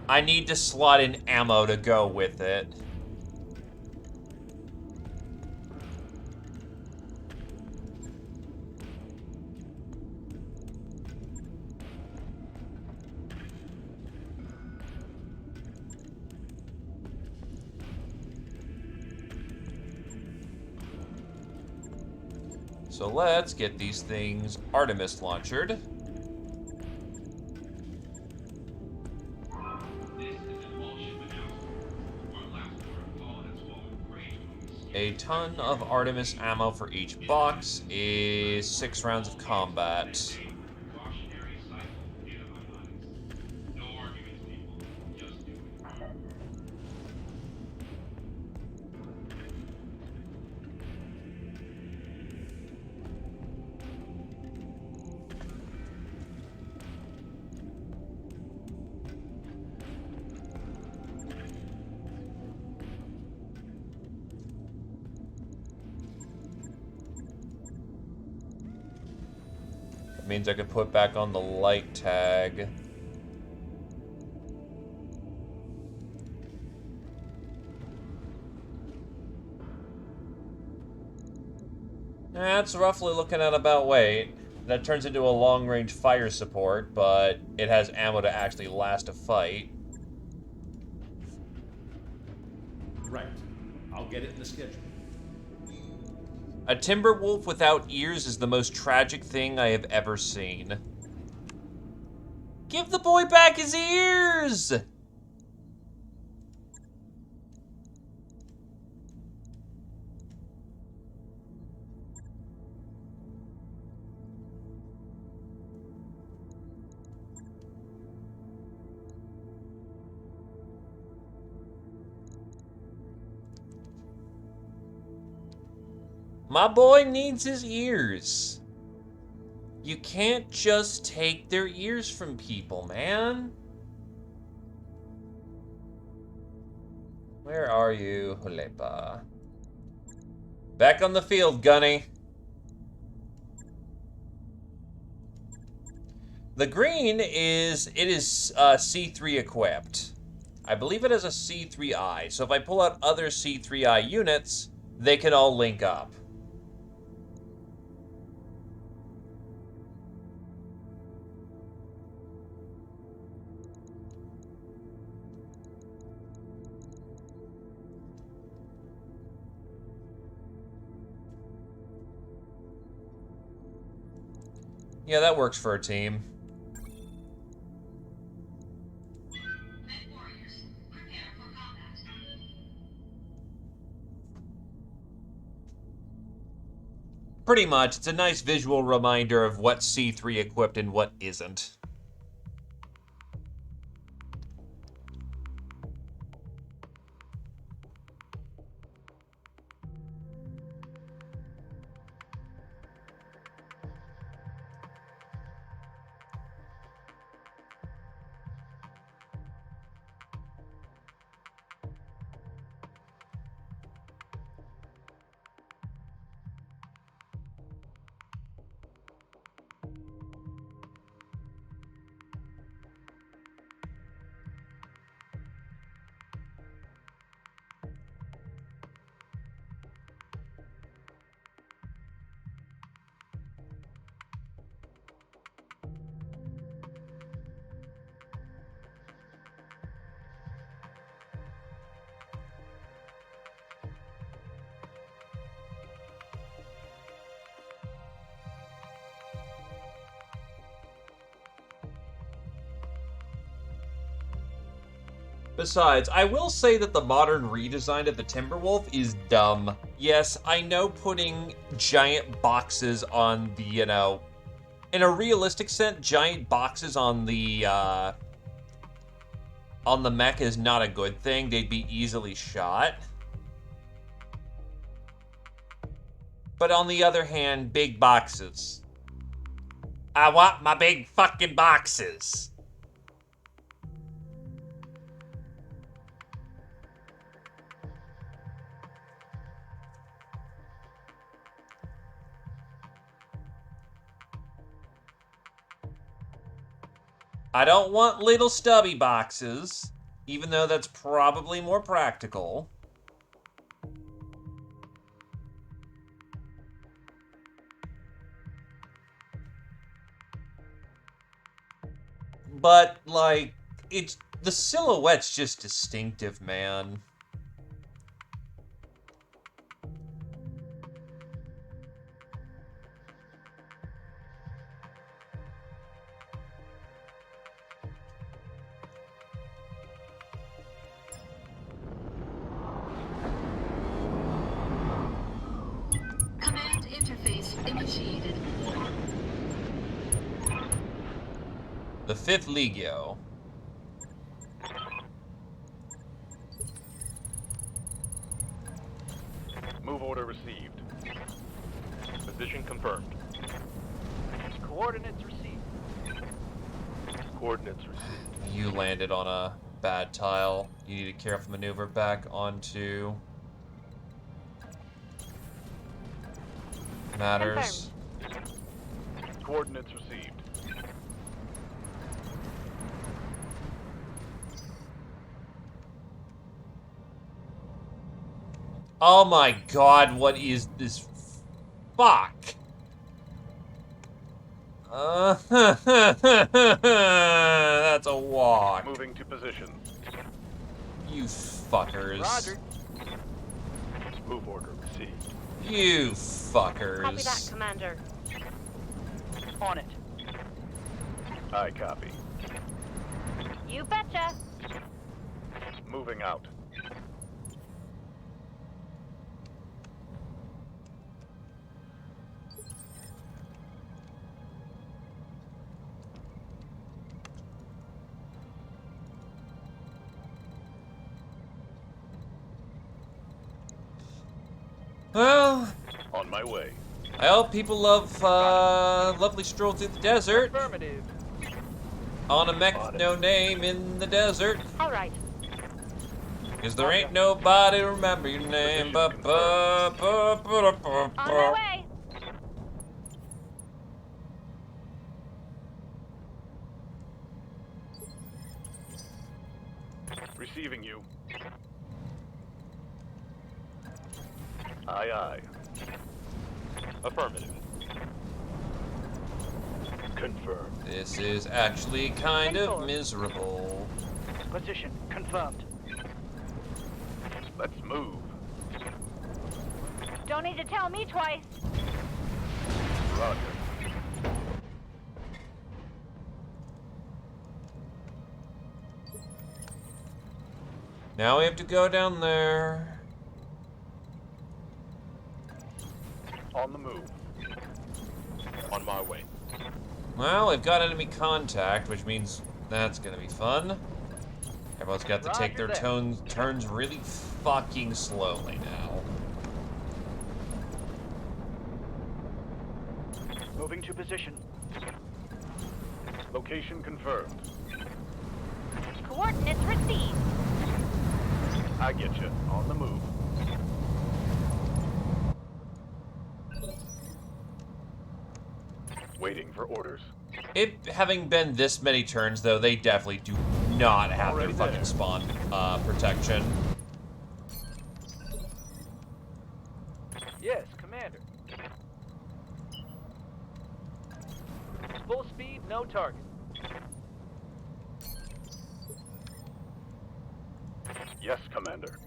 I need to slot in ammo to go with it. So let's get these things Artemis launchered. A ton of Artemis ammo for each box is 6 rounds of combat. Means I could put back on the light tag. That's roughly looking at about weight. That turns into a long-range fire support, but it has ammo to actually last a fight. Right. I'll get it in the schedule. A Timberwolf without ears is the most tragic thing I have ever seen. Give the boy back his ears! My boy needs his ears. You can't just take their ears from people, man. Where are you, Hulepa? Back on the field, Gunny. The green is, C3 equipped. I believe it has a C3I, so if I pull out other C3I units, they can all link up. Yeah, that works for a team. Men warriors, prepare for combat. Pretty much, it's a nice visual reminder of what's C3 equipped and what isn't. Besides, I will say that the modern redesign of the Timberwolf is dumb. Yes, I know putting giant boxes on the, in a realistic sense, giant boxes on the mech is not a good thing. They'd be easily shot. But on the other hand, big boxes. I want my big fucking boxes. I don't want little stubby boxes, even though that's probably more practical. But, like, the silhouette's just distinctive, man. Command interface initiated. The 5th Legio. Move order received. Position confirmed. Coordinates received. Coordinates received. You landed on a bad tile. You need a careful maneuver back onto matters. Coordinates received. Oh my god, what is this? Fuck. That's a walk. Moving to position. You fuckers. Roger. Move order received. You fuckers. Copy that, Commander. On it. I copy. You betcha. Moving out. Well, On On my way. I hope people love lovely stroll through the desert Affirmative. on a mech with no name in the desert. All right. Cause there ain't nobody remember your name. Position On my way. Receiving you. Aye, aye. Affirmative. Confirmed. This is actually kind of miserable. Position confirmed. Let's move. Don't need to tell me twice. Roger. Now we have to go down there. On the move. On my way. Well, we've got enemy contact, which means that's gonna be fun. Everyone's got to take their turns really fucking slowly now. Moving to position. Location confirmed. Coordinates received. I get you. On the move. Waiting for orders. It having been this many turns, though, they definitely do not have Already their fucking there. spawn protection. Yes, Commander. Full speed, no target. Yes, Commander.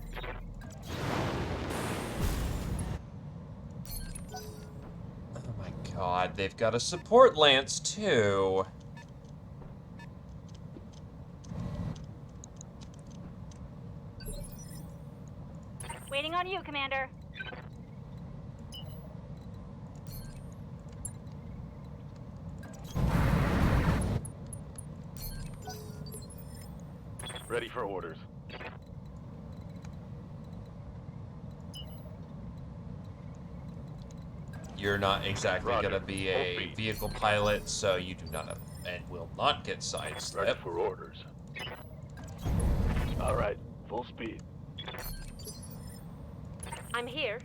Oh my god, they've got a support lance, too. Waiting on you, Commander. Ready for orders. You're not exactly Roger. gonna be Full a speed. vehicle pilot, so you do not have, and will not get Ready sidestep. for orders. All right. Full speed. I'm here.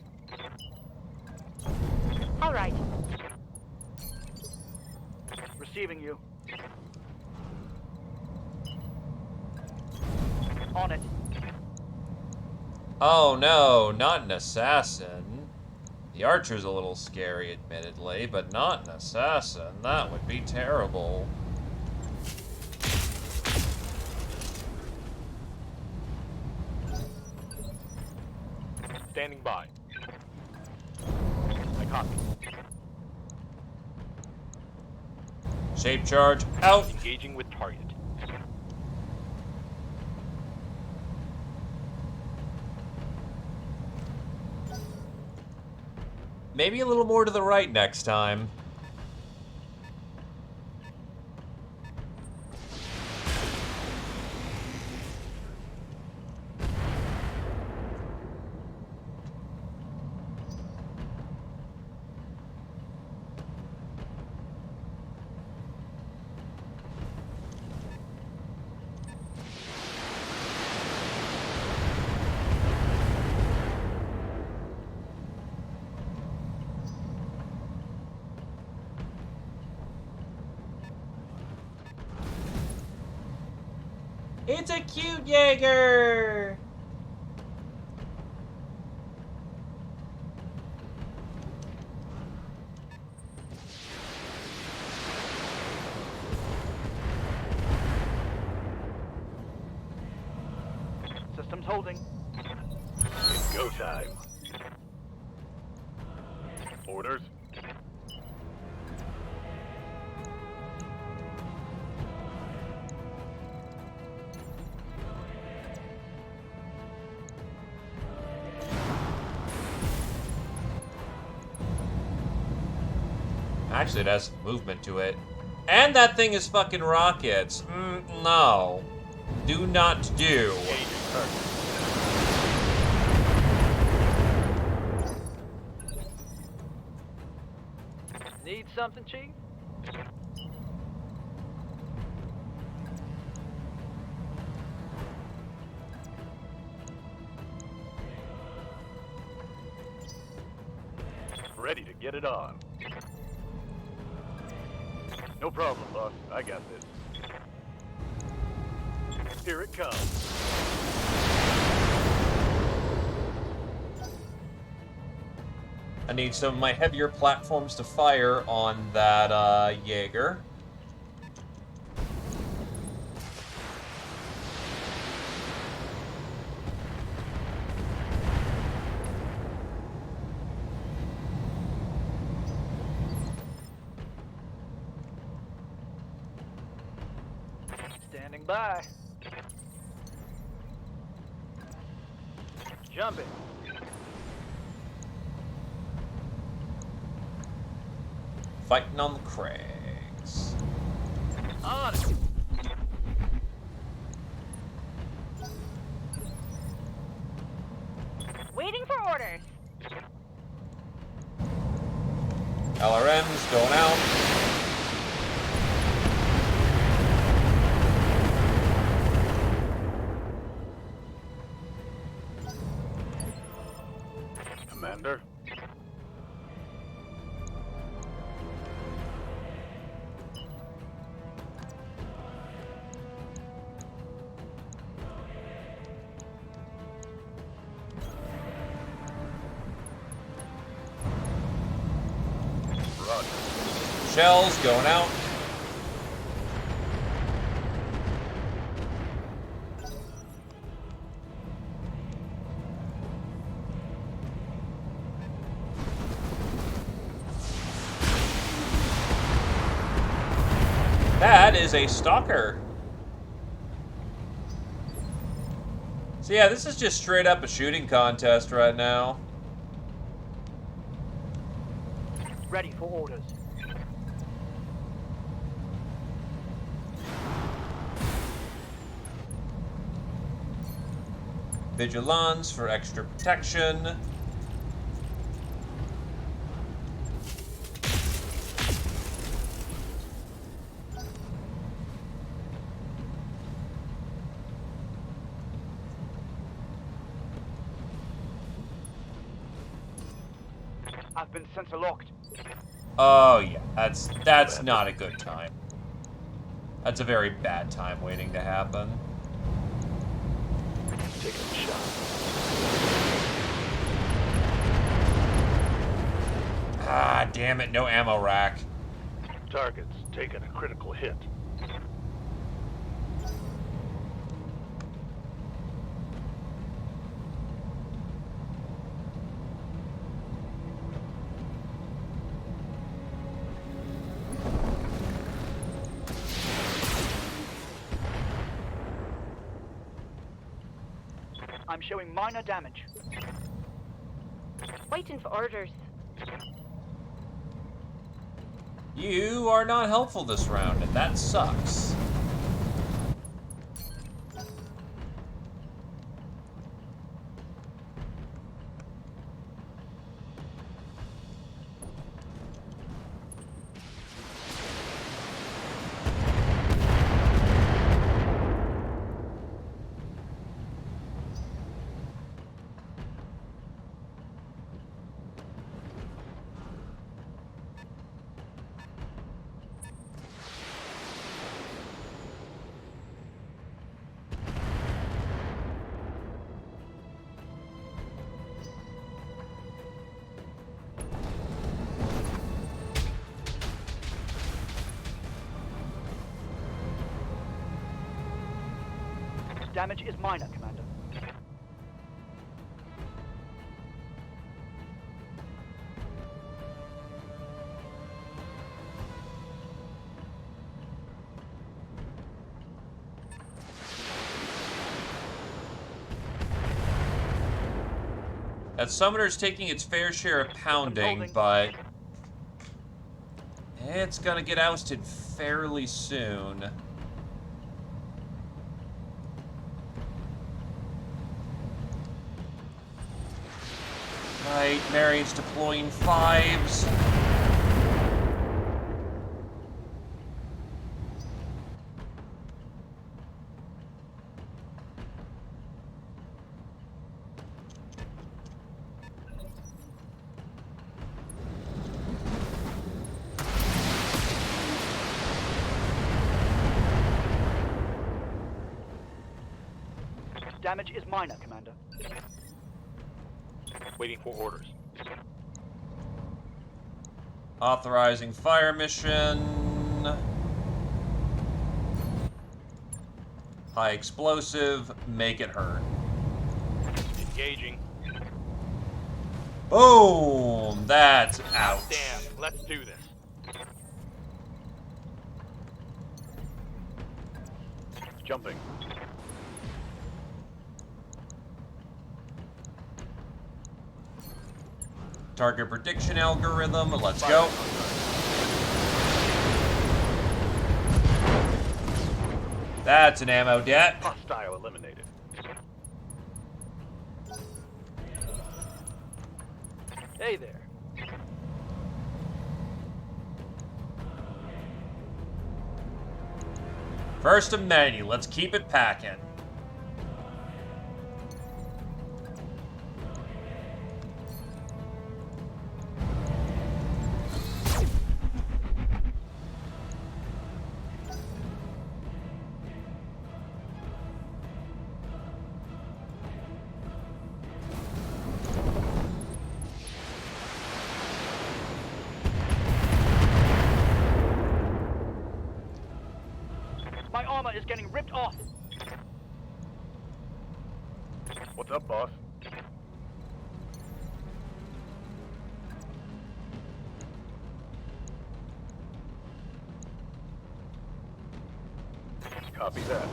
All right. Receiving you. On it. Oh no, not an assassin. The archer's a little scary, admittedly, but not an assassin. That would be terrible. Standing by. I copy. Shape charge out. Engaging with target. Maybe a little more to the right next time. It's a cute Jaeger! Systems holding. It's go time. Orders. Actually, it has some movement to it. And that thing is fucking rockets. No. Do not do. Engaging target. Need something, Chief? Ready to get it on. No problem, boss. I got this. Here it comes. I need some of my heavier platforms to fire on that, Jaeger. Standing by. Jumping. Fighting on the crags. On it. Waiting for orders. LRM's going out. Commander. Roger. Shells going out. That is a stalker. So yeah, this is just straight up a shooting contest right now. Ready for orders. Vigilance for extra protection. I've been sensor locked. Oh yeah, that's not a good time. That's a very bad time waiting to happen. Taking a shot. Ah, damn it, no ammo rack. Target's taking a critical hit. I'm showing minor damage. Waiting for orders. You are not helpful this round, and that sucks. Damage is minor, Commander. That summoner's taking its fair share of pounding, but it's gonna get ousted fairly soon. Right, Marion's deploying fives. Damage is minor, Commander. Waiting for orders. Authorizing fire mission. High explosive. Make it hurt. Engaging. Boom! That's ouch. Damn, let's do this. Jumping. Target prediction algorithm. Let's go. That's an ammo debt. Hostile eliminated. Hey there. First of many. Let's keep it packing. My armor is getting ripped off. What's up, boss? Copy that.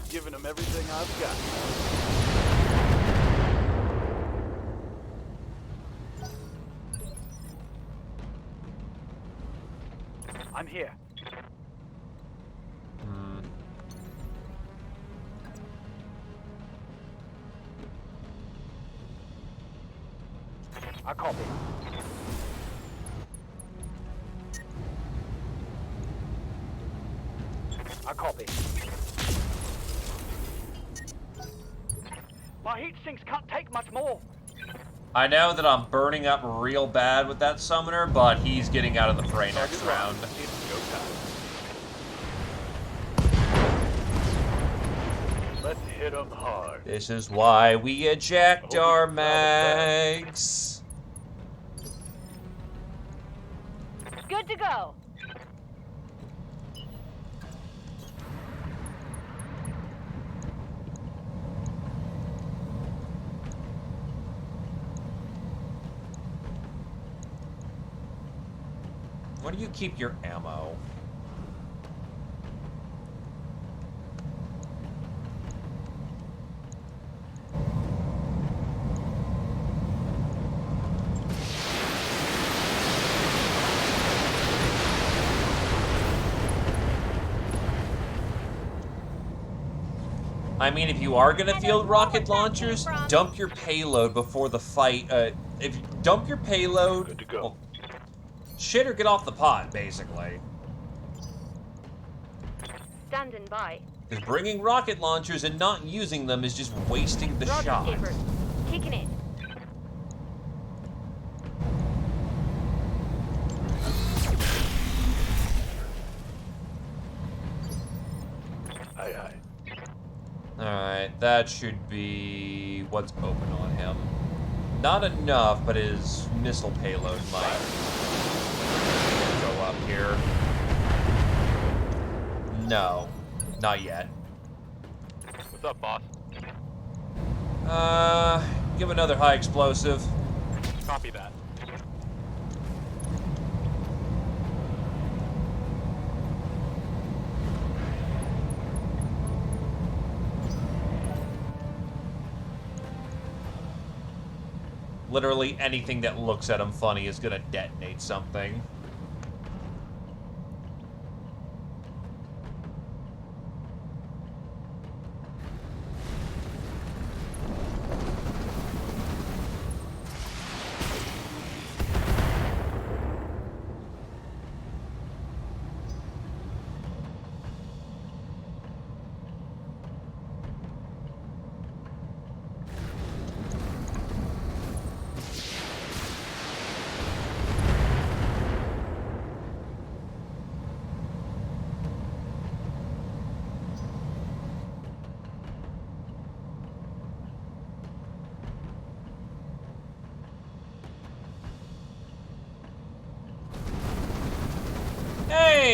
Giving him everything I've got. I'm here. I copy. I copy. My heat sinks can't take much more. I know that I'm burning up real bad with that summoner, but he's getting out of the fray next round. It's go time. Let's hit him hard. This is why we eject our mags. Good to go. Where do you keep your ammo? I mean, if you are gonna field rocket launchers, dump your payload before the fight. If you dump your payload, Good to go. well, shit or get off the pot, basically. Standing by. Because bringing rocket launchers and not using them is just wasting the Roger, shot. Skipper. Kicking in. Aye, aye. Alright, that should be what's open on him. Not enough, but his missile payload might go up here. No, not yet. What's up, boss? Give another high explosive. Copy that. Literally anything that looks at him funny is gonna detonate something.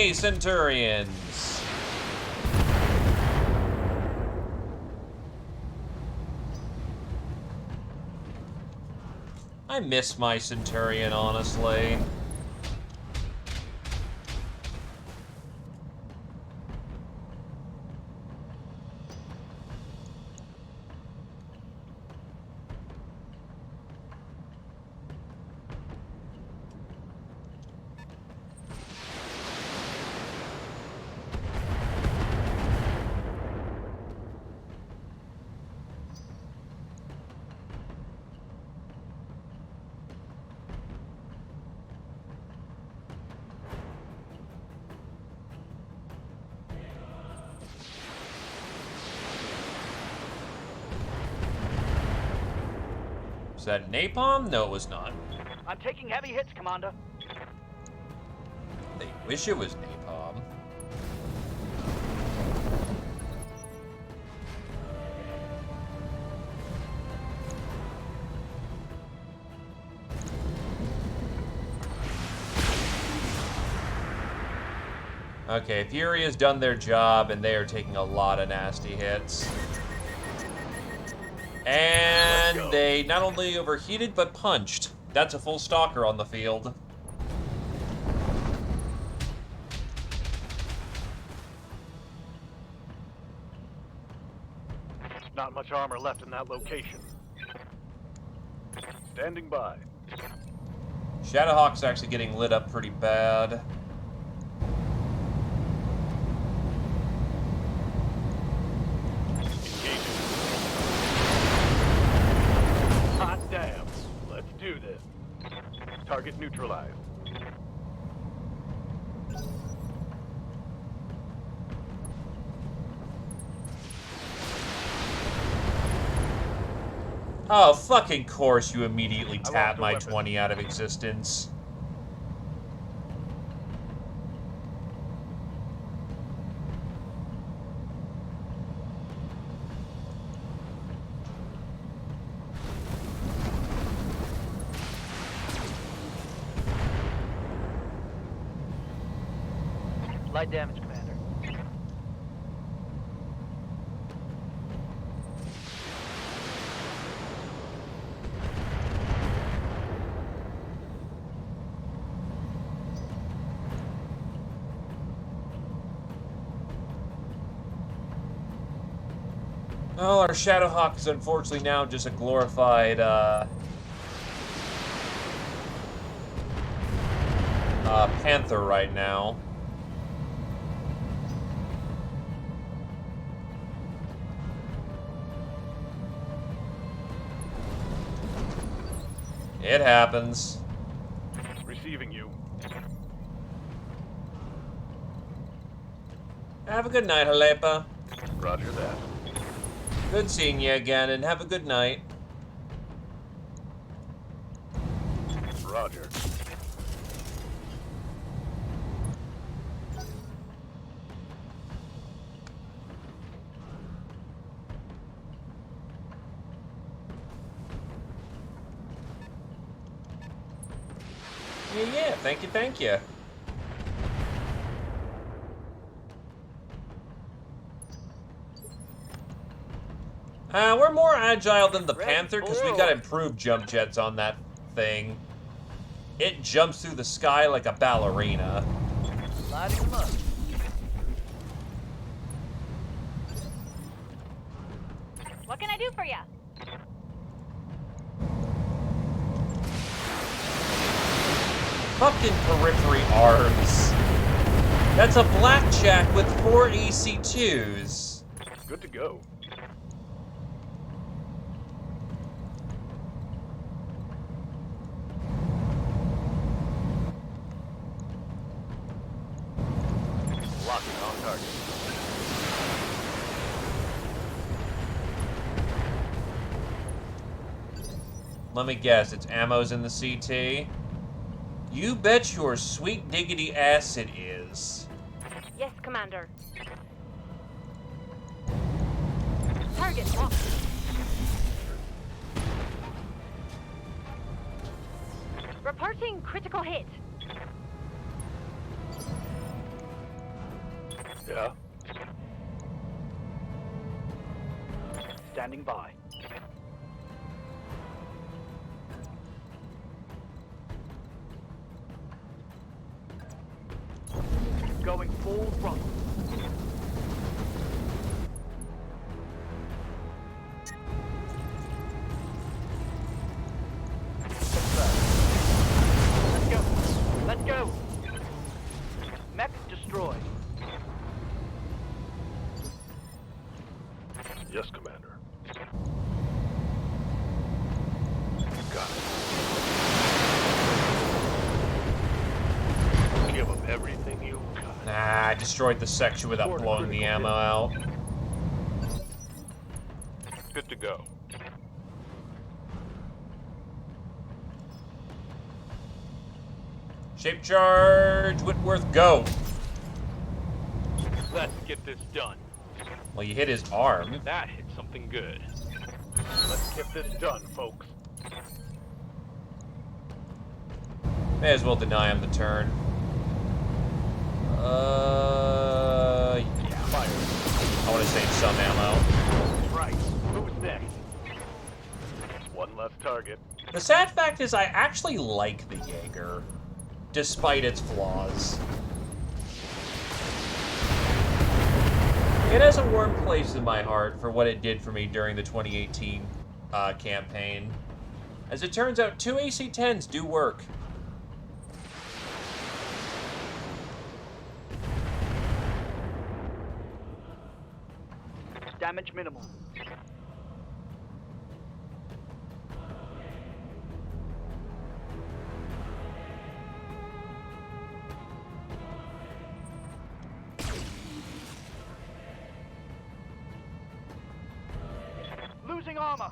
Hey, Centurions! I miss my Centurion, honestly. Was that napalm? No, it was not. I'm taking heavy hits, Commander. They wish it was napalm. Okay, Fury has done their job, and they are taking a lot of nasty hits. And they not only overheated, but punched. That's a full stalker on the field. Not much armor left in that location. Standing by. Shadowhawk's actually getting lit up pretty bad. Hot damn. Let's do this. Target neutralized. Oh, fucking course you immediately I tap lost a my weapon. 20 out of existence. Light damage, Commander. Well, our Shadowhawk is unfortunately now just a glorified, Panther right now. It happens. Receiving you. Have a good night, Halepa. Roger that. Good seeing you again, and have a good night. Roger. Yeah, thank you, thank you. We're more agile than the Ready Panther because for we got improved jump jets on that thing. It jumps through the sky like a ballerina. Lighting them up. What can I do for you? Fucking periphery arms. That's a blackjack with 4 AC2s. Good to go. Locking on target. Let me guess, it's ammo's in the CT? You bet your sweet diggity ass it is. Yes, Commander. Target locked. Reporting critical hit. Yeah? Standing by. Going full throttle. Let's go. Let's go. Mech destroyed. Yes, Commander. Got it. Give them everything you got. Nah, I destroyed the section without blowing the ammo out. Good to go. Shape charge, Whitworth, go! Let's get this done. Well, you hit his arm. That hit something good. Let's get this done, folks. May as well deny him the turn. Yeah. Fire. I want to save some ammo. Right. Who's next? One less target. The sad fact is I actually like the Jaeger, despite its flaws. It has a warm place in my heart for what it did for me during the 2018 campaign. As it turns out, 2 AC-10s do work. Damage minimal. Losing armor.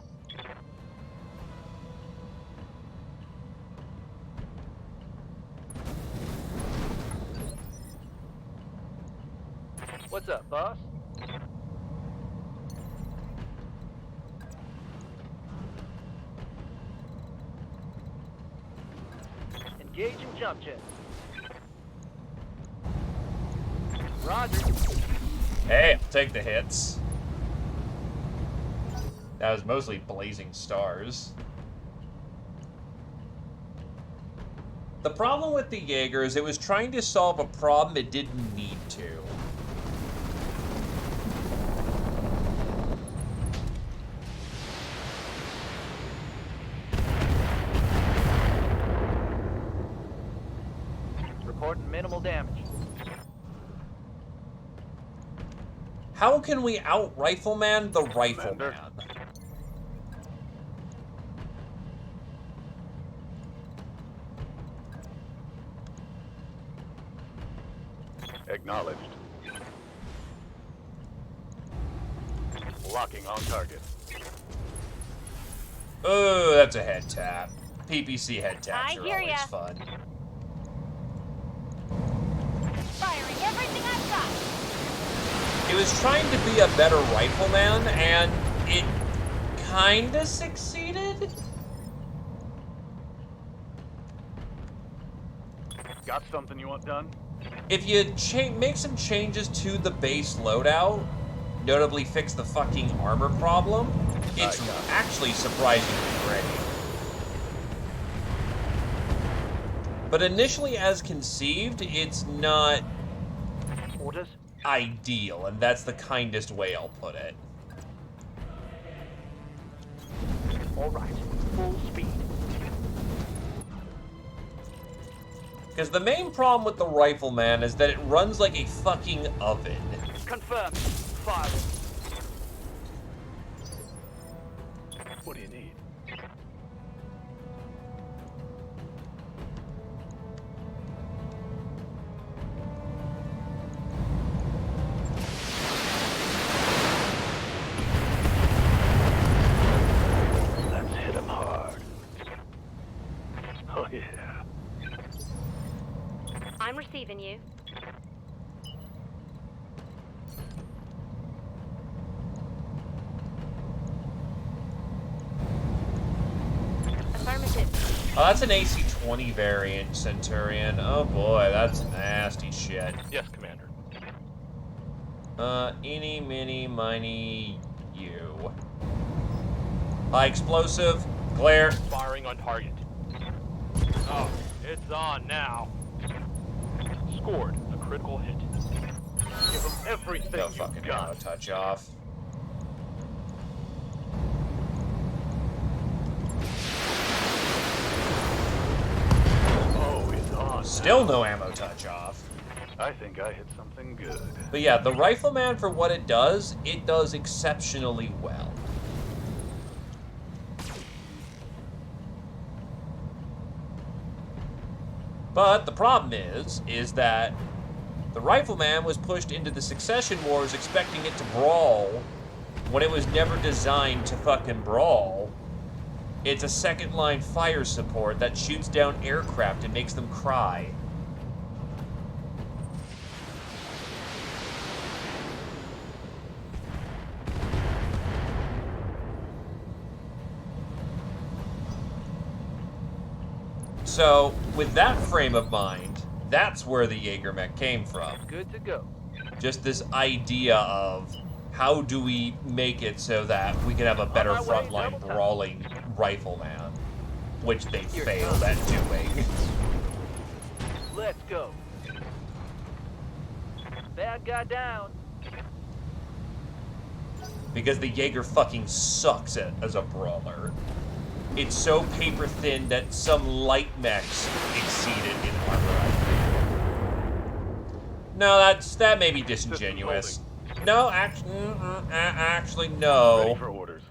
What's up, boss? Engage and jump jet. Roger. Hey, I'll take the hits. That was mostly blazing stars. The problem with the Jaeger is it was trying to solve a problem it didn't need to. Reporting minimal damage. How can we out-rifleman the rifleman? Acknowledged. Locking on target. Oh, that's a head tap. PPC head taps I are hear always ya. fun. Firing everything I've got. It was trying to be a better rifleman, and it kinda succeeded? Got something you want done? If you make some changes to the base loadout, notably fix the fucking armor problem, it's actually surprisingly great. But initially as conceived, it's not Orders. ideal, and that's the kindest way I'll put it. All right. Full speed. Because the main problem with the rifleman is that it runs like a fucking oven. Confirmed. Fire. What do you need? Let's hit him hard. Oh yeah. I'm receiving you. Affirmative. Oh, that's an AC-20 variant, Centurion. Oh boy, that's nasty shit. Yes, Commander. Eeny, miny, miny, you. High explosive, glare. Firing on target. Oh, it's on now. Scored a critical hit. Give them everything No you fucking got. ammo touch off. Oh, it's on. Still now. no ammo touch off. I think I hit something good. But yeah, the Rifleman, for what it does exceptionally well. But the problem is that the Rifleman was pushed into the Succession Wars expecting it to brawl when it was never designed to fucking brawl. It's a second-line fire support that shoots down aircraft and makes them cry. So, with that frame of mind, that's where the Jaeger mech came from. Good to go. Just this idea of how do we make it so that we can have a better my way, frontline double time. brawling rifleman, which they Here failed at doing. Let's go. Bad guy down. Because the Jaeger fucking sucks as a brawler. It's so paper thin that some light mechs exceed it in armor, I think. No, that may be disingenuous. No, actually, no. Ready for orders.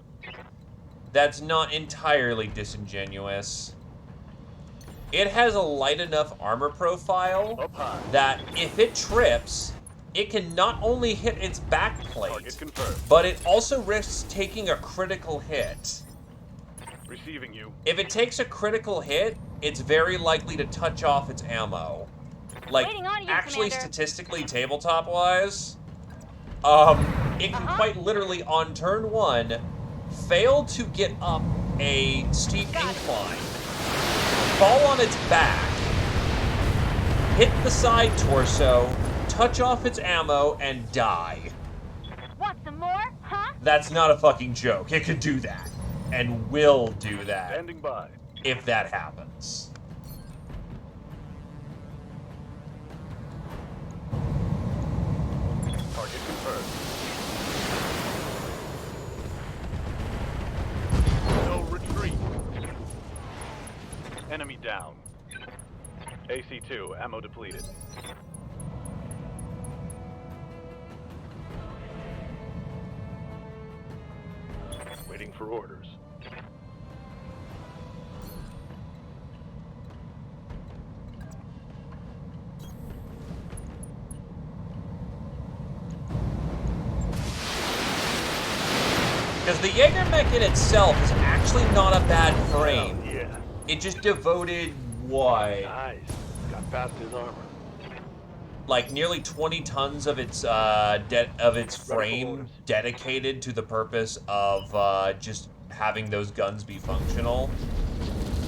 That's not entirely disingenuous. It has a light enough armor profile Up high. that if it trips, it can not only hit its back plate, Target confirmed. but it also risks taking a critical hit. Receiving you. If it takes a critical hit, it's very likely to touch off its ammo. Like, Waiting on you, actually, Commander. statistically, tabletop-wise, it can quite literally, on turn 1, fail to get up a steep incline, fall on its back, hit the side torso, touch off its ammo, and die. Want some more? Huh? That's not a fucking joke. It could do that. And will do that Standing by. if that happens. Target confirmed. No retreat. Enemy down. AC-2, ammo depleted. Waiting for orders. Because the Jaeger mech in itself is actually not a bad frame. Oh, yeah. It just devoted, what? Nice. Got past his armor. Like nearly 20 tons of its frame dedicated to the purpose of just having those guns be functional.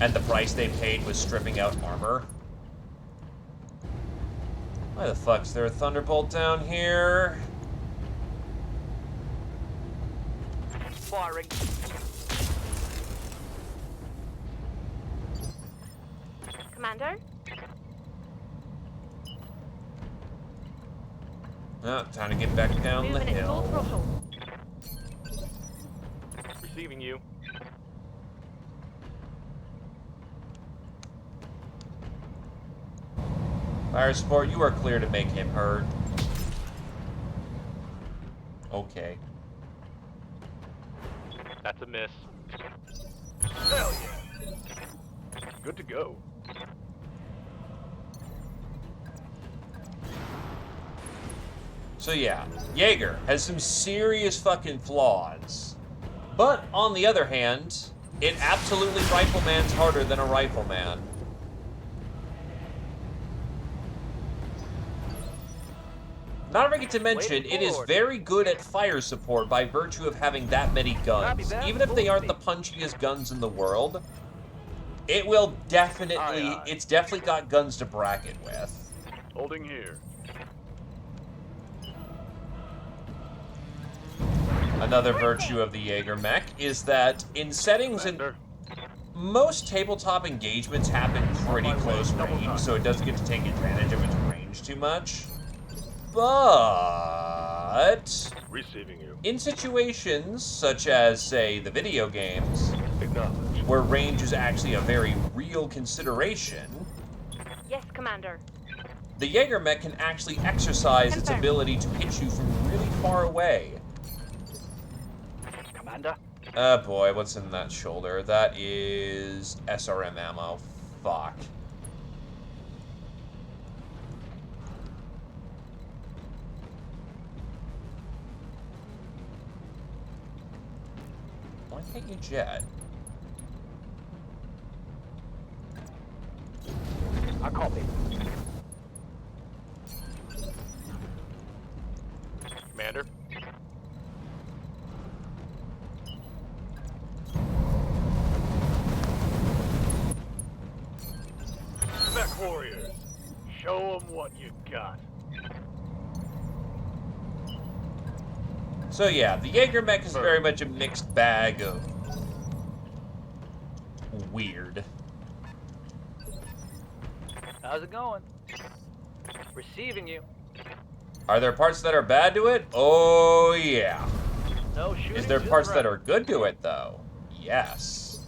And the price they paid was stripping out armor. Why the fuck's there a Thunderbolt down here? Firing. Commander? Oh, time to get back down the Moving at full hill. throttle. Receiving you. Fire support, you are clear to make him hurt. Okay. That's a miss. Hell yeah. Good to go. So yeah, Jaeger has some serious fucking flaws. But on the other hand, it absolutely riflemans harder than a rifleman. Not forget to mention, it is very good at fire support by virtue of having that many guns. Even if they aren't the punchiest guns in the world, it will definitely, it's definitely got guns to bracket with. Holding here. Another virtue of the Jaeger mech is that in settings in most tabletop engagements happen pretty close range, so it doesn't get to take advantage of its range too much. But Receiving you. in situations such as, say, the video games, Acknowledge. where range is actually a very real consideration, Yes, Commander. the Jaeger mech can actually exercise its ability to hit you from really far away. Commander? Boy, what's in that shoulder? That is SRM ammo. Fuck. Why can't you jet? I copy. Commander. Mech warriors, show them what you got. So yeah, the Jaeger mech is very much a mixed bag of weird. How's it going? Receiving you. Are there parts that are bad to it? Oh yeah. No shooting. Is there just parts right. that are good to it though? Yes.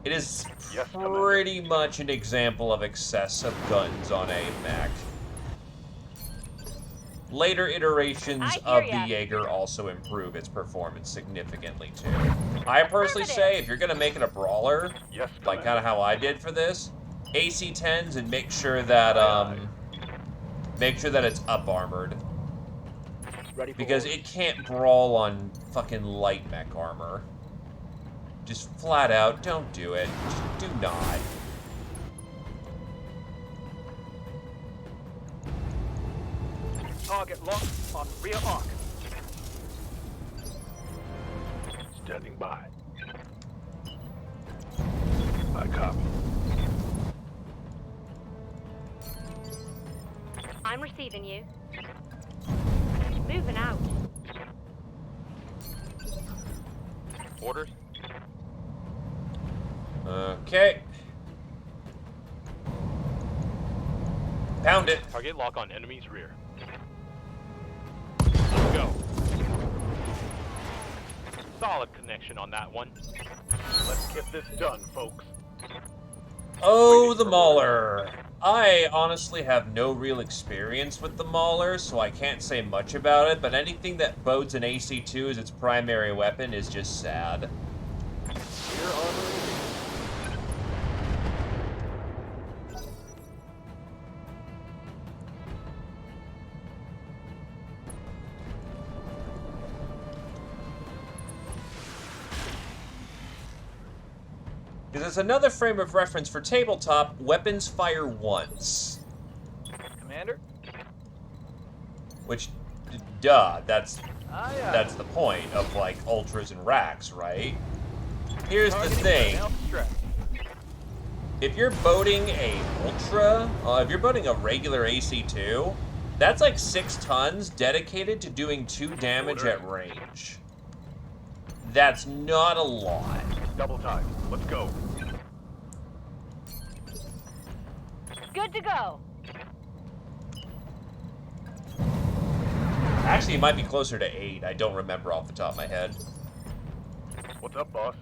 It is Yes, pretty much an example of excess of guns on a mech. Later iterations of the Jaeger also improve its performance significantly too. I personally say if you're gonna make it a brawler, Yes, like kind of how I did for this, AC-10s and make sure that it's up armored. Ready for Because orders. it can't brawl on fucking light mech armor. Just flat out, don't do it. Just do not. Target locked on rear arc. Standing by. I copy. I'm receiving you. Moving out. Orders. Okay. Pound it. Target lock on enemy's rear. Let's go. Solid connection on that one. Let's get this done, folks. Oh, the Mauler. I honestly have no real experience with the Mauler, so I can't say much about it, but anything that bodes an AC-2 as its primary weapon is just sad. Because as another frame of reference for tabletop, weapons fire once. Commander? Which, duh, that's Aye. the point of, like, ultras and racks, right? Here's the Targeting thing. personnel stress. If you're boating a ultra, if you're boating a regular AC-2, that's like 6 tons dedicated to doing 2 damage at range. That's not a lot. Double time. Let's go. Good to go. Actually, it might be closer to 8. I don't remember off the top of my head. What's up, boss?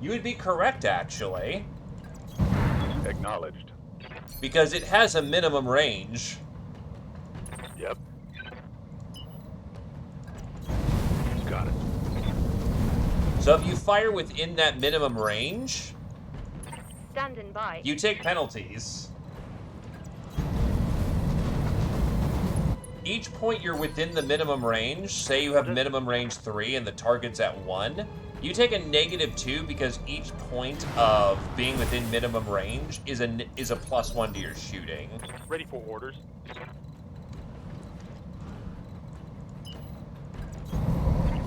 You would be correct, actually, Acknowledged. because it has a minimum range. Yep. Got it. So if you fire within that minimum range, Standing by. you take penalties. Each point you're within the minimum range, say you have minimum range 3 and the target's at 1, you take a -2 because each point of being within minimum range is a +1 to your shooting. Ready for orders.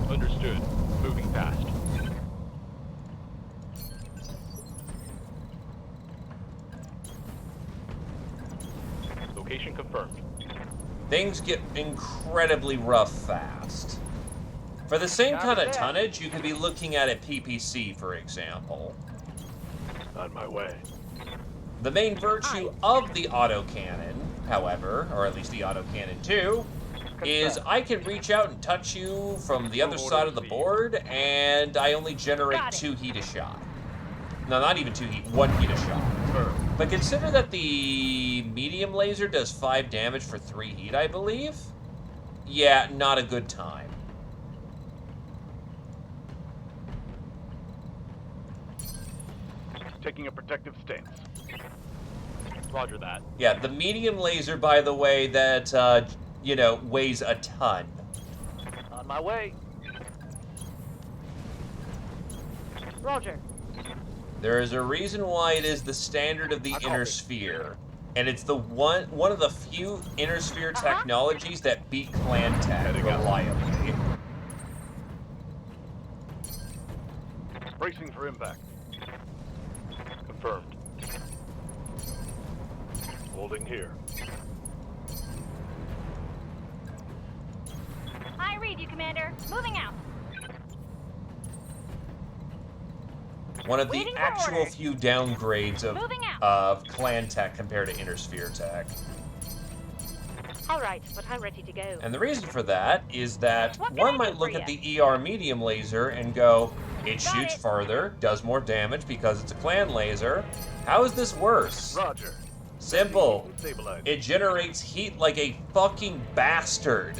Understood. Moving fast. Location Mission confirmed. Things get incredibly rough fast. For the same kind of Copy that. tonnage, you could be looking at a PPC, for example. On my way. The main virtue of the autocannon, however, or at least the autocannon 2, is I can reach out and touch you from the other side of the board, and I only generate Got it. 2 heat a shot. No, not even 2 heat, 1 heat a shot. But consider that the medium laser does 5 damage for 3 heat, I believe? Yeah, not a good time. Taking a protective stance. Roger that. Yeah, the medium laser, by the way, that, you know, weighs a ton. On my way. Roger. There is a reason why it is the standard of the inner sphere. And it's the one of the few inner sphere technologies that beat clan tech reliably. Bracing for impact. Confirmed. Holding here. I read you, Commander. Moving out. One of the Waiting for actual orders. few downgrades Moving out. of clan tech compared to inner sphere tech. All right, but I'm ready to go. And the reason for that is that What can one I might do look for at ya? the ER medium laser and go, it Got shoots it. farther, does more damage because it's a clan laser. How is this worse? Roger. Simple. Stabilize. It generates heat like a fucking bastard.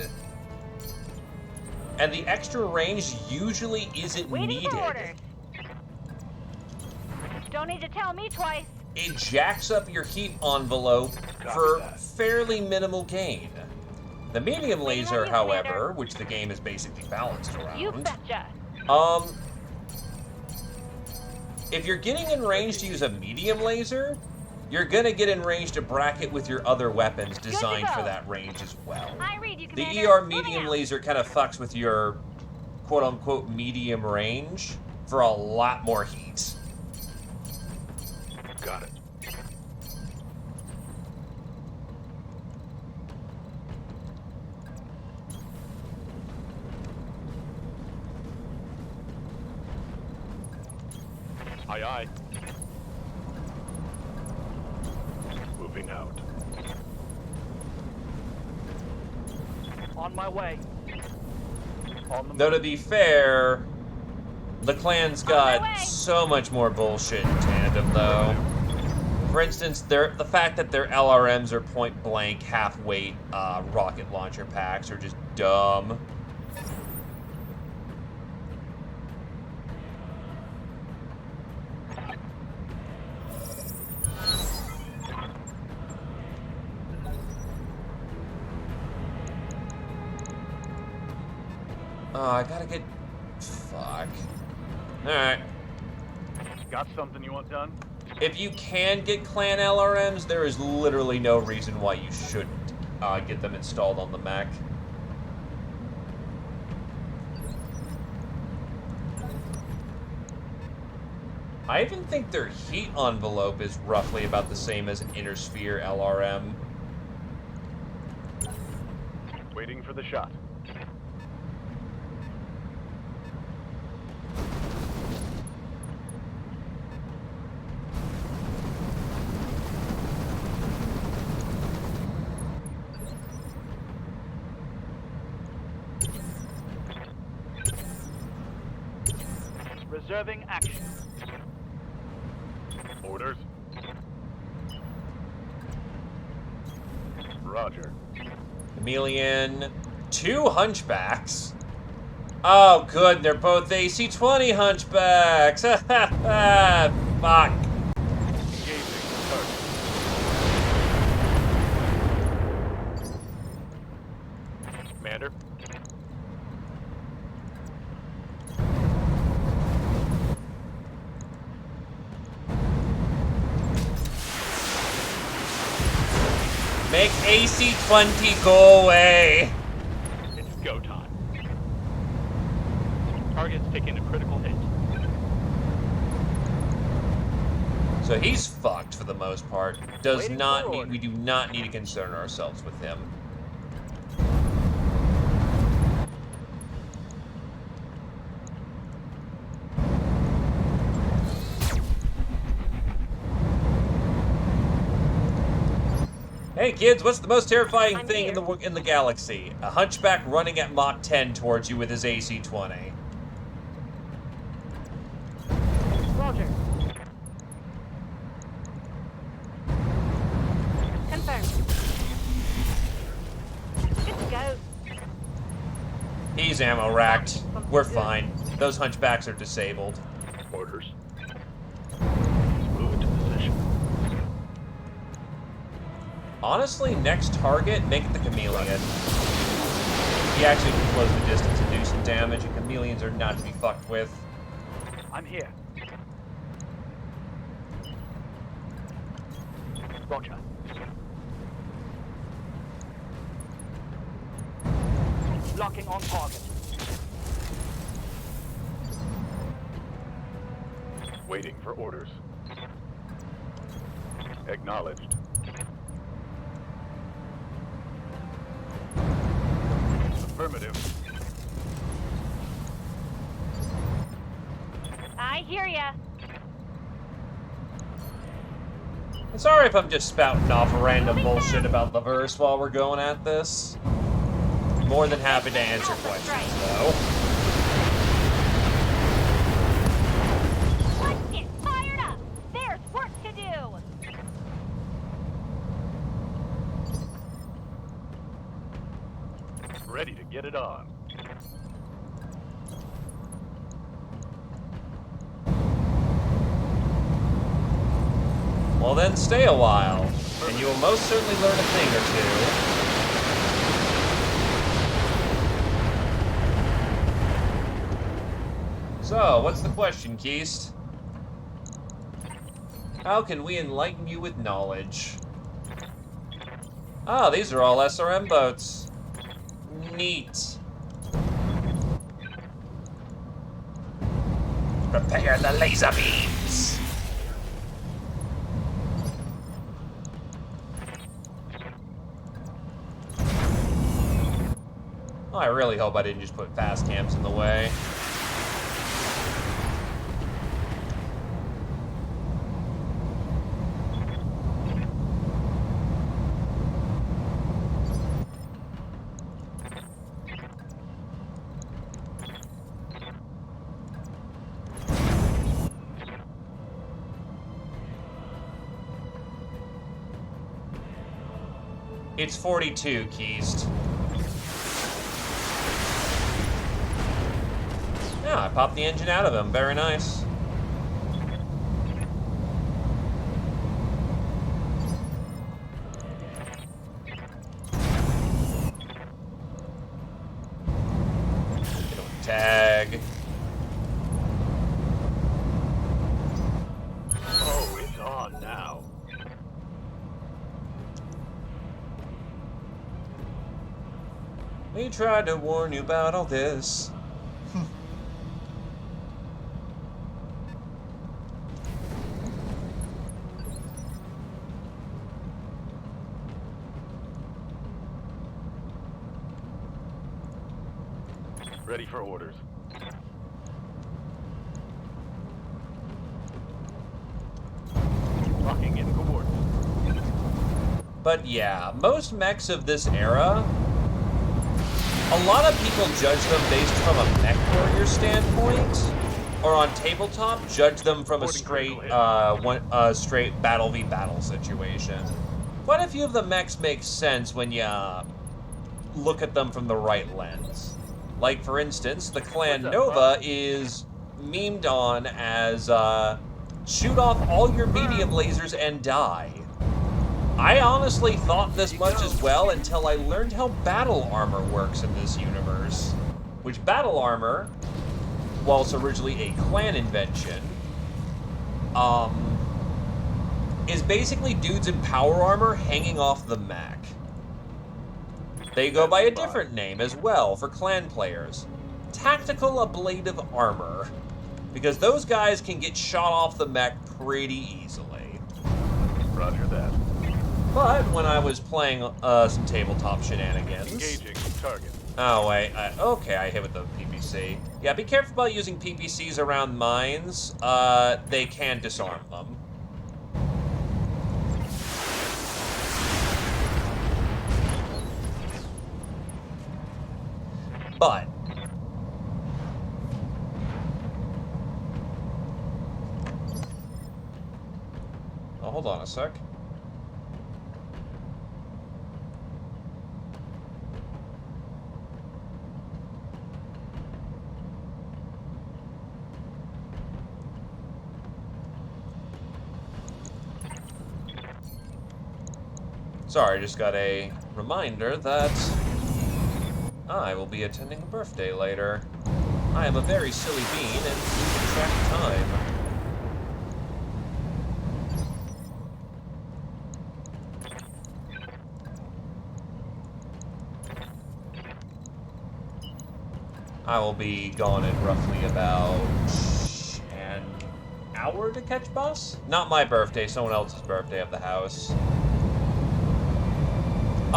And the extra range usually isn't Waiting needed. for orders. Don't need to tell me twice. It jacks up your heat envelope for fairly minimal gain. The medium Waiting on laser, you, however, Commander. which the game is basically balanced You around, betcha. if you're getting in range to use a medium laser, you're gonna get in range to bracket with your other weapons designed for go. that range as well. I read you, The Commander. ER Moving medium out. laser kind of fucks with your quote-unquote medium range for a lot more heat. Got it. Aye, aye. Moving out. On my way. On the Though to be fair, the clan's my got way. so much more bullshit in tandem, though. For instance, the fact that their LRMs are point-blank, half-weight rocket launcher packs are just dumb. Oh, I gotta get... Fuck. Alright. Got something you want done? If you can get clan LRMs, there is literally no reason why you shouldn't get them installed on the mech. I even think their heat envelope is roughly about the same as an Inner Sphere LRM. Waiting for the shot. Reserving action. Orders. Roger. Chameleon, 2 hunchbacks. Oh, good, they're both AC-20 hunchbacks. Ha ha ha. Fuck. Engaging target. Commander. Make AC-20 go away. It's go time. Target's taking a critical hit. So he's fucked for the most part. Does Waiting not for need. orders. We do not need to concern ourselves with him. Hey kids, what's the most terrifying I'm thing here. in the galaxy? A hunchback running at Mach 10 towards you with his AC-20. Roger. Confirmed. Good to go. He's ammo racked. We're fine. Those hunchbacks are disabled. Orders. Move into position. Honestly, next target, make it the chameleon. He actually can close the distance and do some damage, and chameleons are not to be fucked with. I'm here. Roger. Locking on target. Waiting for orders. Acknowledged. Affirmative. I hear ya. Sorry if I'm just spouting off random bullshit about the verse while we're going at this. More than happy to answer questions, though. Let's get fired up. There's work to do. Ready to get it on. Well then, stay a while, and you will most certainly learn a thing or two. So, what's the question, Keist? How can we enlighten you with knowledge? Ah, these are all SRM boats. Neat. Prepare the laser beams! Oh, I really hope I didn't just put fast camps in the way. It's 42, Keist. Yeah, I popped the engine out of him. Very nice. Tag. Oh, it's on now. We tried to warn you about all this. Ready for orders. Locking in coordinates. But yeah, most mechs of this era, a lot of people judge them based from a mech warrior standpoint, or on tabletop, judge them from a straight straight battle v battle situation. Quite a few of the mechs make sense when you look at them from the right lens. Like, for instance, the Clan Nova is memed on as shoot off all your medium lasers and die. I honestly thought this much as well until I learned how battle armor works in this universe. Which battle armor, whilst originally a clan invention, is basically dudes in power armor hanging off the mech. They go by a different name as well for clan players. Tactical ablative armor. Because those guys can get shot off the mech pretty easily. Roger that. But when I was playing some tabletop shenanigans... Engaging target. Oh, wait. Okay, I hit with the PPC. Yeah, be careful about using PPCs around mines. They can disarm them. But... Oh, hold on a sec. Sorry, just got a reminder that I will be attending a birthday later. I am a very silly bean and losing track of time. I will be gone in roughly about an hour to catch bus. Not my birthday, someone else's birthday of the house.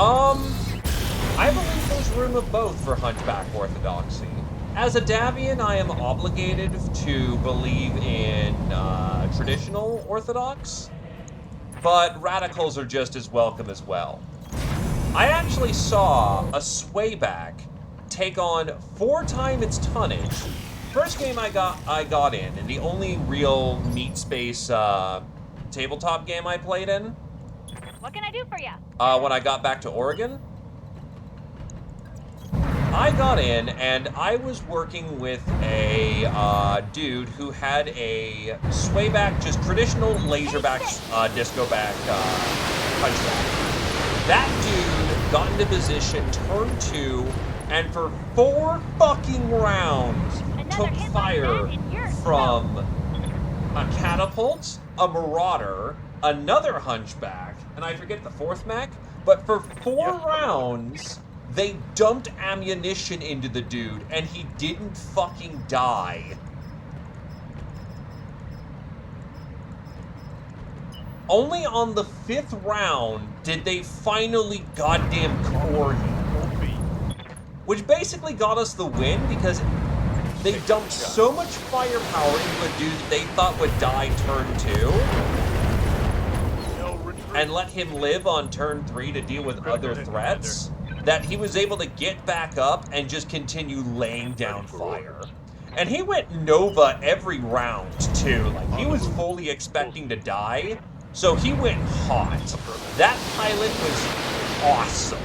I believe there's room of both for Hunchback Orthodoxy. As a Davian, I am obligated to believe in traditional Orthodox, but radicals are just as welcome as well. I actually saw a swayback take on 4 times its tonnage. First game I got in, and the only real meat space tabletop game I played in. What can I do for you? When I got back to Oregon, I got in and I was working with a dude who had a swayback, just traditional laserback, discoback punchback. That dude got into position, turn 2, and for 4 fucking rounds took fire from a catapult, a marauder, another hunchback, and I forget the 4th mech, but for 4 rounds, they dumped ammunition into the dude, and he didn't fucking die. Only on the 5th round did they finally goddamn core him. Which basically got us the win, because they dumped so much firepower into a dude that they thought would die turn 2, and let him live on turn 3 to deal with other threats, that he was able to get back up and just continue laying down fire. And he went Nova every round, too. Like, he was fully expecting to die, so he went hot. That pilot was awesome.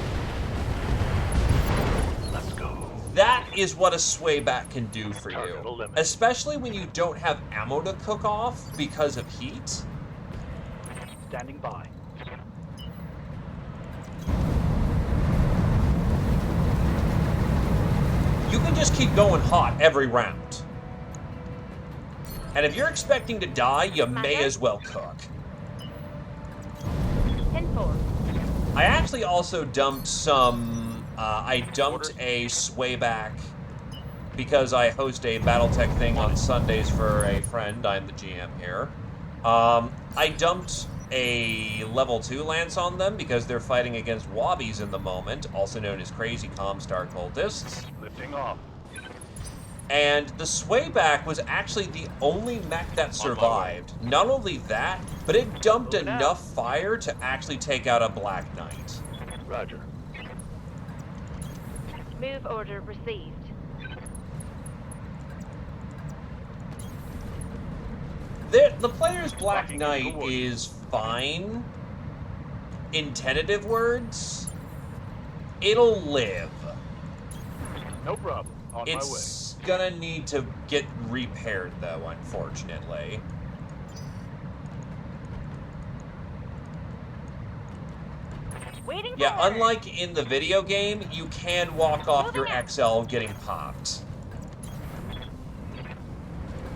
Let's go. That is what a swayback can do for you. Especially when you don't have ammo to cook off because of heat. Standing by. You can just keep going hot every round. And if you're expecting to die, you may as well cook. 10-4. I actually also dumped some, I dumped a swayback because I host a Battletech thing on Sundays for a friend. I'm the GM here. I dumped a level 2 lance on them because they're fighting against wobbies in the moment, also known as crazy Comstar cultists. Lifting off. And the swayback was actually the only mech that survived. Not only that, but it dumped enough fire to actually take out a Black Knight. Roger. Move order received. The player's Black Knight is fine. In tentative words, it'll live. No problem. On my way. It's gonna need to get repaired, though, unfortunately. Waiting Yeah, for orders. unlike in the video game, you can walk off your XL getting popped.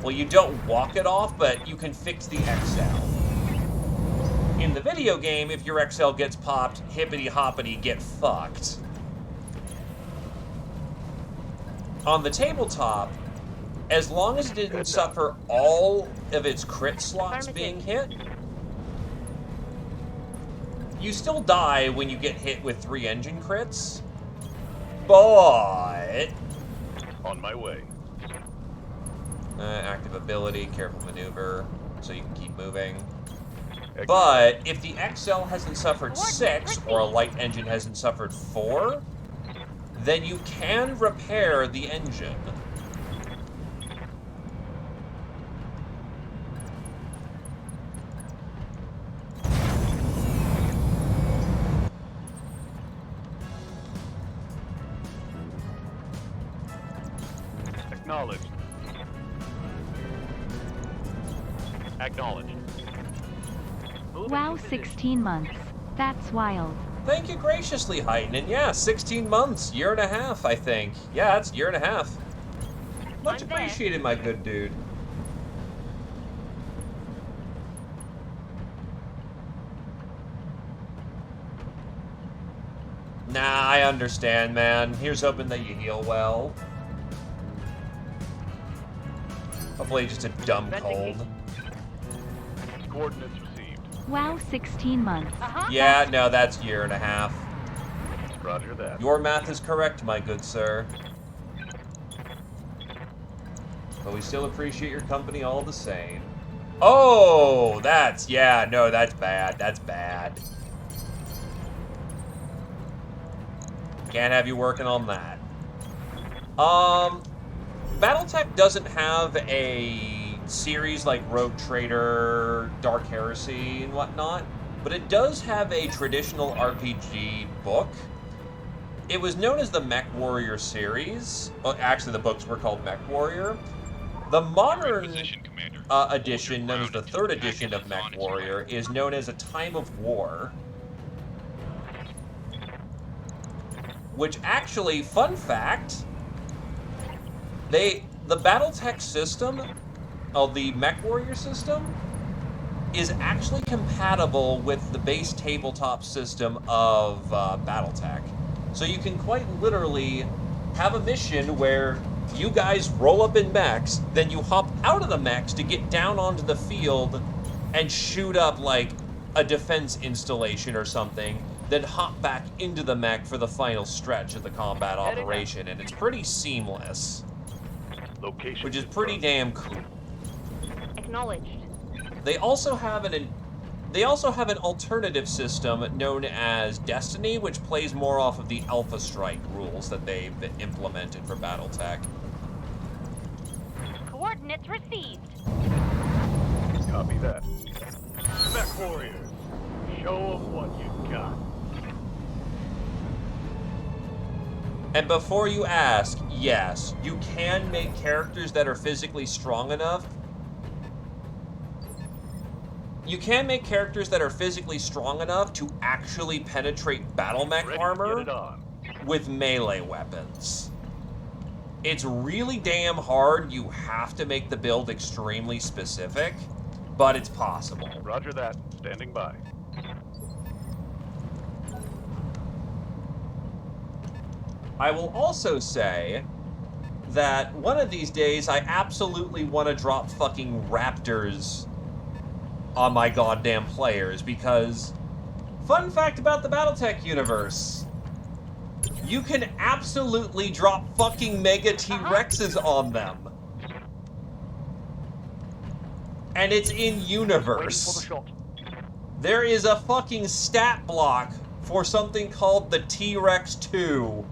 Well, you don't walk it off, but you can fix the XL. In the video game, if your XL gets popped, hippity-hoppity, get fucked. On the tabletop, as long as it didn't suffer all of its crit slots being hit, You still die when you get hit with 3 engine crits, but... On my way. Active ability, careful maneuver, so you can keep moving. But if the XL hasn't suffered 6, or a light engine hasn't suffered 4, then you can repair the engine. Acknowledged. Acknowledged. Moving Wow, to position. 16 months. That's wild. Thank you graciously, Heighten. And yeah, 16 months, year and a half, I think. Yeah, it's year and a half. Much I'm there. appreciated, my good dude. Nah, I understand, man. Here's hoping that you heal well. Hopefully just a dumb cold. Coordinates received. Wow, 16 months. Yeah, no, that's year and a half. Roger that. Your math is correct, my good sir. But we still appreciate your company all the same. Oh, that's, yeah, no, that's bad. That's bad. Can't have you working on that. Battletech doesn't have a series like Rogue Trader, Dark Heresy, and whatnot, but it does have a traditional RPG book. It was known as the Mech Warrior series. Well, actually, the books were called Mech Warrior. The modern edition, known as the 3rd edition of Mech Warrior, is known as A Time of War. Which actually, fun fact, the Battletech system, the Mech Warrior system, is actually compatible with the base tabletop system of Battletech. So you can quite literally have a mission where you guys roll up in mechs, then you hop out of the mechs to get down onto the field and shoot up like a defense installation or something, then hop back into the mech for the final stretch of the combat operation, and it's pretty seamless. Location Which is pretty damn cool. Acknowledged. They also have an alternative system known as Destiny, which plays more off of the Alpha Strike rules that they've implemented for BattleTech. Coordinates received. Copy that. Mech Warriors, show them what you got. And before you ask, yes, you can make characters that are physically strong enough. You can make characters that are physically strong enough to actually penetrate battle mech armor with melee weapons. It's really damn hard. You have to make the build extremely specific, but it's possible. Roger that. Standing by. I will also say that one of these days I absolutely want to drop fucking raptors on my goddamn players, because fun fact about the Battletech universe, you can absolutely drop fucking Mega T-Rexes on them. And it's in universe. There is a fucking stat block for something called the T-Rex 2.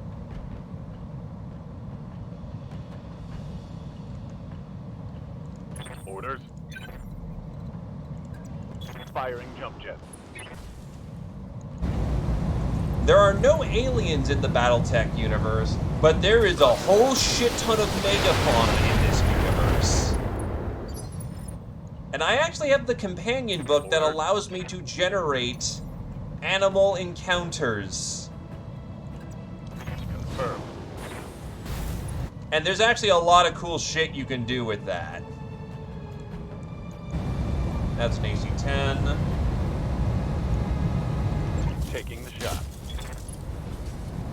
Orders. Firing jump jet. There are no aliens in the Battletech universe, but there is a whole shit ton of megafauna in this universe. And I actually have the companion book that allows me to generate animal encounters. Confirmed. And there's actually a lot of cool shit you can do with that. That's an AC-10. Taking the shot.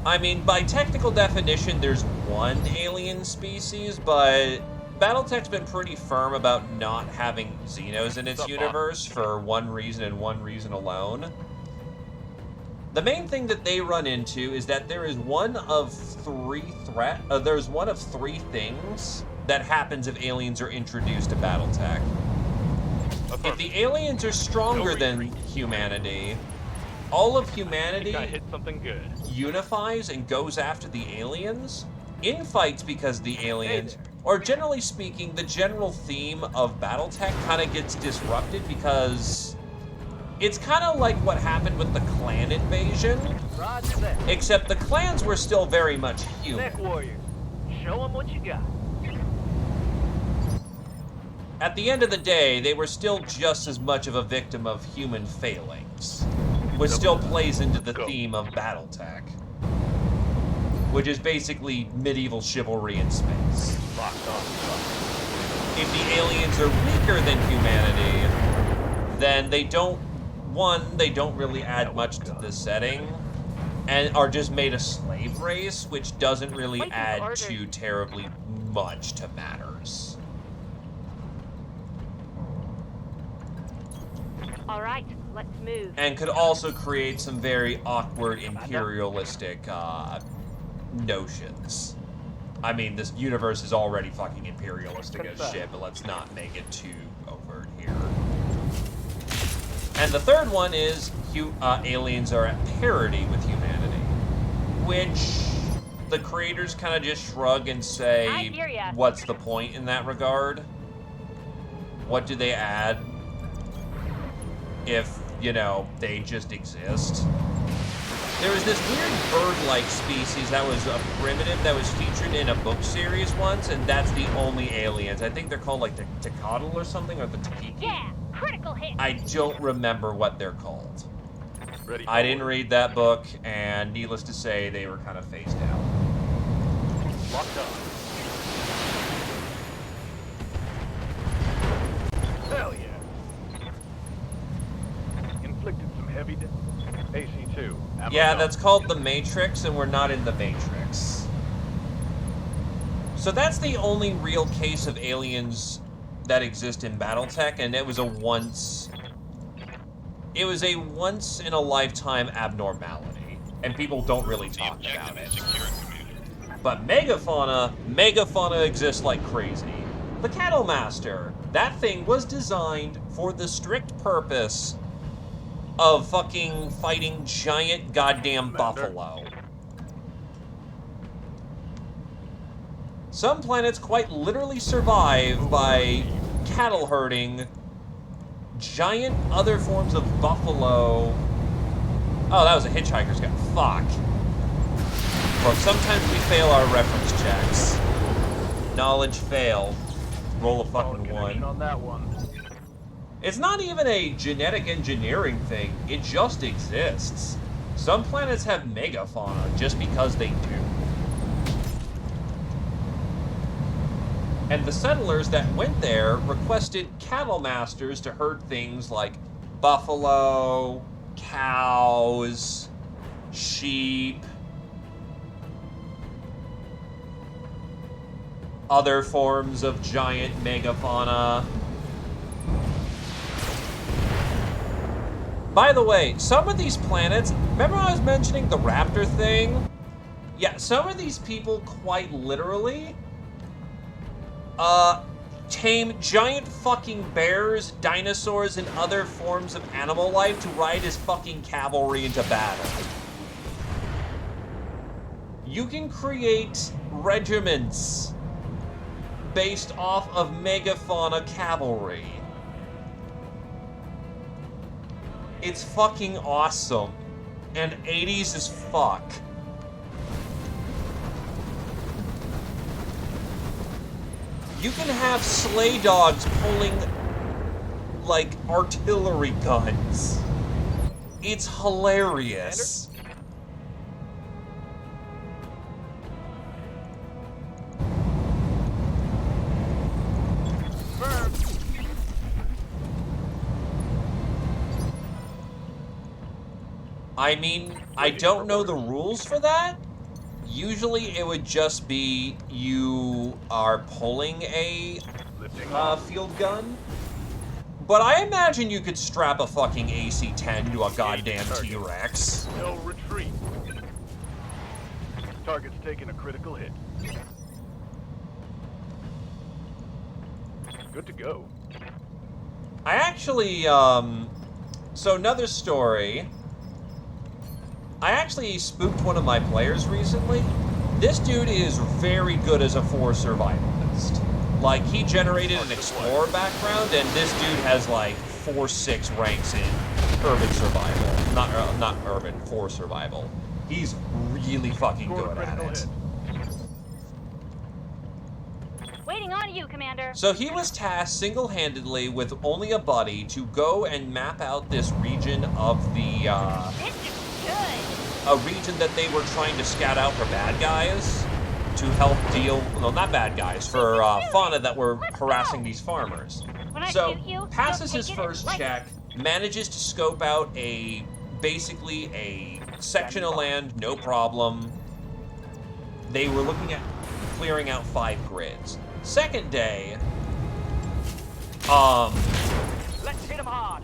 I mean, by technical definition, there's one alien species, but Battletech's been pretty firm about not having Xenos in its universe for one reason and one reason alone. The main thing that they run into is that there is one of three things that happens if aliens are introduced to BattleTech. If the aliens are stronger than humanity, all of humanity hit something good. unifies and goes after the aliens, infights because the aliens, or generally speaking, the general theme of BattleTech kind of gets disrupted because it's kind of like what happened with the clan invasion, except the clans were still very much human. Neck warriors, show them what you got. At the end of the day, they were still just as much of a victim of human failings, which still plays into the theme of BattleTech, which is basically medieval chivalry in space. If the aliens are weaker than humanity, then they don't really add much to the setting, and are just made a slave race, which doesn't really add too terribly much to matters. All right, let's move. And could also create some very awkward imperialistic notions. I mean, this universe is already fucking imperialistic as shit, but let's not make it too overt here. And the third one is aliens are at parity with humanity, which the creators kind of just shrug and say, what's the point in that regard? What do they add if, you know, they just exist? There was this weird bird-like species that was a primitive that was featured in a book series once, and that's the only aliens. I think they're called like the Tecatl or something, or the Takiki. Yeah, critical hit. I don't remember what they're called. I didn't read that book, and needless to say, they were kind of phased out. Locked on. Hell yeah. Inflicted some heavy AC-2. Yeah, that's called the Matrix, and we're not in the Matrix. So that's the only real case of aliens that exist in BattleTech, and it was a once in a lifetime abnormality, and people don't really talk about it. But megafauna exists like crazy. The Cattle Master, that thing was designed for the strict purpose of fucking fighting giant goddamn buffalo. Some planets quite literally survive by cattle herding giant other forms of buffalo. Oh, that was a hitchhiker's gun. Fuck. Look, sometimes we fail our reference checks. Knowledge fail. Roll a fucking 1. On that one. It's not even a genetic engineering thing, it just exists. Some planets have megafauna just because they do. And the settlers that went there requested cattle masters to herd things like buffalo, cows, sheep, other forms of giant megafauna. By the way, some of these planets, remember I was mentioning the raptor thing? Yeah, some of these people quite literally tame giant fucking bears, dinosaurs, and other forms of animal life to ride as fucking cavalry into battle. You can create regiments based off of megafauna cavalry. It's fucking awesome. And 80s as fuck. You can have sleigh dogs pulling, like, artillery guns. It's hilarious. I mean, I don't know the rules for that. Usually it would just be you are pulling a field gun. But I imagine you could strap a fucking AC-10 to a goddamn T-Rex. No retreat. Target's taking a critical hit. Good to go. I actually, so another story. I actually spooked one of my players recently. This dude is very good as a 4 survivalist. Like, he generated an explorer background, and this dude has like 4-6 ranks in urban survival. Not urban, 4 survival. He's really fucking good at it. Waiting on you, Commander. So he was tasked single-handedly with only a buddy to go and map out this region of the, This is good. a region that they were trying to scout out for bad guys to help deal, well, not bad guys, for fauna that were harassing these farmers. When I So, shoot you, passes don't his take it first like- check, manages to scope out basically a section of land, no problem. They were looking at clearing out 5 grids. Second day, Let's hit him hard.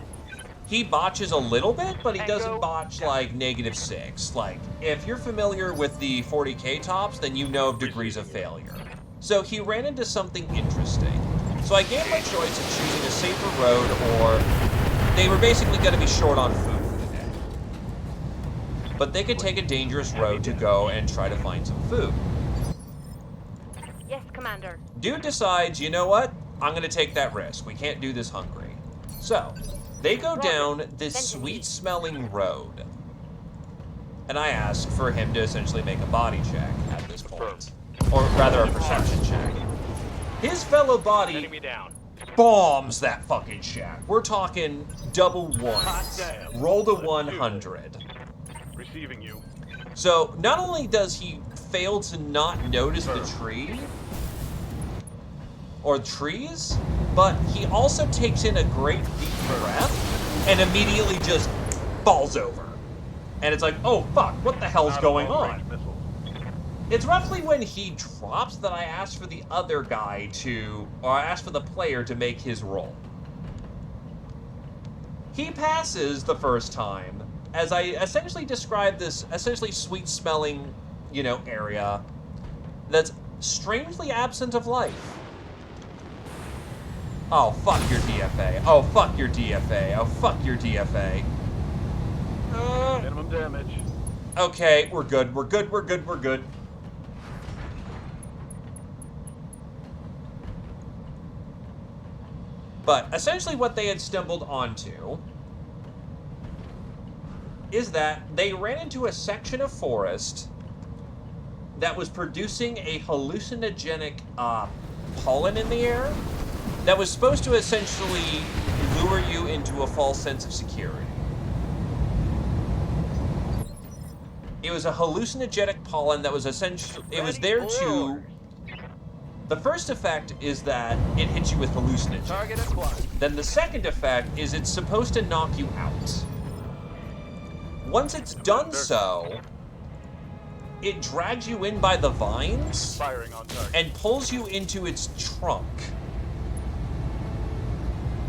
he botches a little bit, but he doesn't botch like -6. Like, if you're familiar with the 40K tops, then you know of degrees of failure. So he ran into something interesting. So I gave him a choice of choosing a safer road, or they were basically going to be short on food for the day. But they could take a dangerous road to go and try to find some food. Yes, Commander. Dude decides, you know what? I'm going to take that risk. We can't do this hungry. So, they go down this sweet-smelling road. And I ask for him to essentially make a body check at this point. Or rather, a perception check. His fellow body Enemy down. bombs that fucking shack. We're talking double ones. Roll to 100. Receiving you. So, not only does he fail to not notice the tree, or trees, but he also takes in a great deep breath and immediately just falls over. And it's like, oh fuck, what the hell's going on? It's roughly when he drops that I asked for the other guy or I asked for the player to make his roll. He passes the first time, as I essentially describe this essentially sweet-smelling, area that's strangely absent of life. Oh, fuck your DFA. Oh, fuck your DFA. Oh, fuck your DFA. Minimum damage. Okay, we're good. We're good. We're good. We're good. But essentially what they had stumbled onto is that they ran into a section of forest that was producing a hallucinogenic pollen in the air that was supposed to essentially lure you into a false sense of security. It was a hallucinogenic pollen that was essentially, it was there to, the first effect is that it hits you with hallucinogens. Target acquired. Then the second effect is it's supposed to knock you out. Once it's done so, it drags you in by the vines Firing on target. and pulls you into its trunk.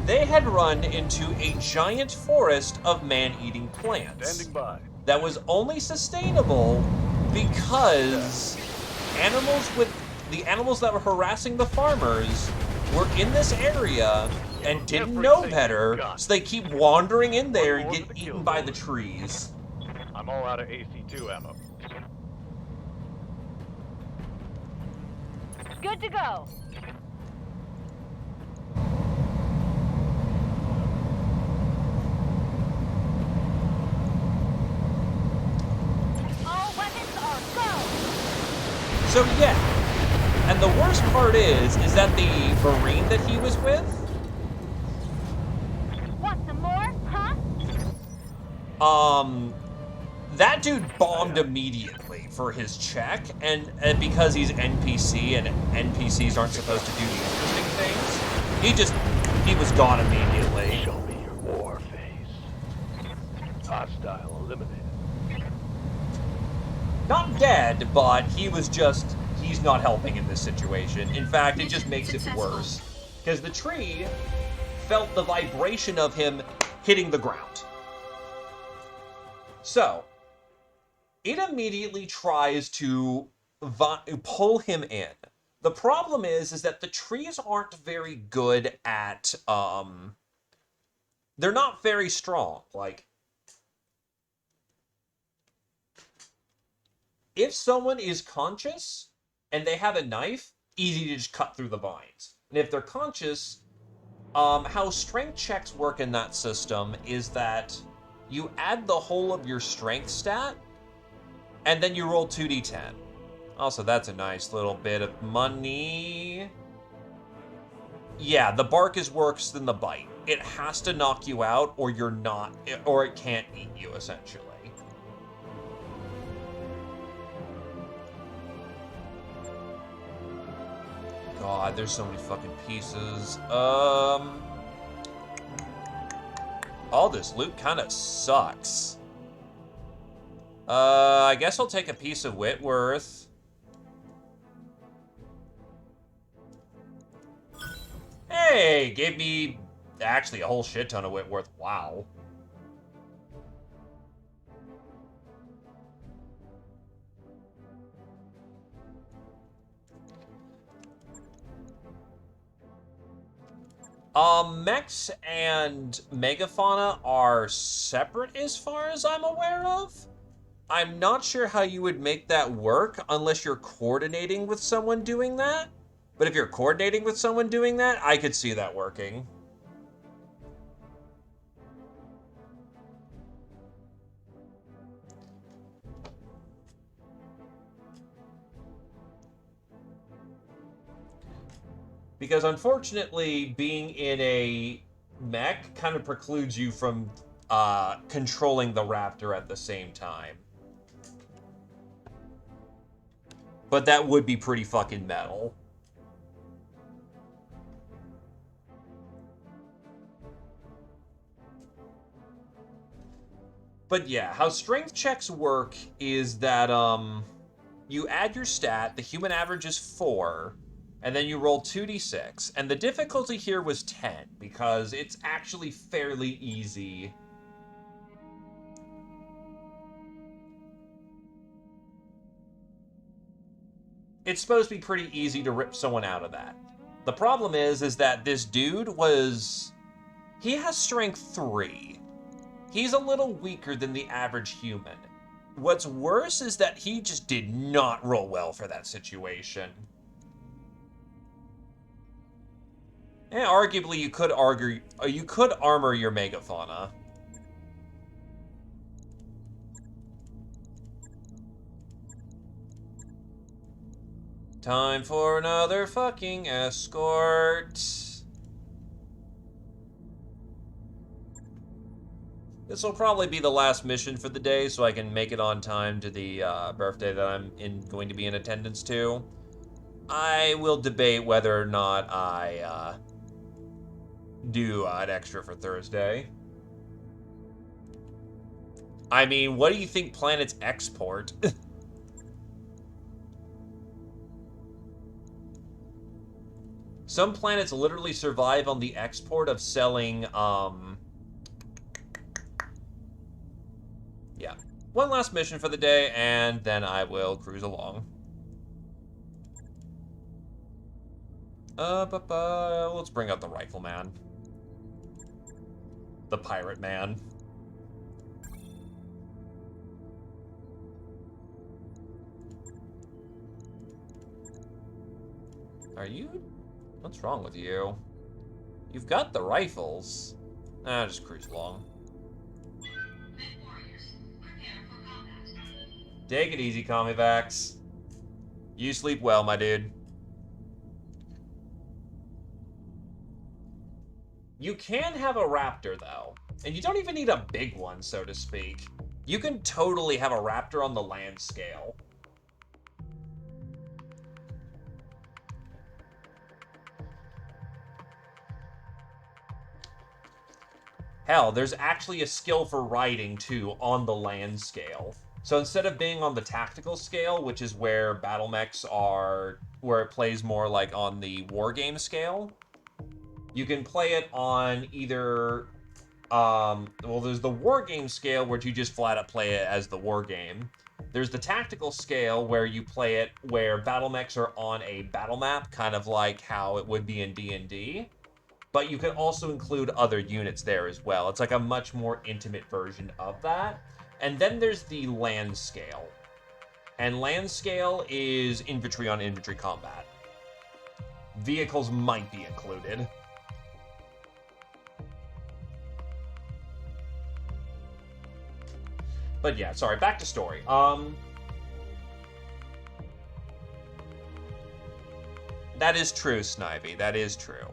They had run into a giant forest of man-eating plants Standing by. that was only sustainable because the animals that were harassing the farmers were in this area and didn't know better, so they keep wandering in there and get eaten by the trees. I'm all out of AC-2 ammo. Good to go. All weapons are go. So yeah, and the worst part is that the Marine that he was with, Want some more, huh? that dude bombed immediately for his check, and because he's NPC and NPCs aren't supposed to do the interesting things, he was gone immediately. Show me your war face. Hostile eliminated. Not dead, but he's not helping in this situation. In fact, it just makes it worse. Because the tree felt the vibration of him hitting the ground. So, it immediately tries to pull him in. The problem is that the trees aren't very good at, they're not very strong. Like, if someone is conscious and they have a knife, easy to just cut through the vines. And if they're conscious, how strength checks work in that system is that you add the whole of your strength stat, and then you roll 2d10. Also, that's a nice little bit of money. Yeah, the bark is worse than the bite. It has to knock you out, or you're not, or it can't eat you, essentially. God, there's so many fucking pieces. All this loot kind of sucks. I guess I'll take a piece of Whitworth. Hey, gave me actually a whole shit ton of Whitworth. Wow. Mechs and Megafauna are separate as far as I'm aware of. I'm not sure how you would make that work unless you're coordinating with someone doing that. But if you're coordinating with someone doing that, I could see that working. Because unfortunately, being in a mech kind of precludes you from controlling the raptor at the same time. But that would be pretty fucking metal. But yeah, how strength checks work is that you add your stat, the human average is 4, and then you roll 2d6. And the difficulty here was 10, because it's actually fairly easy. It's supposed to be pretty easy to rip someone out of that. The problem is that this dude he has strength 3. He's a little weaker than the average human. What's worse is that he just did not roll well for that situation. And arguably, you could armor your Megafauna. Time for another fucking escort. This will probably be the last mission for the day, so I can make it on time to the birthday that I'm going to be in attendance to. I will debate whether or not I do an extra for Thursday. I mean, what do you think planets export? Some planets literally survive on the export of selling, yeah. One last mission for the day, and then I will cruise along. Let's bring out the Rifleman. The Pirate Man. Are you... What's wrong with you? You've got the rifles. Just cruise along. Take it easy, Commievax. You sleep well, my dude. You can have a raptor, though. And you don't even need a big one, so to speak. You can totally have a raptor on the land scale. Hell, there's actually a skill for riding, too, on the land scale. So instead of being on the tactical scale, which is where battle mechs are, where it plays more like on the war game scale, You can play it on either, well, there's the war game scale, where you just flat out play it as the war game. There's the tactical scale, where you play it where battle mechs are on a battle map, kind of like how it would be in D&D. But you can also include other units there as well. It's like a much more intimate version of that. And then there's the land scale. And land scale is infantry on infantry combat. Vehicles might be included. But yeah, sorry, back to story. That is true, Snivy. That is true.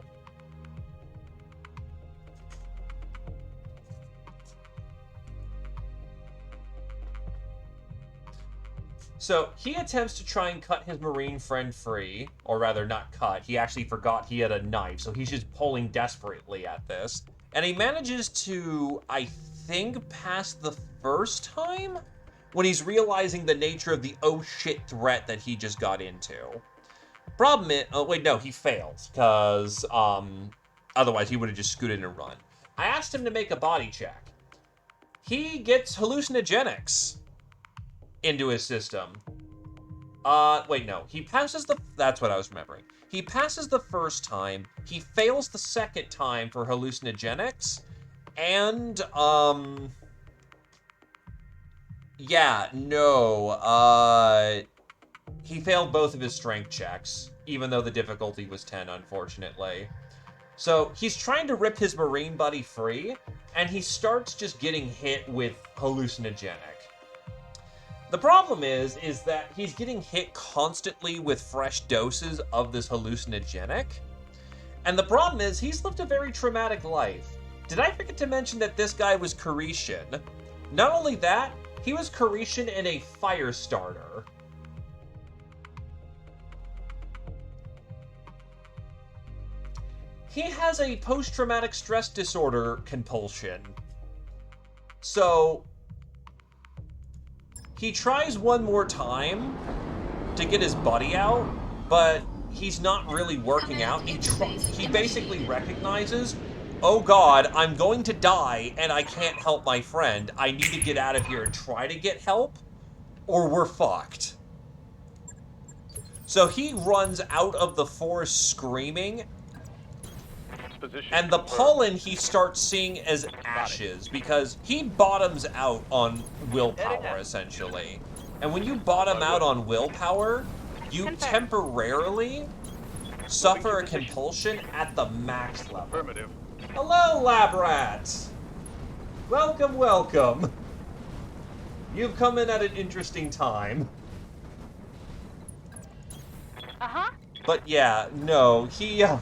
So, he attempts to try and cut his Marine friend free, or rather, not cut. He actually forgot he had a knife, so he's just pulling desperately at this. And he manages to, I think, pass the first time? When he's realizing the nature of the oh shit threat that he just got into. Problem is, oh wait, no, he fails, because, otherwise he would have just scooted and run. I asked him to make a body check. He gets hallucinogenics into his system. Wait, no. He passes the... That's what I was remembering. He passes the first time. He fails the second time for hallucinogenics. And, yeah, no. He failed both of his strength checks, even though the difficulty was 10, unfortunately. So, he's trying to rip his Marine buddy free, and he starts just getting hit with hallucinogenic. The problem is that he's getting hit constantly with fresh doses of this hallucinogenic. And the problem is, he's lived a very traumatic life. Did I forget to mention that this guy was Carishian? Not only that, he was Carishian in a fire starter. He has a post-traumatic stress disorder compulsion. So... he tries one more time to get his buddy out, but he's not really working out. He basically recognizes, oh god, I'm going to die and I can't help my friend. I need to get out of here and try to get help, or we're fucked. So he runs out of the forest screaming, and the pollen he starts seeing as ashes, because he bottoms out on willpower, essentially. And when you bottom out on willpower, you temporarily suffer a compulsion at the max level. Affirmative. Hello, lab rats! Welcome, welcome. You've come in at an interesting time. Uh-huh. But yeah, no, he, I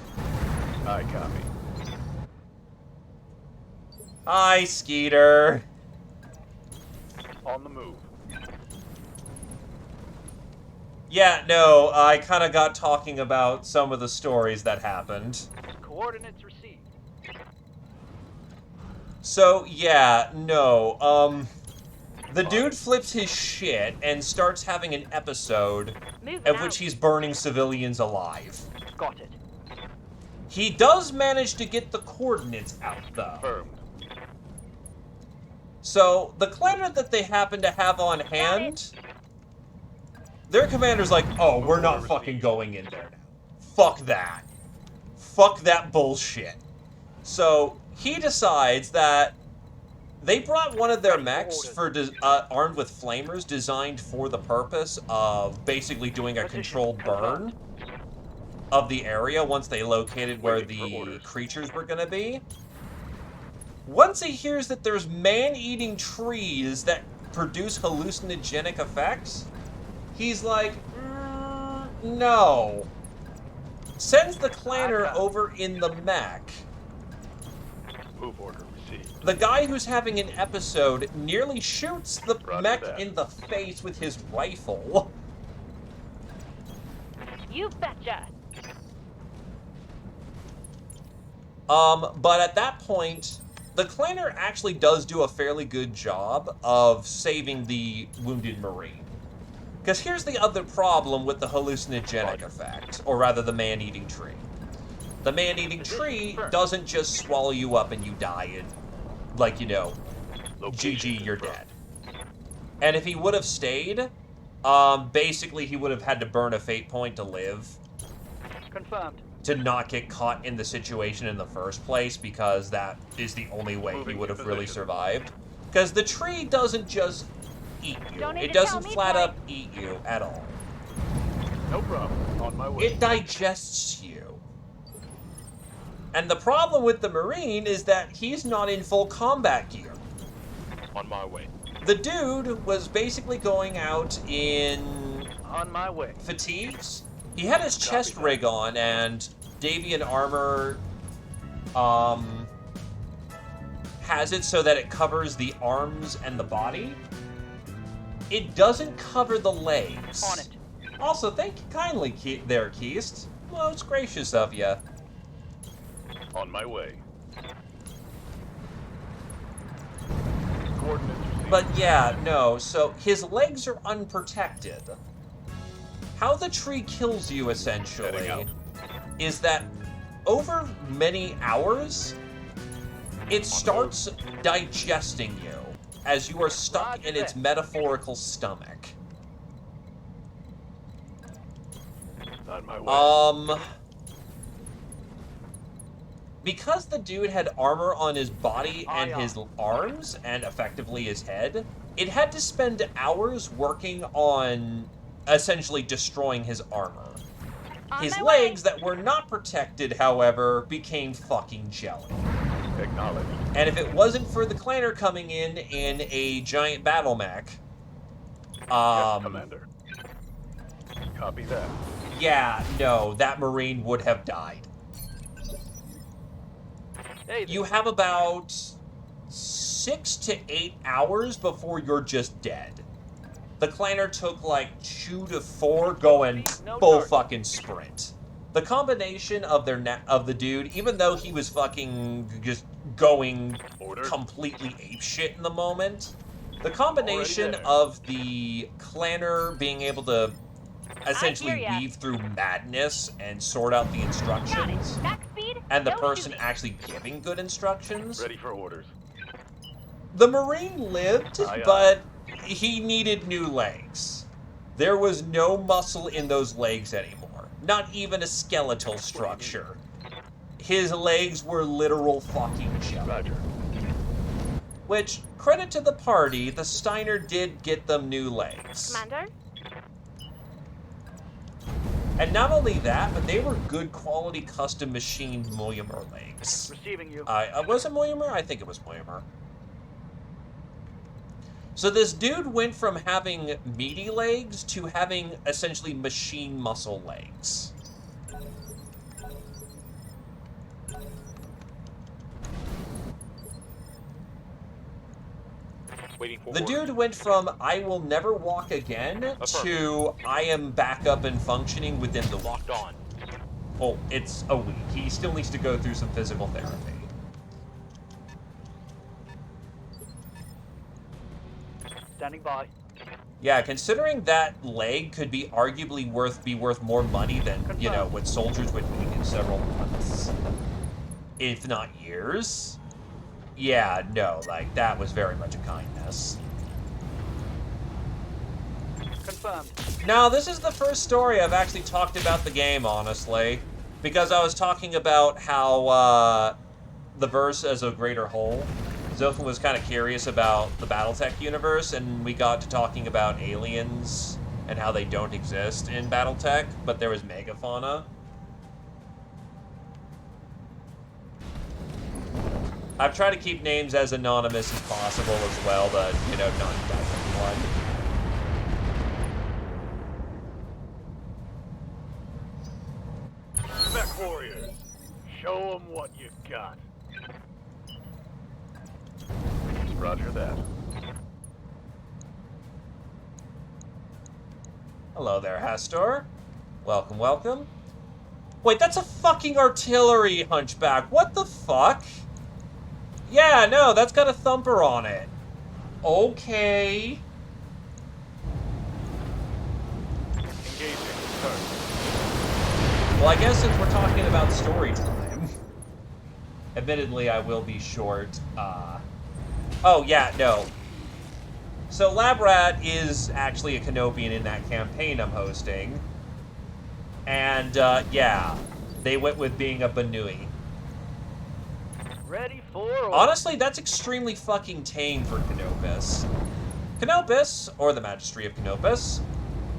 copy. Hi, Skeeter. On the move. Yeah, no, I kind of got talking about some of the stories that happened. Coordinates received. So, yeah, no, the dude flips his shit and starts having an episode of which he's burning civilians alive. Got it. He does manage to get the coordinates out, though. Confirmed. So, the clanner that they happen to have on hand, their commander's like, oh, we're not fucking going in there now. Fuck that. Fuck that bullshit. So, he decides that they brought one of their mechs for armed with flamers designed for the purpose of basically doing a controlled burn of the area once they located where the creatures were going to be. Once he hears that there's man-eating trees that produce hallucinogenic effects, he's like, no. Sends the clanner over in the mech. Move order received. The guy who's having an episode nearly shoots the mech in the face with his rifle. You betcha. But at that point, the clanner actually does do a fairly good job of saving the wounded Marine. Because here's the other problem with the hallucinogenic effect, or rather the man-eating tree. The man-eating tree doesn't just swallow you up and you die and, like, you know, GG, you're dead. And if he would have stayed, basically he would have had to burn a fate point to live. Confirmed. To not get caught in the situation in the first place, because that is the only way he would have really survived. Because the tree doesn't just eat you. It doesn't flat up eat you at all. No problem. On my way. It digests you. And the problem with the Marine is that he's not in full combat gear. On my way. The dude was basically going out in... On my way. Fatigues. He had his chest rig on, and Davian armor has it so that it covers the arms and the body. It doesn't cover the legs. On it. Also, thank you kindly there, Keist. Most gracious of you. On my way. Coordinates received. But yeah, no, so his legs are unprotected. How the tree kills you, essentially, is that over many hours, it starts digesting you as you are stuck in its metaphorical stomach. On my way. Because the dude had armor on his body and his arms, and effectively his head, it had to spend hours working on essentially destroying his armor. His legs that were not protected, however, became fucking jelly. Acknowledged. And if it wasn't for the clanner coming in a giant battle mech, Yes, Commander. Copy that. yeah, no, that Marine would have died. Hey, You have about 6 to 8 hours before you're just dead. The clanner took like 2 to 4 going full fucking sprint. The combination of the dude, even though he was fucking just going completely apeshit in the moment, the combination of the clanner being able to essentially weave through madness and sort out the instructions, and the person actually giving good instructions. Ready for orders. The Marine lived, but he needed new legs. There was no muscle in those legs anymore. Not even a skeletal structure. His legs were literal fucking jelly. Roger. Which, credit to the party, the Steiner did get them new legs. Commander? And not only that, but they were good quality custom machined Moyamur legs. Receiving you. Was it Moyamur? I think it was Moyamur. So this dude went from having meaty legs to having essentially machine muscle legs. Waiting for The orders. dude went from I will never walk again to I am back up and functioning within the week. Locked on. Oh, it's a week. He still needs to go through some physical therapy. Standing by. Yeah, considering that leg could be arguably be worth more money than, you know, what soldiers would need in several months, if not years. Yeah, no, like, that was very much a kindness. Confirmed. Now, this is the first story I've actually talked about the game, honestly, because I was talking about how, the verse as a greater whole. Zofin was kind of curious about the Battletech universe, and we got to talking about aliens and how they don't exist in Battletech, but there was megafauna. I've tried to keep names as anonymous as possible as well, but, you know, not indict anyone. Mech warriors, show them what you got. Roger that. Hello there, Hastor. Welcome, welcome. Wait, that's a fucking artillery hunchback. What the fuck? Yeah, no, that's got a thumper on it. Okay. Engaging. Start. Well, I guess since we're talking about story time, Admittedly, I will be short. Oh, yeah, no. So Lab Rat is actually a Canopian in that campaign I'm hosting. And, yeah, they went with being a Banui. Ready for orders. Honestly, that's extremely fucking tame for Canopus. Canopus, or the Magistry of Canopus,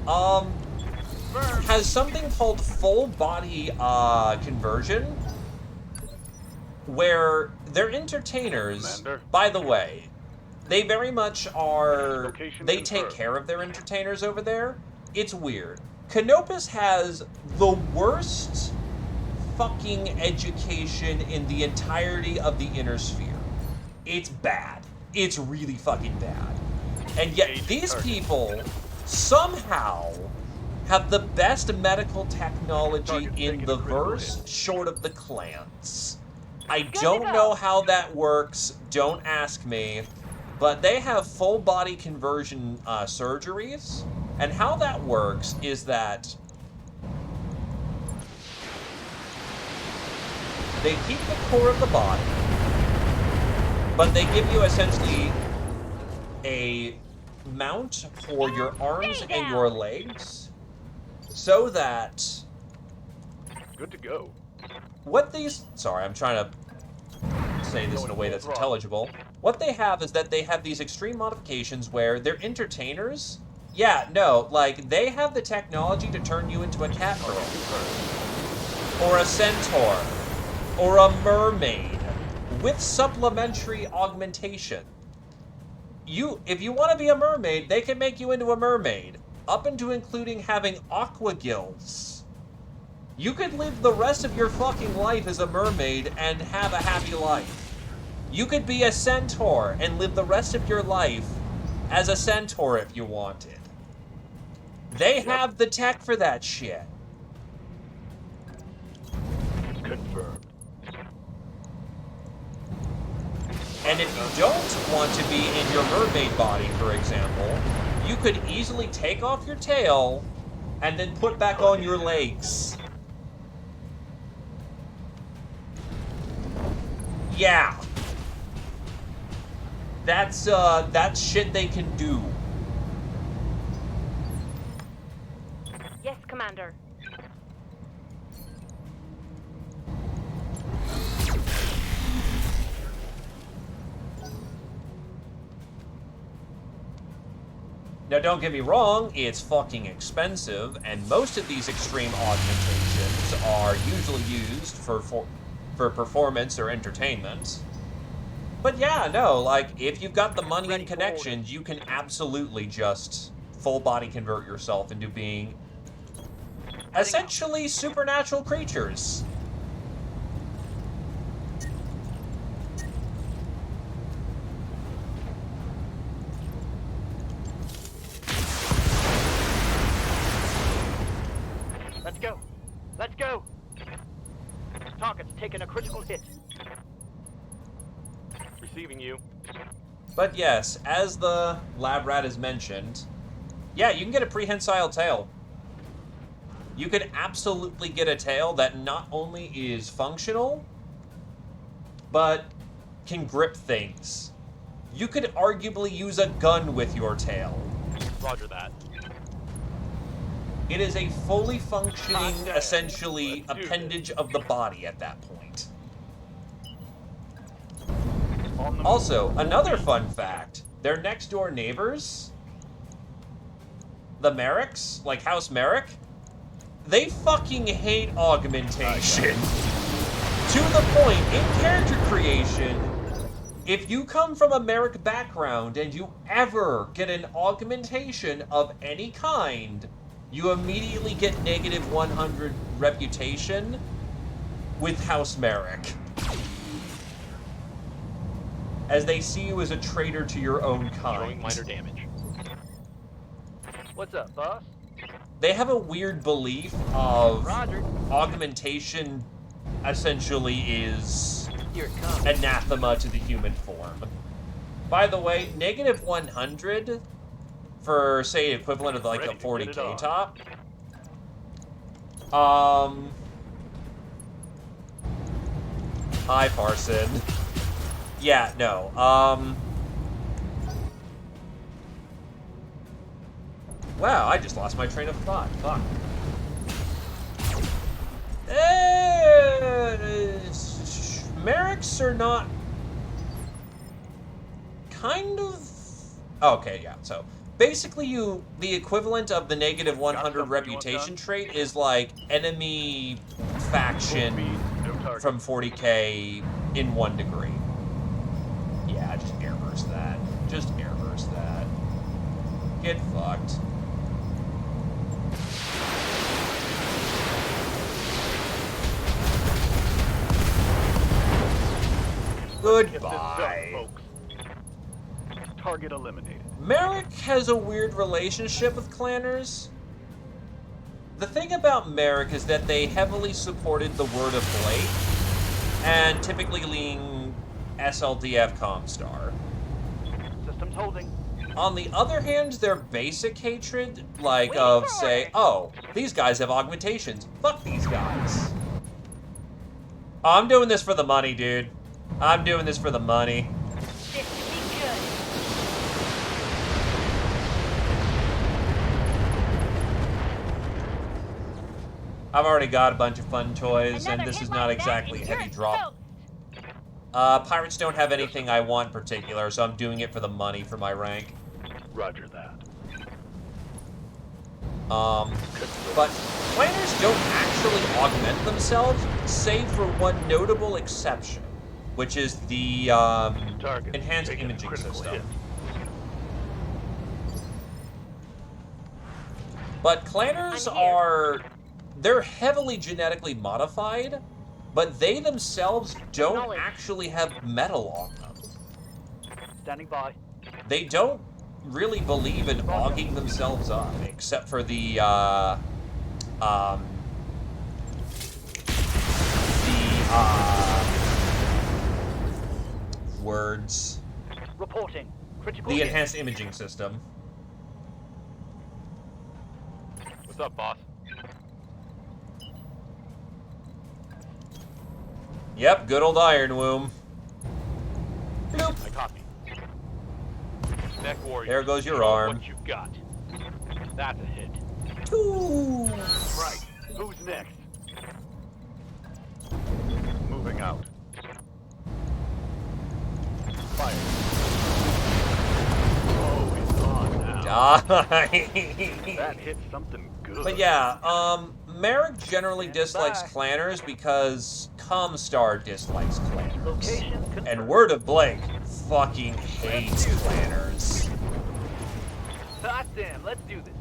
has something called full body, conversion, where they're entertainers. Commander. By the way, they very much are, Location they take confirmed. care of their entertainers over there. It's weird. Canopus has the worst fucking education in the entirety of the inner sphere. It's bad. It's really fucking bad. And yet these people somehow have the best medical technology in the verse, short of the clans. I don't know how that works, don't ask me, but they have full body conversion surgeries, and how that works is that they keep the core of the body, but they give you essentially a mount for your arms and your legs, so that Good to go. what these... Sorry, I'm trying to say this in a way that's intelligible. What they have is that they have these extreme modifications where they're entertainers. Yeah, no, like, they have the technology to turn you into a cat girl, or a centaur, or a mermaid, with supplementary augmentation. If you want to be a mermaid, they can make you into a mermaid, up into including having aqua gills. You could live the rest of your fucking life as a mermaid and have a happy life. You could be a centaur and live the rest of your life as a centaur if you wanted. They have the tech for that shit. Confirmed. And if you don't want to be in your mermaid body, for example, you could easily take off your tail and then put back on your legs. Yeah. That's shit they can do. Yes, Commander. Now, don't get me wrong, it's fucking expensive, and most of these extreme augmentations are usually used for performance or entertainment. But yeah, no, like, if you've got the money and connections, you can absolutely just full body convert yourself into being essentially supernatural creatures. Let's go. Let's go. Target's taken a critical hit. Receiving you. But yes, as the lab rat has mentioned, yeah, you can get a prehensile tail. You can absolutely get a tail that not only is functional, but can grip things. You could arguably use a gun with your tail. Roger that. It is a fully functioning, essentially, Let's do appendage of the body at that point. On the Also, another fun fact, their next door neighbors, the Merricks, like House Merrick, they fucking hate augmentation. To the point, in character creation, if you come from a Merrick background and you ever get an augmentation of any kind, you immediately get negative 100 reputation with House Merrick, as they see you as a traitor to your own showing kind. minor damage. What's up, boss? They have a weird belief of Roger. augmentation essentially is Here it comes. anathema to the human form. By the way, negative 100 for, say, equivalent of like Ready a to get it 40k on. top. Hi, Parson. Yeah, no. Wow, I just lost my train of thought. Fuck. Merrics are not... kind of... Okay, yeah, so... Basically, the equivalent of the negative 100 reputation trait is like enemy faction from 40k in 1 degree. Yeah, just airburst that. Just airburst that. Get fucked. Goodbye. Folks. Target eliminated. Merrick has a weird relationship with Clanners. The thing about Merrick is that they heavily supported the word of Blake, and typically lean SLDF Comstar. Systems holding. On the other hand, their basic hatred, like of, say, oh, these guys have augmentations. Fuck these guys. Oh, I'm doing this for the money, dude. I'm doing this for the money. This could be good. I've already got a bunch of fun toys, Another and this hit is like not that exactly and heavy you're drop. Pirates don't have anything I want in particular, so I'm doing it for the money for my rank. Roger that. But planners don't actually augment themselves, save for one notable exception, which is the enhanced imaging system. Hit. But clanners are... they're heavily genetically modified, but they themselves don't actually have metal on them. Standing by. They don't really believe in auging themselves up, except for the words. Reporting. Critical The hit. enhanced imaging system. What's up, boss? Yep, good old Iron Womb. Bloop. I copy. Neck warrior. There goes your Show arm. What you got? That's a hit. Ooh. Right. Who's next? Moving out. Fire. Oh, it's on now. Die. That hit something good. But yeah, Merrick generally dislikes clanners because Comstar dislikes clanners. Location confirmed. And Word of Blake fucking hates clanners. Hot damn, let's do this.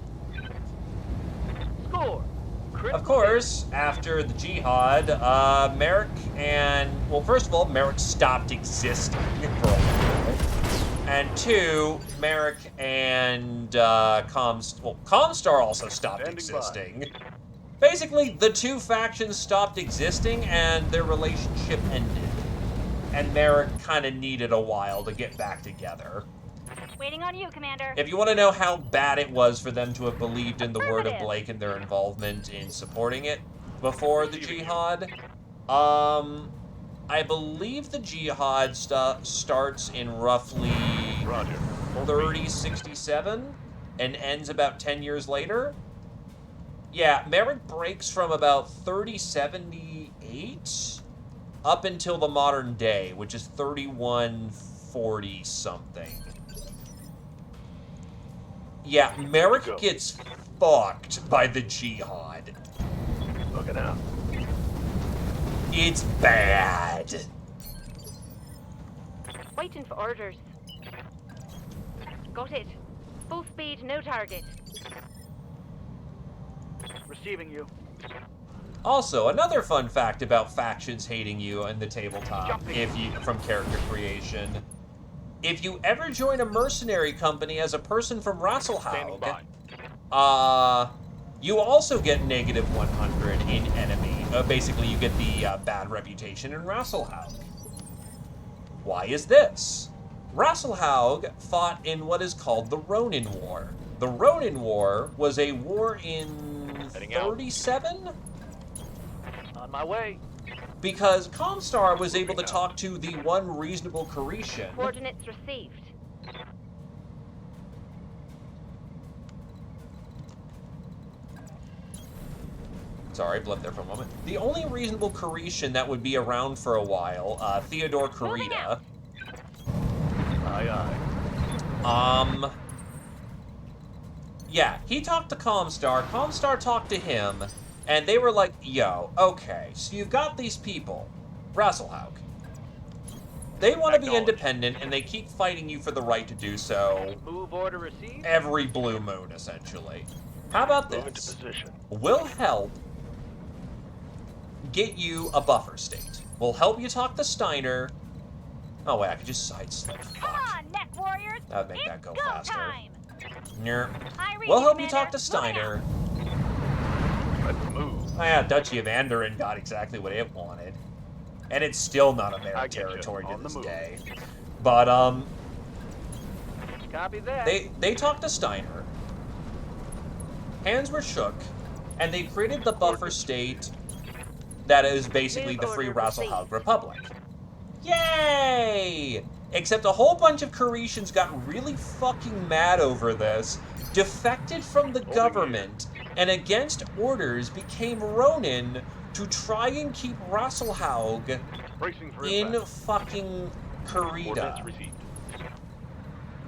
Score. Critical Of course, after the Jihad, Merrick and... well, first of all, Merrick stopped existing for a while. And two, Merrick and Comstar also stopped Standing existing. Basically, the two factions stopped existing and their relationship ended. And Merrick kind of needed a while to get back together. Waiting on you, Commander. If you want to know how bad it was for them to have believed in the word of Affirmative. Blake and their involvement in supporting it before the Jihad, I believe the Jihad starts in roughly Roger. 3067 and ends about 10 years later. Yeah, Merrick breaks from about 3078 up until the modern day, which is 3140 something. Yeah, Merrick gets fucked by the Jihad. Looking out. It's bad. Waiting for orders. Got it. Full speed, no target. Receiving you. Also, another fun fact about factions hating you in the tabletop, from character creation. If you ever join a mercenary company as a person from Standing Rasselhaug, by. you also get negative 100 in enemy. Basically, you get the bad reputation in Rasselhaug. Why is this? Rasselhaug fought in what is called the Ronin War. The Ronin War was a war in Heading out. 37? On my way. because Comstar was able to talk to the one reasonable Cretan. Coordinates received. Sorry, blipped there for a moment. The only reasonable Cretan that would be around for a while, Theodore Corita. Aye, aye. Yeah, he talked to Comstar, Comstar talked to him, and they were like, yo, okay, so you've got these people, Rasselhaug. They want to be independent, and they keep fighting you for the right to do so. Move order received. Every blue moon, essentially. How about Move into this? position. We'll help get you a buffer state. We'll help you talk to Steiner. Oh, wait, I could just sidestep. Come on, neck warriors. That would make it's that go go faster. Time. We'll help you talk to Steiner. Let's move. Oh, yeah, Duchy of Andoran got exactly what it wanted. And it's still not a I Merit get you. territory to On the this move. day. But, Copy that. they talked to Steiner. Hands were shook. And they created the buffer state that is basically the Free Rasselhaug Republic. Yay! Except a whole bunch of Creatians got really fucking mad over this, defected from the government, and against orders became Ronin to try and keep Rasselhaug Bracing for in impact. fucking Coordinates Corita. received.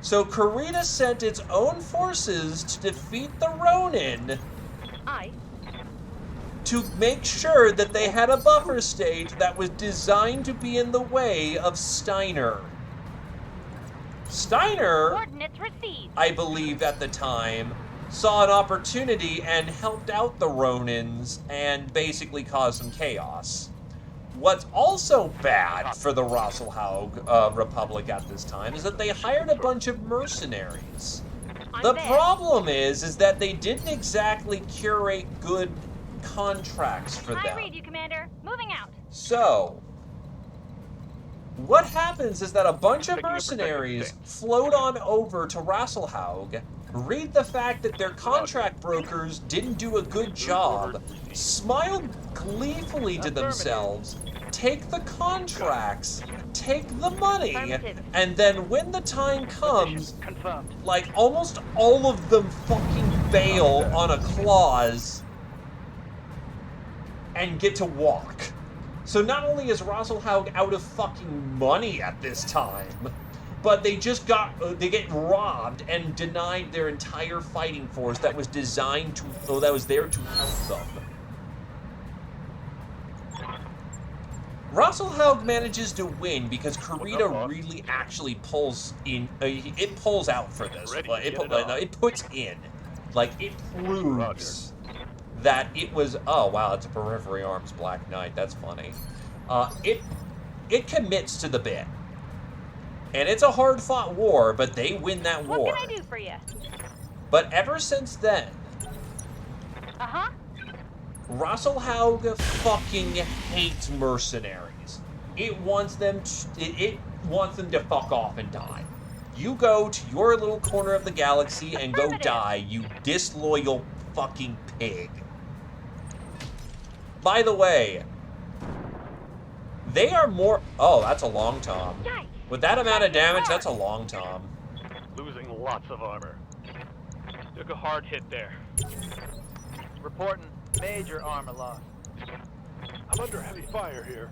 So Corita sent its own forces to defeat the Ronin Aye. to make sure that they had a buffer state that was designed to be in the way of Steiner. Steiner, Coordinates received. I believe at the time, saw an opportunity and helped out the Ronins and basically caused some chaos. What's also bad for the Rasselhaug Republic at this time is that they hired a bunch of mercenaries. The problem is that they didn't exactly curate good contracts for I them. read you, Commander. Moving out. So, what happens is that a bunch of Taking a mercenaries protective float on over to Rasselhaug, read the fact that their contract brokers didn't do a good job, smile gleefully to themselves, take the contracts, take the money, and then when the time comes, Confirmed. like almost all of them fucking bail on a clause and get to walk. So not only is Rasselhaug out of fucking money at this time, but they just they get robbed and denied their entire fighting force that was designed to, that was there to help them. Rasselhaug manages to win because Corita really actually pulls in, it pulls out for this. It puts in. Like, it proves that it was, oh wow, it's a Periphery Arms Black Knight, that's funny. It commits to the bit. And it's a hard-fought war, but they win that war. What can I do for you? But ever since then, Uh-huh. Rasselhaug fucking hates mercenaries. It wants them to fuck off and die. You go to your little corner of the galaxy and go die, you disloyal fucking pig. By the way, they are more... Oh, that's a long tom. With that amount of damage, that's a long tom. Losing lots of armor. Took a hard hit there. Reporting major armor loss. I'm under heavy fire here.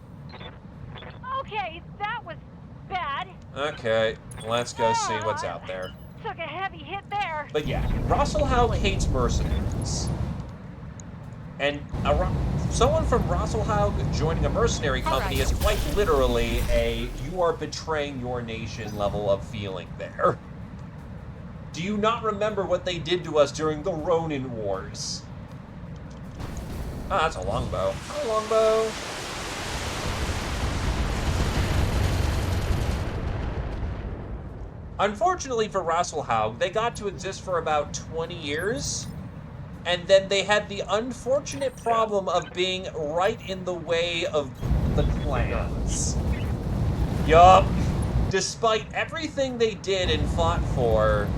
Okay, that was bad. Okay, let's go see what's out there. Took a heavy hit there. But yeah, Rasselhaug hates mercenaries. And someone from Rasselhaug joining a mercenary company is quite literally a you are betraying your nation level of feeling there. Do you not remember what they did to us during the Ronin Wars? Ah, that's a longbow. Hi, longbow. Unfortunately for Rasselhaug, they got to exist for about 20 years. And then they had the unfortunate problem of being right in the way of the clans. Yup. Despite everything they did and fought for,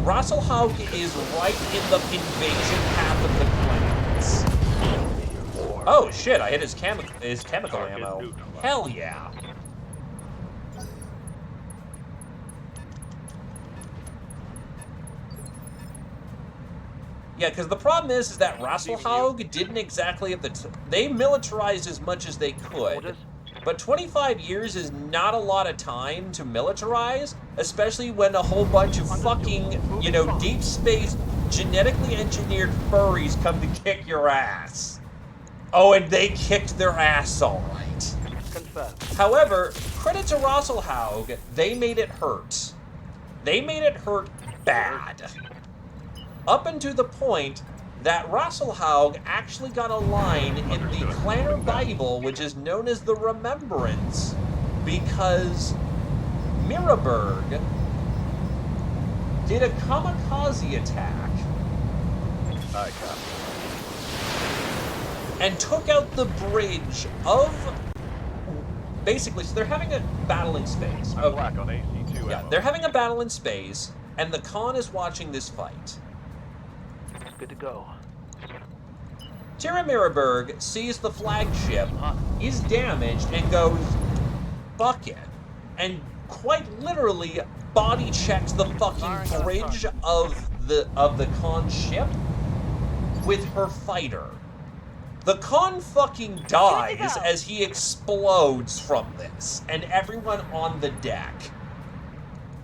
Rasselhaug is right in the invasion path of the clans. Oh shit! I hit his chemical ammo. Hell yeah! Yeah, because the problem is that Rasselhaug didn't exactly at they militarized as much as they could. Orders? But 25 years is not a lot of time to militarize, especially when a whole bunch of fucking, you know, deep space, genetically engineered furries come to kick your ass. Oh, and they kicked their ass all right. Confirmed. However, credit to Rasselhaug, they made it hurt. They made it hurt bad. Up until the point that Rasselhaug actually got a line in the Clanner Bible, which is known as the Remembrance, because Miraberg did a kamikaze attack and took out the bridge of... Basically, so they're having a battle in space. Okay. Black on AC2 Yeah, they're having a battle in space, and the Khan is watching this fight. Good to go. Tira Miraberg sees the flagship, is damaged, and goes, fuck it. And quite literally body checks the fucking bridge of the Khan ship with her fighter. The Khan fucking dies as he explodes from this, and everyone on the deck.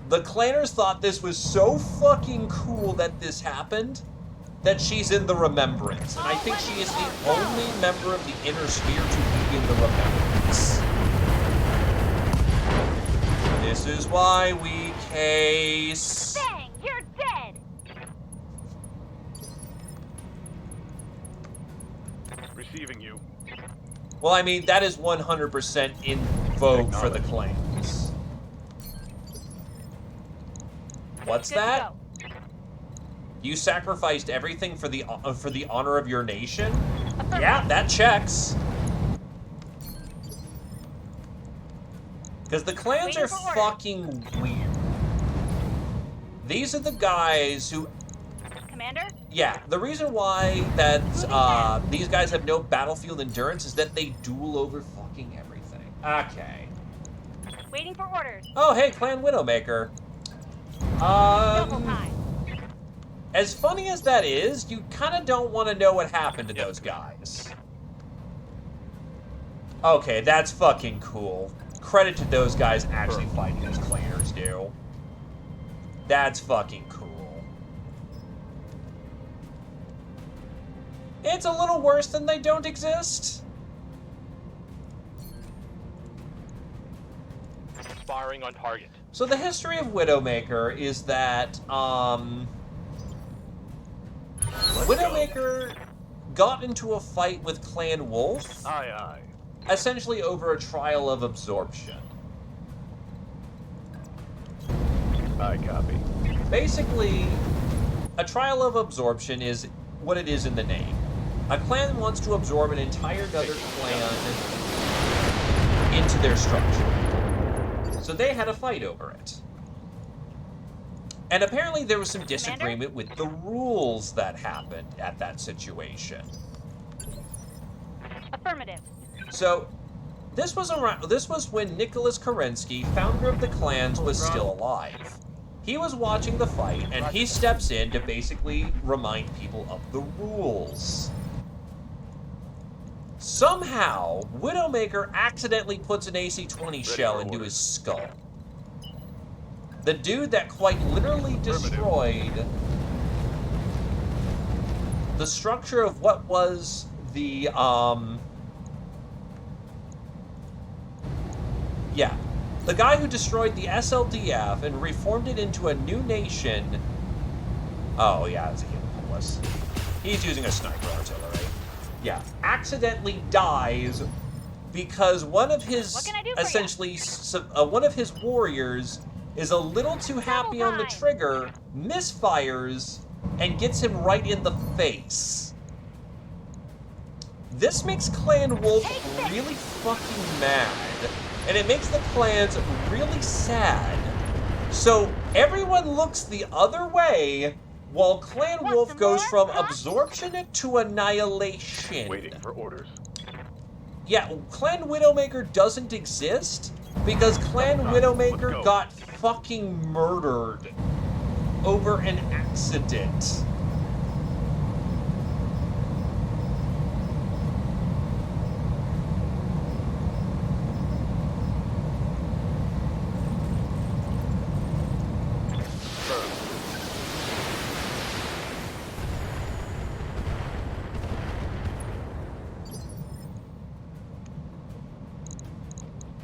The Clanners thought this was so fucking cool that this happened, that she's in the Remembrance, and I think she is the only member of the Inner Sphere to be in the Remembrance. This is why we case... Bang! You're dead! Receiving you. Well, I mean, that is 100% in vogue for the clans. What's that? You sacrificed everything for the honor of your nation? Yeah, that checks. Because the clans are fucking weird. These are the guys who... Commander? Yeah, the reason why that these guys have no battlefield endurance is that they duel over fucking everything. Okay. Waiting for orders. Oh, hey, Clan Widowmaker. Double time. As funny as that is, you kind of don't want to know what happened to those guys. Okay, that's fucking cool. Credit to those guys actually fighting as clanners do. That's fucking cool. It's a little worse than they don't exist. Firing on target. So the history of Widowmaker is that, Widowmaker got into a fight with Clan Wolf, Aye, aye. essentially over a trial of absorption. I copy. Basically, a trial of absorption is what it is in the name. A clan wants to absorb an entire other clan into their structure. So they had a fight over it. And apparently there was some disagreement with the rules that happened at that situation. Affirmative. So this was when Nicholas Kerensky, founder of the clans, was still alive. He was watching the fight, and he steps in to basically remind people of the rules. Somehow, Widowmaker accidentally puts an AC-20 shell into his skull. The dude that quite literally destroyed the structure of what was the, the guy who destroyed the SLDF and reformed it into a new nation. Oh, yeah, it's a Heliopolis. He's using a sniper artillery. Yeah, accidentally dies because one of his, one of his warriors is a little too happy on the trigger, misfires, and gets him right in the face. This makes Clan Wolf really fucking mad, and it makes the clans really sad. So everyone looks the other way, while Clan Wolf goes from absorption to annihilation. Waiting for orders. Yeah, Clan Widowmaker doesn't exist because Clan Widowmaker got fucking murdered over an accident.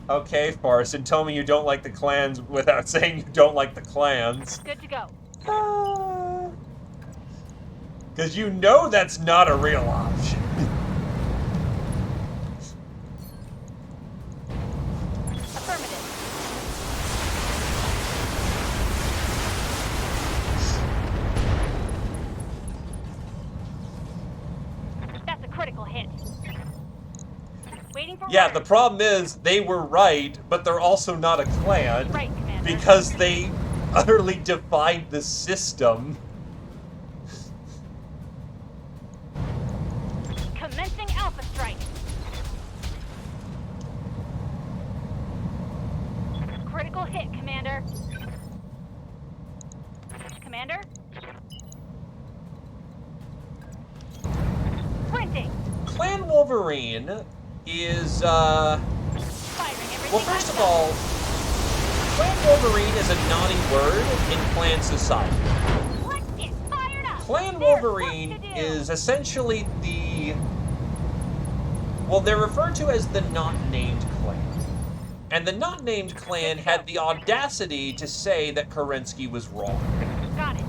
Okay, Farce, and tell me you don't like the clans without saying you don't like the clans. Good to go. Because you know that's not a real option. Affirmative. That's a critical hit. Waiting for Yeah, orders. the problem is they were right, but they're also not a clan. Right, Commander. Because they utterly defied the system. Commencing Alpha Strike. Critical hit, Commander. Commander? Printing. Clan Wolverine is, Firing everything. well, first of all, Clan Wolverine is a naughty word in clan society. Let's get fired up. Clan There's Wolverine work to do. is essentially the... Well, they're referred to as the not-named clan. And the not-named clan had the audacity to say that Kerensky was wrong. Got it.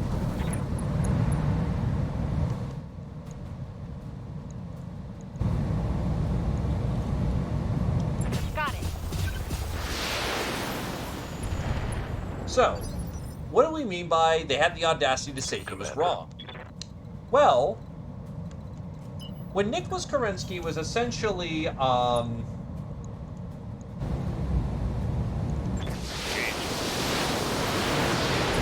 Got it. So, what do we mean by they had the audacity to say he was wrong? Well, when Nicholas Kerensky was essentially,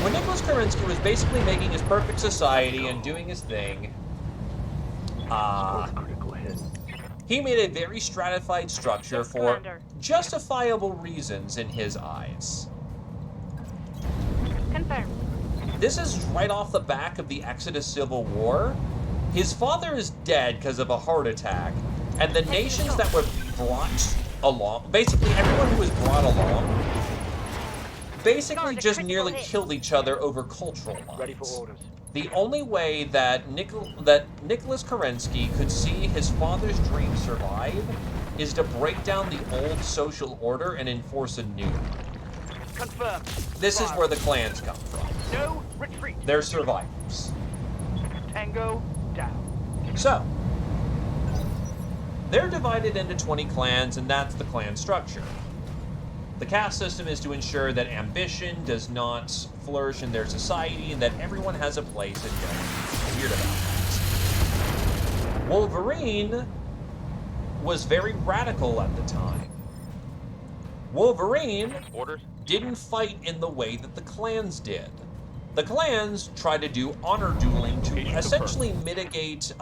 when Nicholas Kerensky was basically making his perfect society and doing his thing, he made a very stratified structure Yes, for Commander. justifiable reasons in his eyes. Confirmed. This is right off the back of the Exodus Civil War. His father is dead because of a heart attack, and the nations that were brought along, basically everyone who was brought along, basically just nearly killed each other over cultural lines. Ready for orders. The only way that Nicholas Kerensky could see his father's dream survive is to break down the old social order and enforce a new one. Confirmed. This is where the clans come from. No retreat. They're survivors. Tango down. So, they're divided into 20 clans, and that's the clan structure. The caste system is to ensure that ambition does not flourish in their society and that everyone has a place and no weird about that. Wolverine was very radical at the time. Wolverine Orders? didn't fight in the way that the clans did. The clans tried to do honor dueling to essentially mitigate,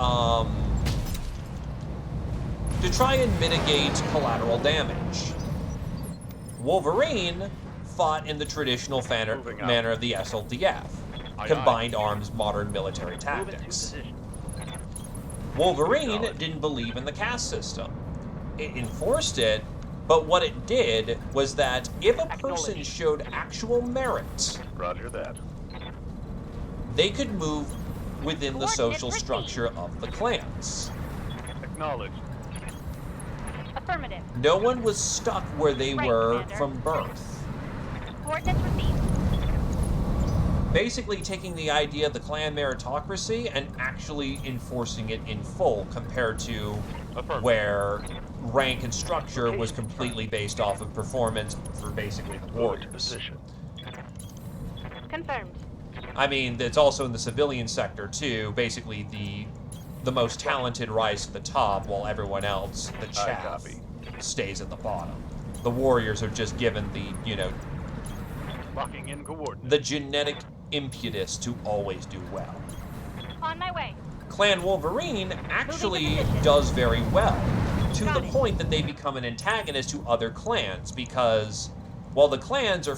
to try and mitigate collateral damage. Wolverine fought in the traditional manner of the SLDF, combined arms modern military tactics. Wolverine didn't believe in the caste system. It enforced it, but what it did was that if a person showed actual merit, Roger that. they could move within the social structure of the clans. Acknowledged. Affirmative. No one was stuck where they Right, were Commander. from birth. Coordinates received. Basically taking the idea of the clan meritocracy and actually enforcing it in full compared to where rank and structure was completely based off of performance for basically the warriors. Confirmed. I mean, it's also in the civilian sector too. Basically, the most talented rise to the top, while everyone else, the chaff, stays at the bottom. The warriors are just given the, you know, Locking in coordinates. the genetic impetus to always do well. On my way. Clan Wolverine actually does very well. to the point that they become an antagonist to other clans, because while the clans are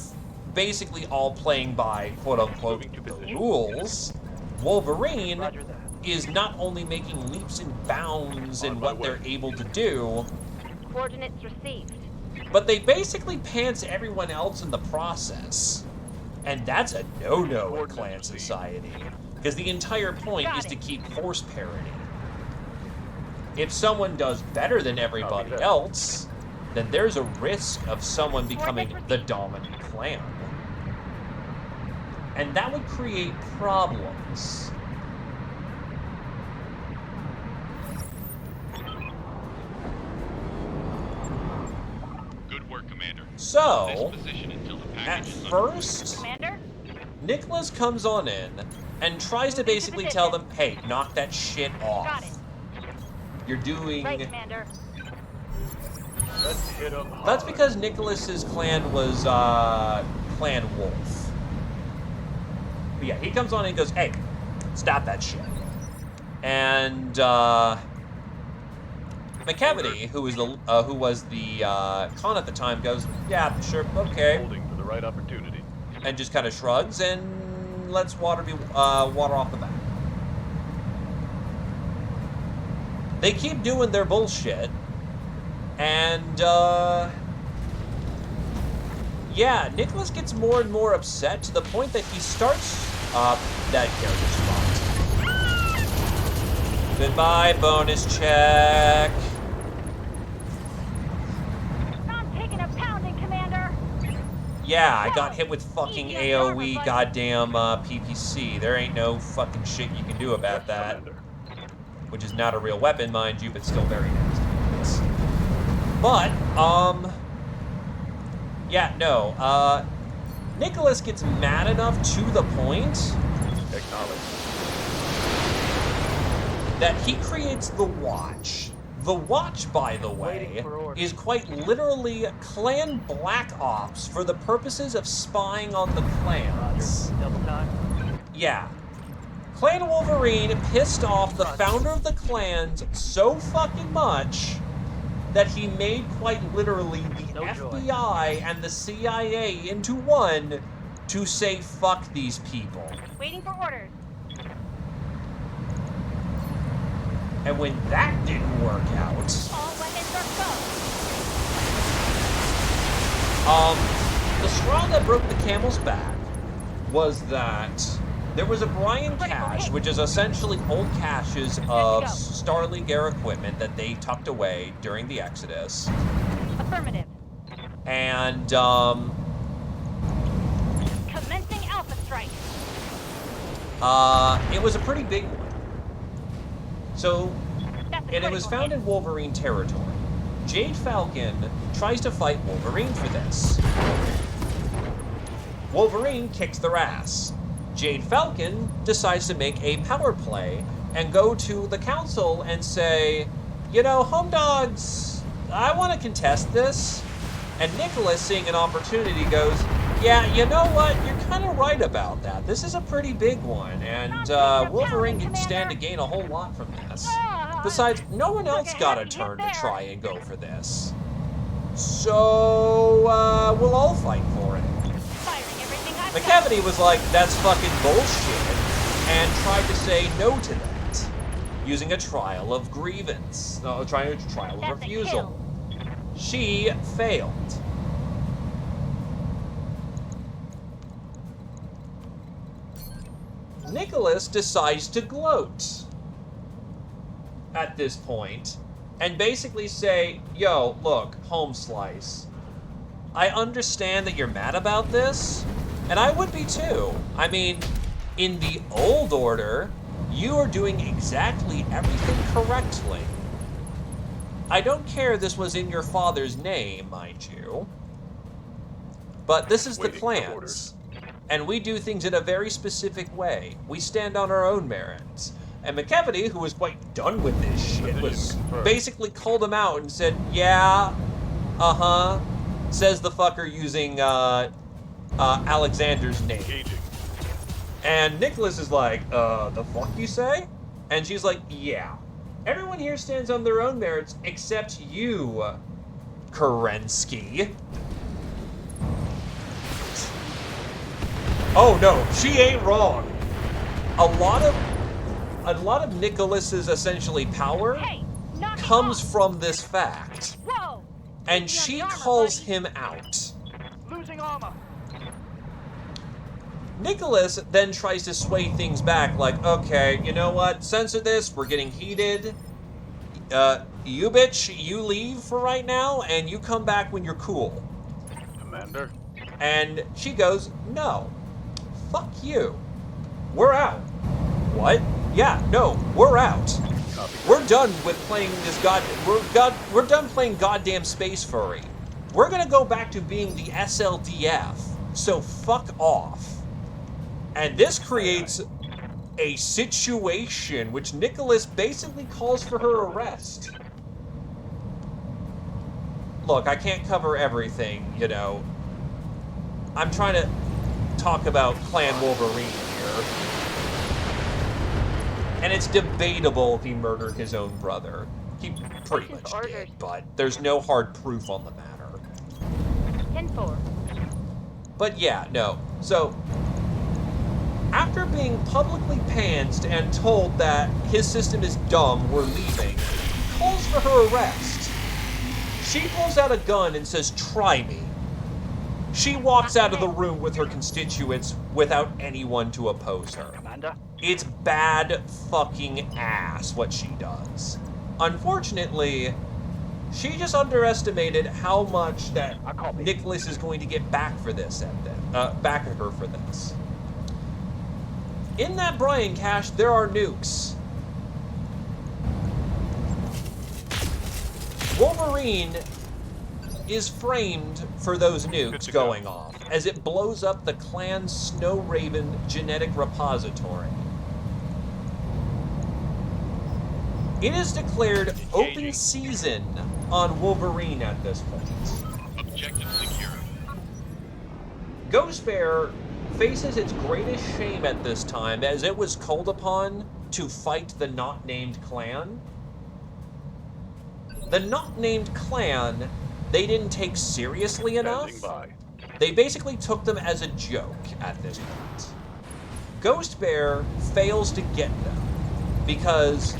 basically all playing by quote-unquote Moving to the position. rules, Wolverine Roger that. is not only making leaps and bounds in On my what way. they're able to do, Coordinates received. but they basically pants everyone else in the process. And that's a no-no in clan society, because the entire point is to keep force parity. If someone does better than everybody else, then there's a risk of someone becoming the dominant clan. And that would create problems. Good work, Commander. So, This position until the at package is first, Commander? Nicholas comes on in and tries to basically tell them, hey, knock that shit off. Got it. You're doing... Right, Commander. Let's hit him hard. That's because Nicholas's clan was, Clan Wolf. But yeah, he comes on and goes, hey, stop that shit. And, McCavity, who was the Khan at the time, goes, yeah, sure, okay. Holding for the right opportunity. And just kind of shrugs and lets water off the back. They keep doing their bullshit, and yeah, Nicholas gets more and more upset to the point that he starts that character spot. Goodbye, bonus check. I'm taking a pounding, Commander. Yeah, I got hit with fucking AoE goddamn PPC. There ain't no fucking shit you can do about that. Which is not a real weapon, mind you, but still very nasty. But, yeah, no, Nicholas gets mad enough to the point that he creates the Watch. The Watch, by the way, is quite literally clan black ops for the purposes of spying on the clans. Double time. Yeah. Clan Wolverine pissed off the founder of the clans so fucking much that he made quite literally the FBI and the CIA into one to say fuck these people. Waiting for orders. And when that didn't work out, All weapons are go. the straw that broke the camel's back was that there was a Brian cache, which is essentially old caches of Starleague Air equipment that they tucked away during the Exodus. Affirmative. And, Commencing Alpha Strike. it was a pretty big one. So, That's a and it was critical found hit. in Wolverine territory. Jade Falcon tries to fight Wolverine for this. Wolverine kicks their ass. Jade Falcon decides to make a power play and go to the council and say, you know, Home Dogs, I want to contest this. And Nicholas, seeing an opportunity, goes, yeah, you know what? You're kind of right about that. This is a pretty big one, and Wolverine can stand to gain a whole lot from this. Besides, no one else got a turn to try and go for this. So, we'll all fight for it. McCavity was like, that's fucking bullshit, and tried to say no to that, using a trial of grievance. No, trying a trial of refusal. She failed. Nicholas decides to gloat at this point and basically say, yo, look, Home Slice, I understand that you're mad about this, and I would be too. I mean, in the old order, you are doing exactly everything correctly. I don't care this was in your father's name, mind you, but this is the clans, and we do things in a very specific way. We stand on our own merits. And McCavity, who was quite done with this shit, was basically called him out and said, yeah, uh-huh, says the fucker using, Alexander's name. And Nicholas is like, the fuck you say? And she's like, yeah. Everyone here stands on their own merits except you, Kerensky. Oh no, she ain't wrong. A lot of Nicholas's essentially power comes from this fact. Whoa! And she calls him out. Losing armor. Nicholas then tries to sway things back, like, okay, you know what? Censor this, we're getting heated. You bitch, you leave for right now, and you come back when you're cool. Commander? And she goes, no. Fuck you. We're out. What? Yeah, no, we're out. We're done with playing this we're done playing goddamn Space Furry. We're gonna go back to being the SLDF, so fuck off. And this creates a situation which Nicholas basically calls for her arrest. Look, I can't cover everything, you know. I'm trying to talk about Clan Wolverine here. And it's debatable if he murdered his own brother. He pretty much did, but there's no hard proof on the matter. 10-4. But yeah, no. So, after being publicly pantsed and told that his system is dumb, we're leaving, he calls for her arrest. She pulls out a gun and says, try me. She walks out of the room with her constituents without anyone to oppose her. Commander? It's bad fucking ass what she does. Unfortunately, she just underestimated how much that Nicholas is going to get back for this back at her for this. In that Brian cache, there are nukes. Wolverine is framed for those nukes going off as it blows up the Clan Snow Raven genetic repository. It is declared open season on Wolverine at this point. Objective secure. Ghost Bear faces its greatest shame at this time as it was called upon to fight the not named clan. The not named clan, they didn't take seriously enough. They basically took them as a joke at this point. Ghost Bear fails to get them because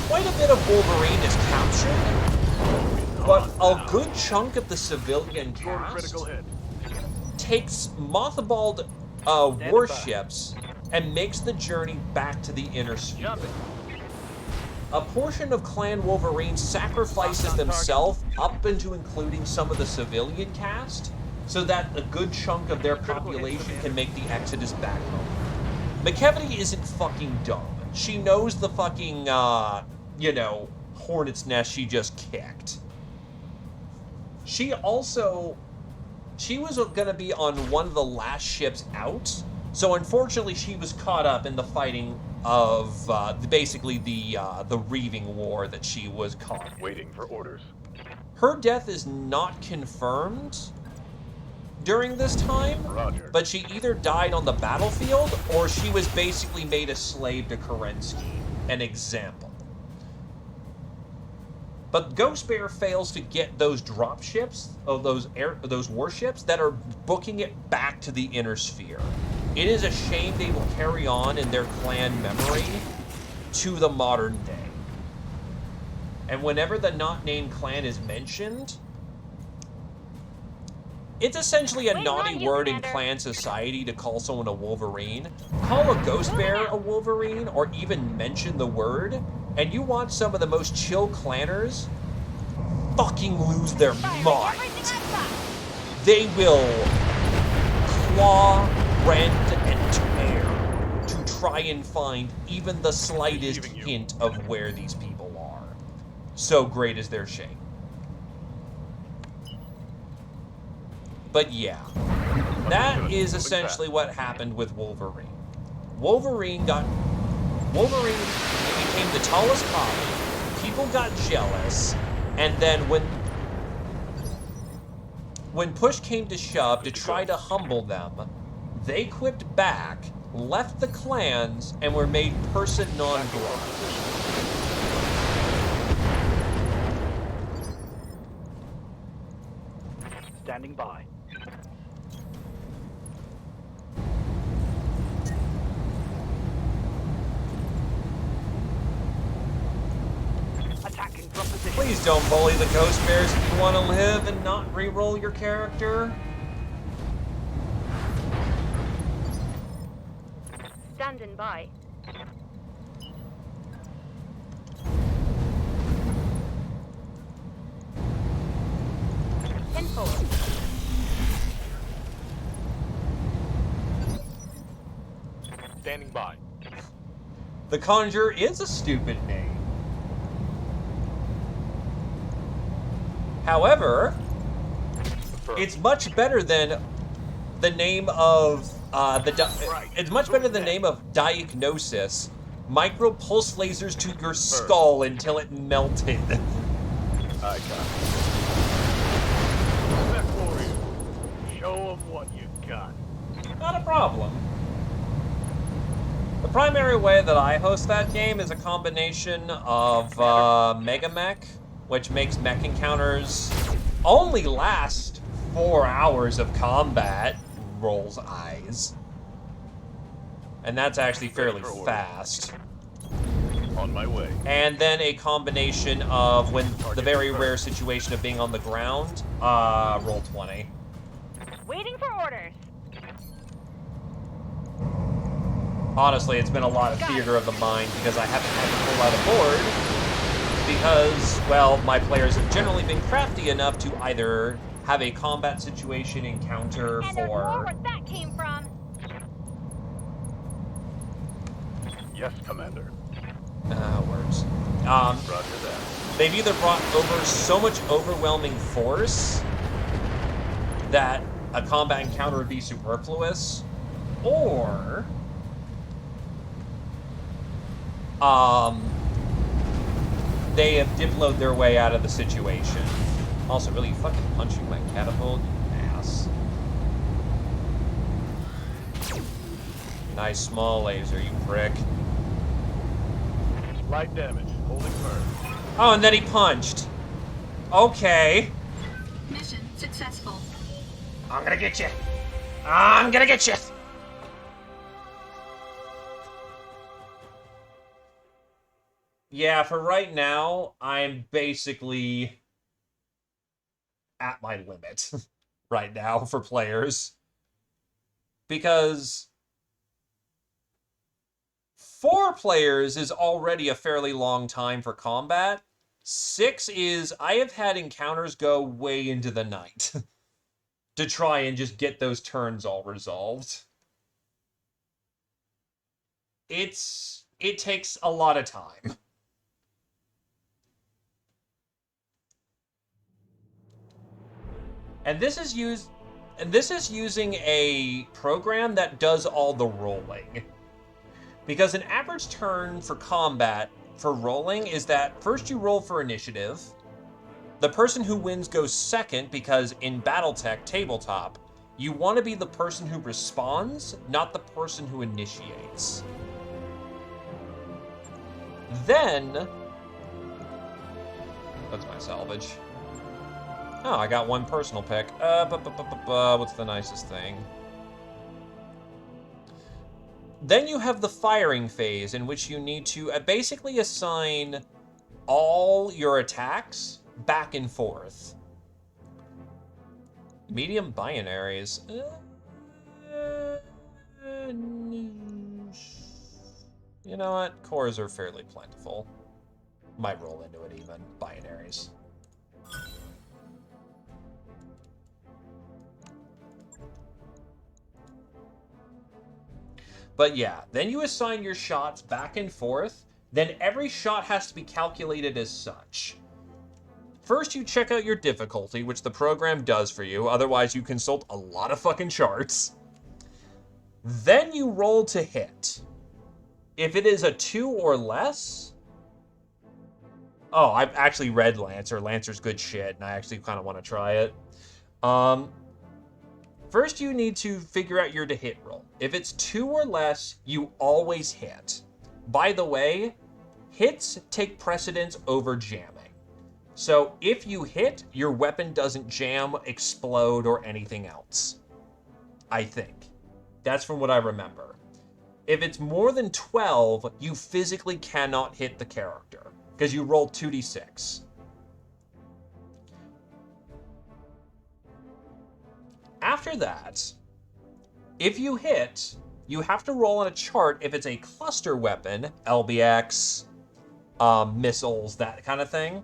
quite a bit of Wolverine is captured, but a good chunk of the civilian cast takes mothballed warships and makes the journey back to the inner sphere. A portion of Clan Wolverine sacrifices themselves up into including some of the civilian cast so that a good chunk of their population can make the exodus back home. McKevity isn't fucking dumb. She knows the fucking, you know, hornet's nest she just kicked. She was gonna be on one of the last ships out, so unfortunately she was caught up in the fighting of basically the Reaving War that she was caught in. Waiting for orders. Her death is not confirmed during this time, but she either died on the battlefield or she was basically made a slave to Kerensky, an example. But Ghost Bear fails to get those drop ships, those warships that are booking it back to the inner sphere. It is a shame they will carry on in their clan memory to the modern day. And whenever the not named clan is mentioned, it's essentially a naughty word in clan society to call someone a Wolverine. Call a Ghost Bear a Wolverine or even mention the word, and you watch some of the most chill clanners fucking lose their minds. They will claw, rend, and tear to try and find even the slightest hint of where these people are. So great is their shame. But yeah, that is essentially what happened with Wolverine. Wolverine became the tallest copy, people got jealous, and then when push came to shove to try to humble them, they quipped back, left the clans, and were made person non grata. standing by. Attacking from position. Please don't bully the Ghost Bears if you want to live and not re-roll your character. Standing by. Info. Standing by. The Conjure is a stupid name. However, it's much better than the name of it's much better than the name of Diagnosis. Micro pulse lasers to your skull until it melted. I got it. Back warrior. Show 'em what you got. Not a problem. The primary way that I host that game is a combination of Mega Mech, which makes mech encounters only last 4 hours of combat, rolls eyes. And that's actually fairly fast. On my way. And then a combination of when the very rare situation of being on the ground, roll 20. Waiting for orders. Honestly, it's been a lot of theater of the mind because I haven't had to pull out a board because, well, my players have generally been crafty enough to either have a combat situation encounter And there's more for... where that came from. Yes, Commander. Words. Roger that. They've either brought over so much overwhelming force that a combat encounter would be superfluous, or they have diploed their way out of the situation. Also, really fucking punching my catapult, you ass. Nice small laser, you prick. Light damage. Holding firm. Oh, and then he punched. Okay. Mission successful. I'm gonna get you. I'm gonna get you. Yeah, for right now, I'm basically at my limit right now for players. Because 4 players is already a fairly long time for combat. 6 is, I have had encounters go way into the night to try and just get those turns all resolved. It takes a lot of time. And this is using a program that does all the rolling. Because an average turn for combat for rolling is that first you roll for initiative. The person who wins goes second because in Battletech tabletop, you want to be the person who responds, not the person who initiates. Then, that's my salvage. Oh, I got one personal pick. What's the nicest thing? Then you have the firing phase, in which you need to basically assign all your attacks back and forth. Medium binaries. You know what? Cores are fairly plentiful. Might roll into it even. Binaries. But yeah, then you assign your shots back and forth. Then every shot has to be calculated as such. First, you check out your difficulty, which the program does for you. Otherwise, you consult a lot of fucking charts. Then you roll to hit. If it is a 2 or less... Oh, I've actually read Lancer. Lancer's good shit, and I actually kind of want to try it. First, you need to figure out your to-hit roll. If it's 2 or less, you always hit. By the way, hits take precedence over jamming. So if you hit, your weapon doesn't jam, explode, or anything else. I think. That's from what I remember. If it's more than 12, you physically cannot hit the character because you roll 2d6. After that, if you hit, you have to roll on a chart if it's a cluster weapon, LBX, missiles, that kind of thing,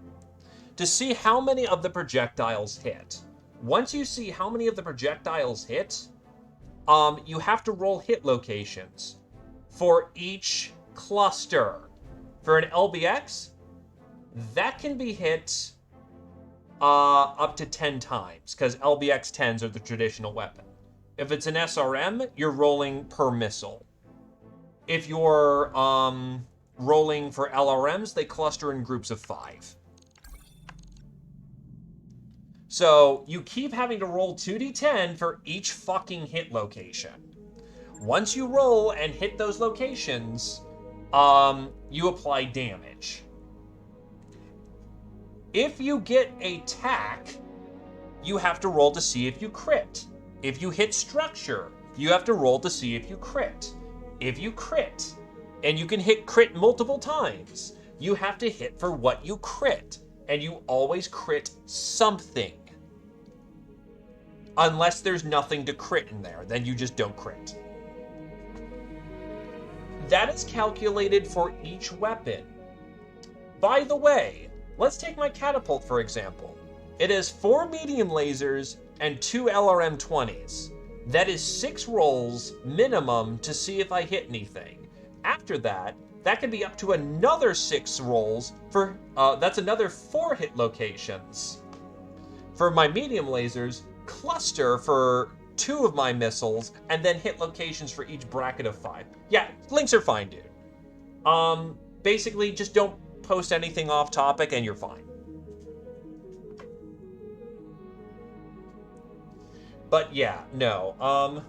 to see how many of the projectiles hit. Once you see how many of the projectiles hit, you have to roll hit locations for each cluster. For an LBX, that can be hit up to 10 times, because LBX 10s are the traditional weapon. If it's an SRM, you're rolling per missile. If you're rolling for LRMs, they cluster in groups of 5. So you keep having to roll 2d10 for each fucking hit location. Once you roll and hit those locations, you apply damage. If you get a tack, you have to roll to see if you crit. If you hit structure, you have to roll to see if you crit. If you crit, and you can hit crit multiple times, you have to hit for what you crit. And you always crit something. Unless there's nothing to crit in there, then you just don't crit. That is calculated for each weapon. By the way, let's take my catapult for example. It has 4 medium lasers and 2 LRM 20s. That is 6 rolls minimum to see if I hit anything. After that, that can be up to another 6 rolls for, that's another 4 hit locations. For my medium lasers, cluster for 2 of my missiles, and then hit locations for each bracket of 5. Yeah, links are fine, dude. Basically, just don't post anything off topic and you're fine. But yeah, no,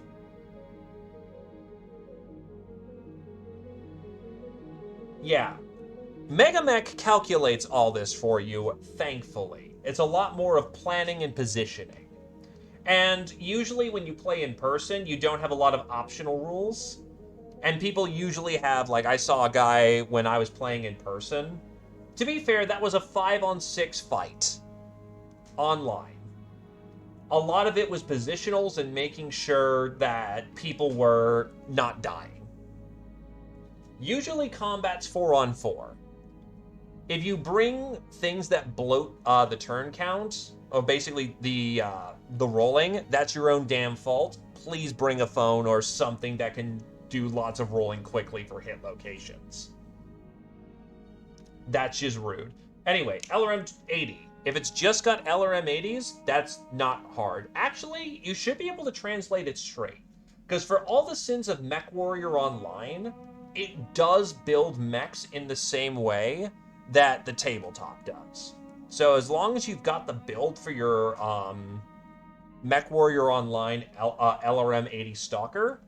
yeah. Megamech calculates all this for you, thankfully. It's a lot more of planning and positioning. And usually when you play in person, you don't have a lot of optional rules. And people usually have, like, I saw a guy when I was playing in person. To be fair, that was a 5-on-6 fight. Online. A lot of it was positionals and making sure that people were not dying. Usually combat's 4-on-4. If you bring things that bloat the turn count, or basically the rolling, that's your own damn fault. Please bring a phone or something that can do lots of rolling quickly for hit locations. That's just rude. Anyway, LRM 80. If it's just got LRM 80s, that's not hard. Actually, you should be able to translate it straight. Because for all the sins of MechWarrior Online, it does build mechs in the same way that the tabletop does. So as long as you've got the build for your MechWarrior Online LRM 80 Stalker,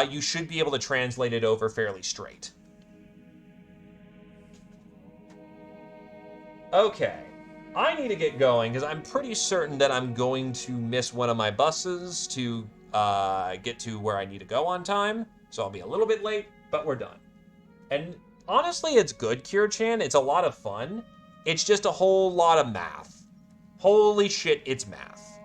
you should be able to translate it over fairly straight. Okay, I need to get going because I'm pretty certain that I'm going to miss one of my buses to get to where I need to go on time. So I'll be a little bit late, but we're done. And honestly, it's good, Kira-chan. It's a lot of fun. It's just a whole lot of math. Holy shit, it's math.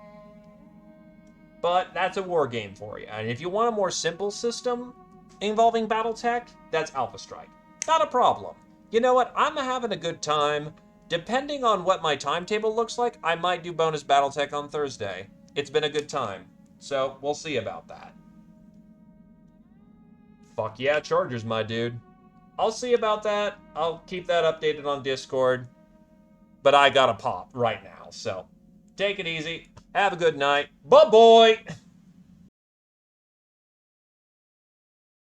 But that's a war game for you. And if you want a more simple system involving Battletech, that's Alpha Strike. Not a problem. You know what? I'm having a good time. Depending on what my timetable looks like, I might do bonus Battletech on Thursday. It's been a good time. So we'll see about that. Fuck yeah, Chargers, my dude. I'll see about that. I'll keep that updated on Discord. But I gotta pop right now, so take it easy. Have a good night. Bye-bye!